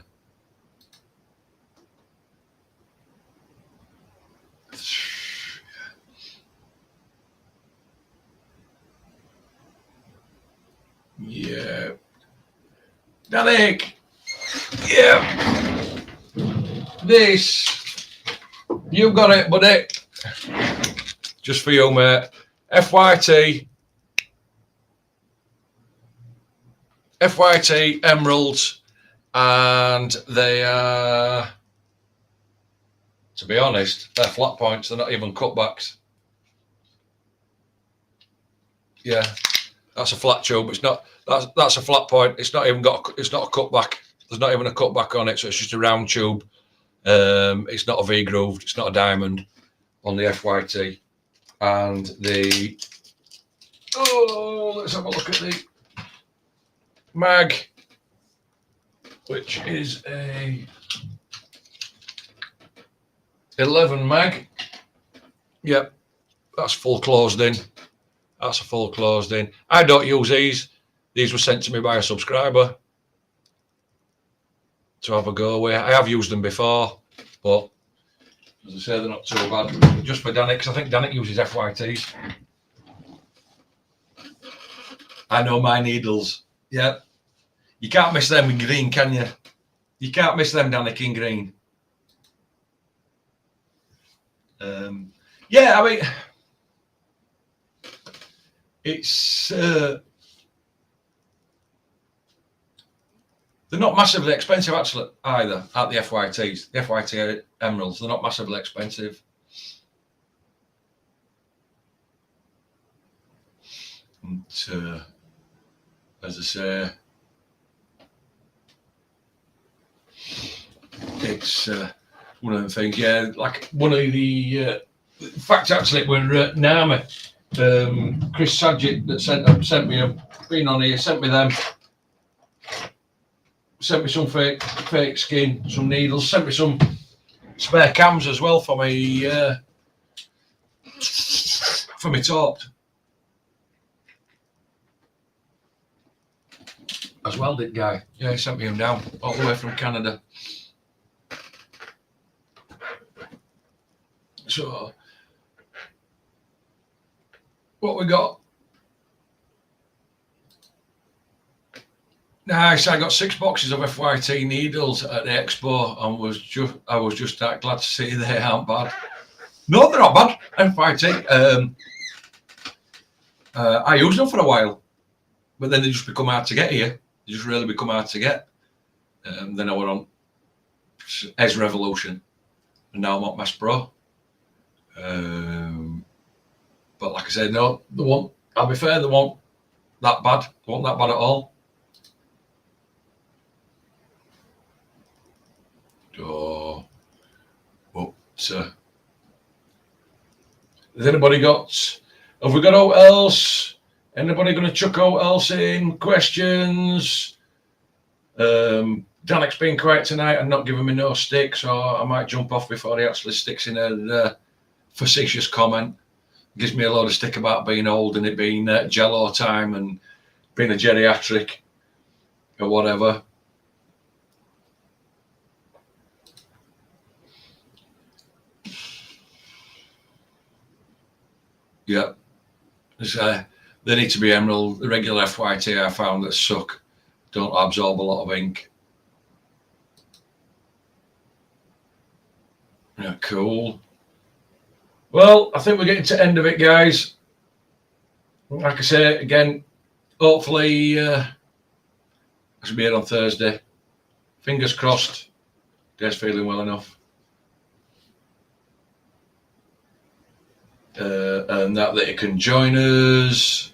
Danik! Yeah! This! You got it, buddy! Just for you, mate. FYT emeralds, and they are, to be honest, they're flat points. They're not even cutbacks. Yeah, that's a flat tube. It's not. That's a flat point. It's not even got. It's not a cutback. There's not even a cutback on it. So it's just a round tube. It's not a V grooved. It's not a diamond on the FYT. And the, let's have a look at the mag, which is a 11 mag. Yep, that's full closed in. That's a full closed in. I don't use these. These were sent to me by a subscriber to have a go with. I have used them before, but as I say, they're not too bad. Just for Danik, because I think Danik uses FYTs. I know my needles. Yeah. You can't miss them in green, can you? You can't miss them, Danik, in green. Yeah, I mean, it's... they're not massively expensive, actually, either, at the FYTs. The FYT emeralds, they're not massively expensive. And, as I say, it's one of the things, yeah, like one of the... in fact, actually, we're Nami, Chris Sadgett, that sent me been on here, sent me them. Sent me some fake skin, some needles, sent me some spare cams as well for me torped. As well, did guy. Yeah, he sent me them down all the way from Canada. So, what we got? Nice. I got 6 boxes of FYT needles at the expo, and I was just that glad to see they aren't bad. No, they're not bad. FYT. I used them for a while, but then they just become hard to get here. They just really become hard to get. Then I went on Ez Revolution, and now I'm at Mass Pro. But like I said, no, they won't. I'll be fair, they won't that bad. They won't that bad at all. Oh, but has anybody got? Have we got out else? Anybody going to chuck out else in questions? Danek's been quiet tonight and not giving me no stick, so I might jump off before he actually sticks in a facetious comment. Gives me a load of stick about being old and it being Jello time and being a geriatric or whatever. Yeah. They need to be emerald. The regular FYT I found that suck. Don't absorb a lot of ink. Yeah, cool. Well, I think we're getting to the end of it, guys. Like I say, again, hopefully I should be here on Thursday. Fingers crossed. Dave's feeling well enough. And that he can join us.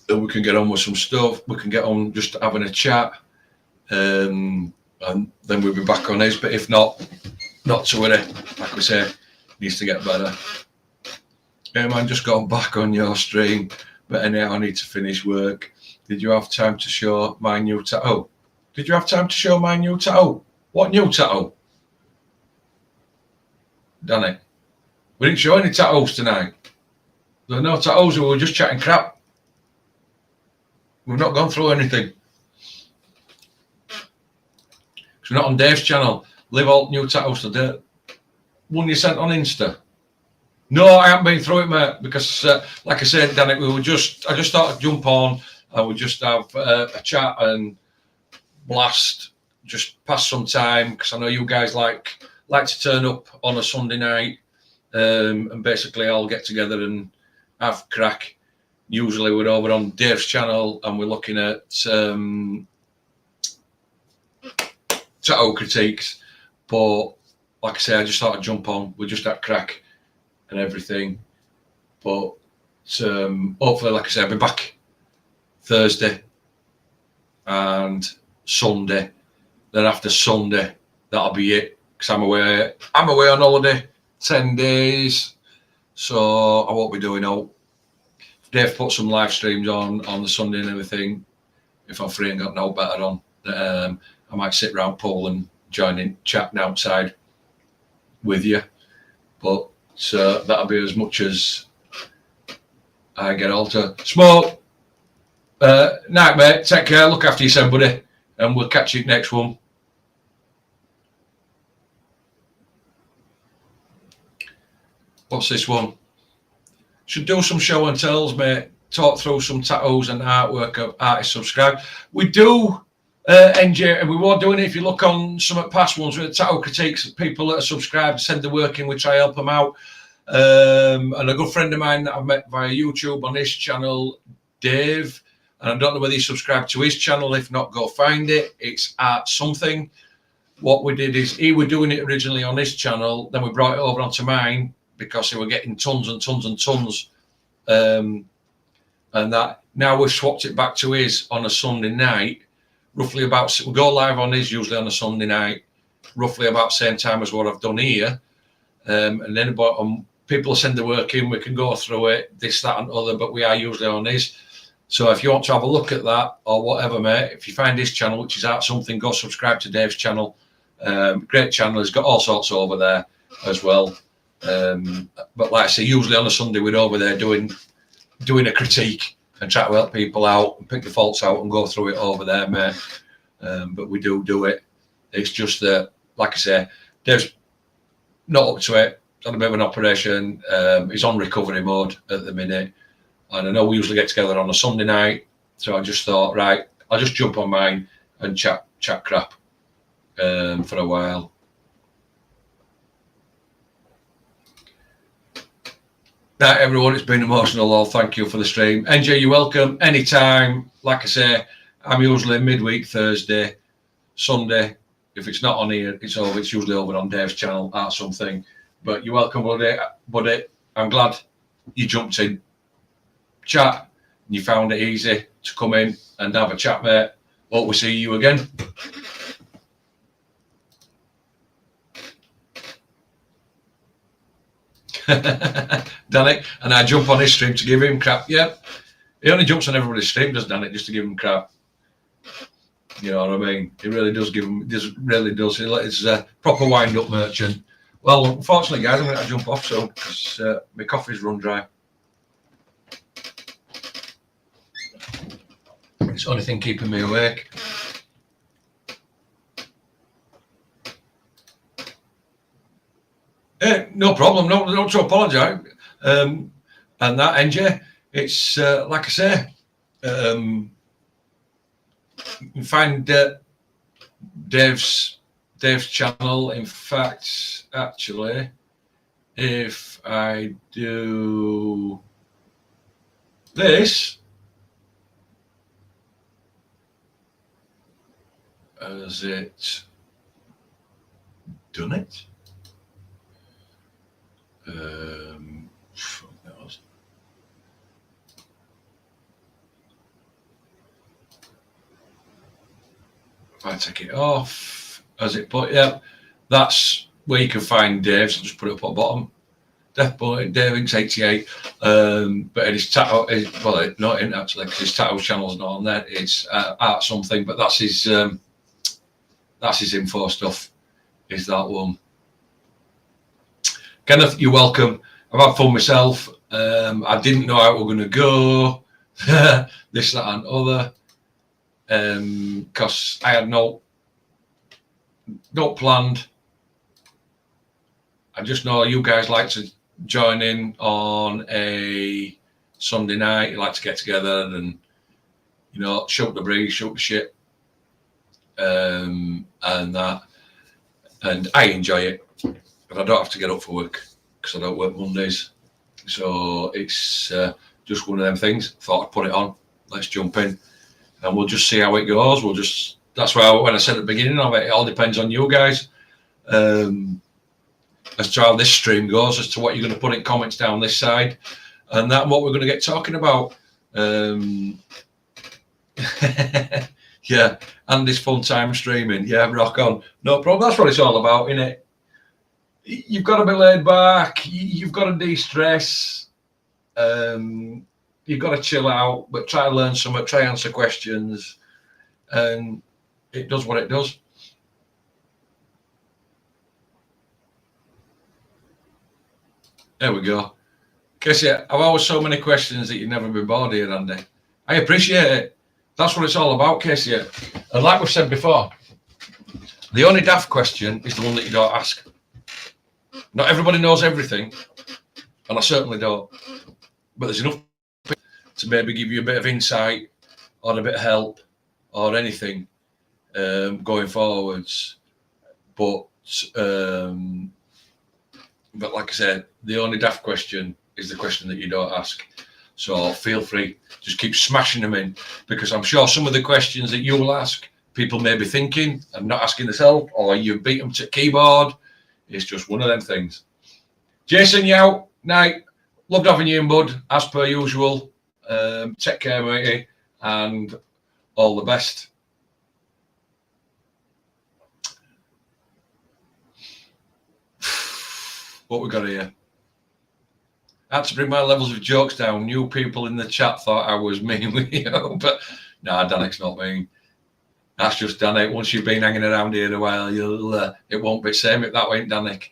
And we can get on with some stuff. We can get on just having a chat. And then we'll be back on his. But if not to worry. Like we say, needs to get better. Yeah, man, just got back on your stream. But anyhow, I need to finish work. Did you have time to show my new tattoo? Did you have time to show my new tattoo? What new tattoo? Danny? We didn't show any tattoos tonight. There were no tattoos, we were just chatting crap. We've not gone through anything. Because we're not on Dave's channel. Live Alt new tattoos today. One you sent on Insta. No, I haven't been through it, mate, because like I said, Danny, I just thought I'd jump on and we'll just have a chat and blast, just pass some time, because I know you guys like to turn up on a Sunday night. And basically I'll get together and have crack. Usually we're over on Dave's channel and we're looking at tattoo critiques. But like I say, I just thought I'd jump on. We're just at crack and everything. But hopefully, like I say, I'll be back Thursday and Sunday. Then after Sunday, that'll be it. Because I'm away on holiday. 10 days, so I won't be doing out. Dave put some live streams on the Sunday and everything. If I'm free and got no better on, I might sit round pool and join in chatting outside with you. But that'll be as much as I get all to. Smoke. Night, mate. Take care. Look after yourself, buddy, and we'll catch you next one. What's this one? Should do some show and tells, mate. Talk through some tattoos and artwork of artists subscribe. We do, NJ, and we were doing it. If you look on some of the past ones with tattoo critiques, people that are subscribed send the work in, we try to help them out. And a good friend of mine that I've met via YouTube on his channel, Dave, and I don't know whether you subscribed to his channel. If not, go find it. It's Art Something. What we did is he was doing it originally on his channel, then we brought it over onto mine, because they were getting tons and tons and tons, and that now we've swapped it back to his on a Sunday night, roughly about. We go live on his usually on a Sunday night, roughly about same time as what I've done here, and then people send the work in, we can go through it, this, that, and other, but we are usually on his. So if you want to have a look at that or whatever, mate, if you find his channel, which is Art Something, go subscribe to Dave's channel. Great channel, he's got all sorts over there as well. But like I say, usually on a Sunday we're over there doing a critique and try to help people out and pick the faults out and go through it over there, mate. But we do it. It's just that, like I say, Dave's not up to it. He's had a bit of an operation. He's on recovery mode at the minute. And I know we usually get together on a Sunday night. So I just thought, right, I'll just jump on mine and chat crap for a while. Right, everyone, it's been emotional. All thank you for the stream. NJ, you're welcome anytime. Like I say, I'm usually midweek Thursday, Sunday. If it's not on here, it's usually over on Dave's channel or something. But you're welcome, buddy. I'm glad you jumped in. Chat. You found it easy to come in and have a chat, mate. Hope we see you again. Danik, and I jump on his stream to give him crap. Yep. He only jumps on everybody's stream, does Danik, just to give him crap. You know what I mean? He really does give him, really does. He's a proper wind-up merchant. Well, unfortunately, guys, I'm going to jump off soon because my coffee's run dry. It's the only thing keeping me awake. No problem. No to apologise. And that, NJ, it's like I say, you can find Dave's channel. In fact, actually, if I do this, has it done it? If I take it off, has it put? Yeah, that's where you can find Dave. So just put it up at the bottom. Death Boy, Dave Inks 88. But his tattoo, well, not in actually, because his tattoo channel's not on there. It's art something, but that's his info stuff. Is that one? Kenneth, you're welcome. I've had fun myself. I didn't know how we were going to go. This, that, and other. Because I had no planned. I just know you guys like to join in on a Sunday night. You like to get together and, you know, shoot the breeze, shoot the shit, and that. And I enjoy it. But I don't have to get up for work because I don't work Mondays. So it's just one of them things. Thought I'd put it on. Let's jump in. And we'll just see how it goes. That's why when I said at the beginning of it, it all depends on you guys. As to how this stream goes, as to what you're going to put in comments down this side. And that what we're going to get talking about. Yeah, and this fun time streaming. Yeah, rock on. No problem. That's what it's all about, isn't it? You've got to be laid back. You've got to de-stress. You've got to chill out, but try to learn something, try to answer questions. And it does what it does. There we go. Casey, I've always so many questions that you've never been bored here, Andy. I appreciate it. That's what it's all about, Casey. And like we've said before, the only daft question is the one that you don't ask. Not everybody knows everything, and I certainly don't. But there's enough to maybe give you a bit of insight or a bit of help or anything going forwards. But like I said, the only daft question is the question that you don't ask. So feel free, just keep smashing them in, because I'm sure some of the questions that you'll ask, people may be thinking and not asking themselves, or you beat them to keyboard. It's just one of them things. Jason, you out? Night. Loved having you in, bud, as per usual. Take care, matey, and all the best. What we got here? I had to bring my levels of jokes down. New people in the chat thought I was mean with you, but nah, Danik's not mean. That's just Danik. Once you've been hanging around here a while, you'll it won't be the same if that ain't Danik.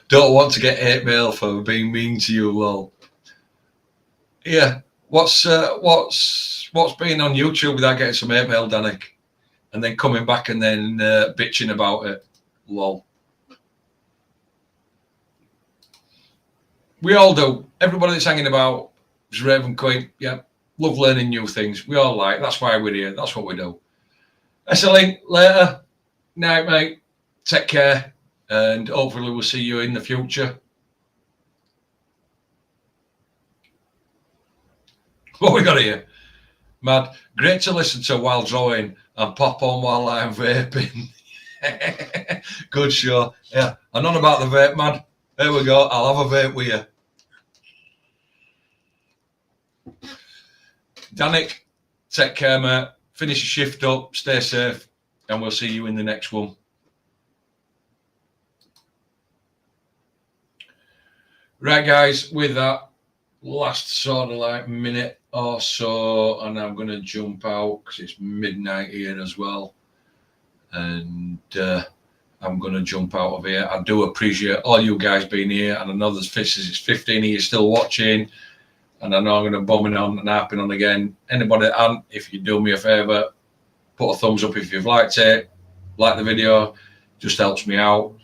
Don't want to get hate mail for being mean to you, lol. Yeah, what's been on YouTube without getting some hate mail, Danik, and then coming back and then bitching about it, lol. We all do. Everybody that's hanging about is Raven Queen. Yeah, love learning new things. We all like. That's why we're here. That's what we do. SLink later. Night, mate. Take care. And hopefully we'll see you in the future. What we got here? Mad. Great to listen to while drawing and pop on while I'm vaping. Good show. Yeah. And on about the vape, man. There we go. I'll have a vape with you. Danik, take care, mate. Finish your shift up. Stay safe. And we'll see you in the next one. Right, guys. With that, last sort of like minute or so, and I'm going to jump out because it's midnight here as well. And I'm going to jump out of here. I do appreciate all you guys being here, and I know there's 15 of you still watching, and I know I'm going to bomb it on and harping on again. Anybody that hasn't, if you do me a favour, put a thumbs up if you've liked it, like the video, just helps me out.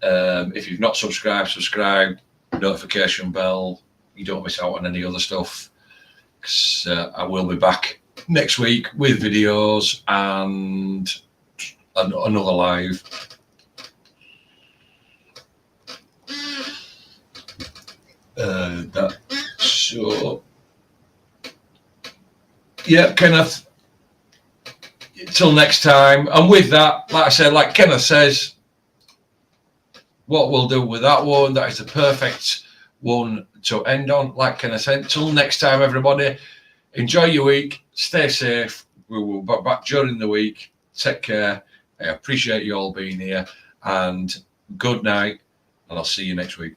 If you've not subscribed, subscribe, notification bell, you don't miss out on any other stuff. Because I will be back next week with videos and another live. So yeah, Kenneth, till next time. And with that, like I said, like Kenneth says, what we'll do with that one, that is the perfect one to end on. Like Kenneth said, till next time, everybody, enjoy your week, stay safe. We will be back during the week. Take care. I appreciate you all being here, and good night, and I'll see you next week.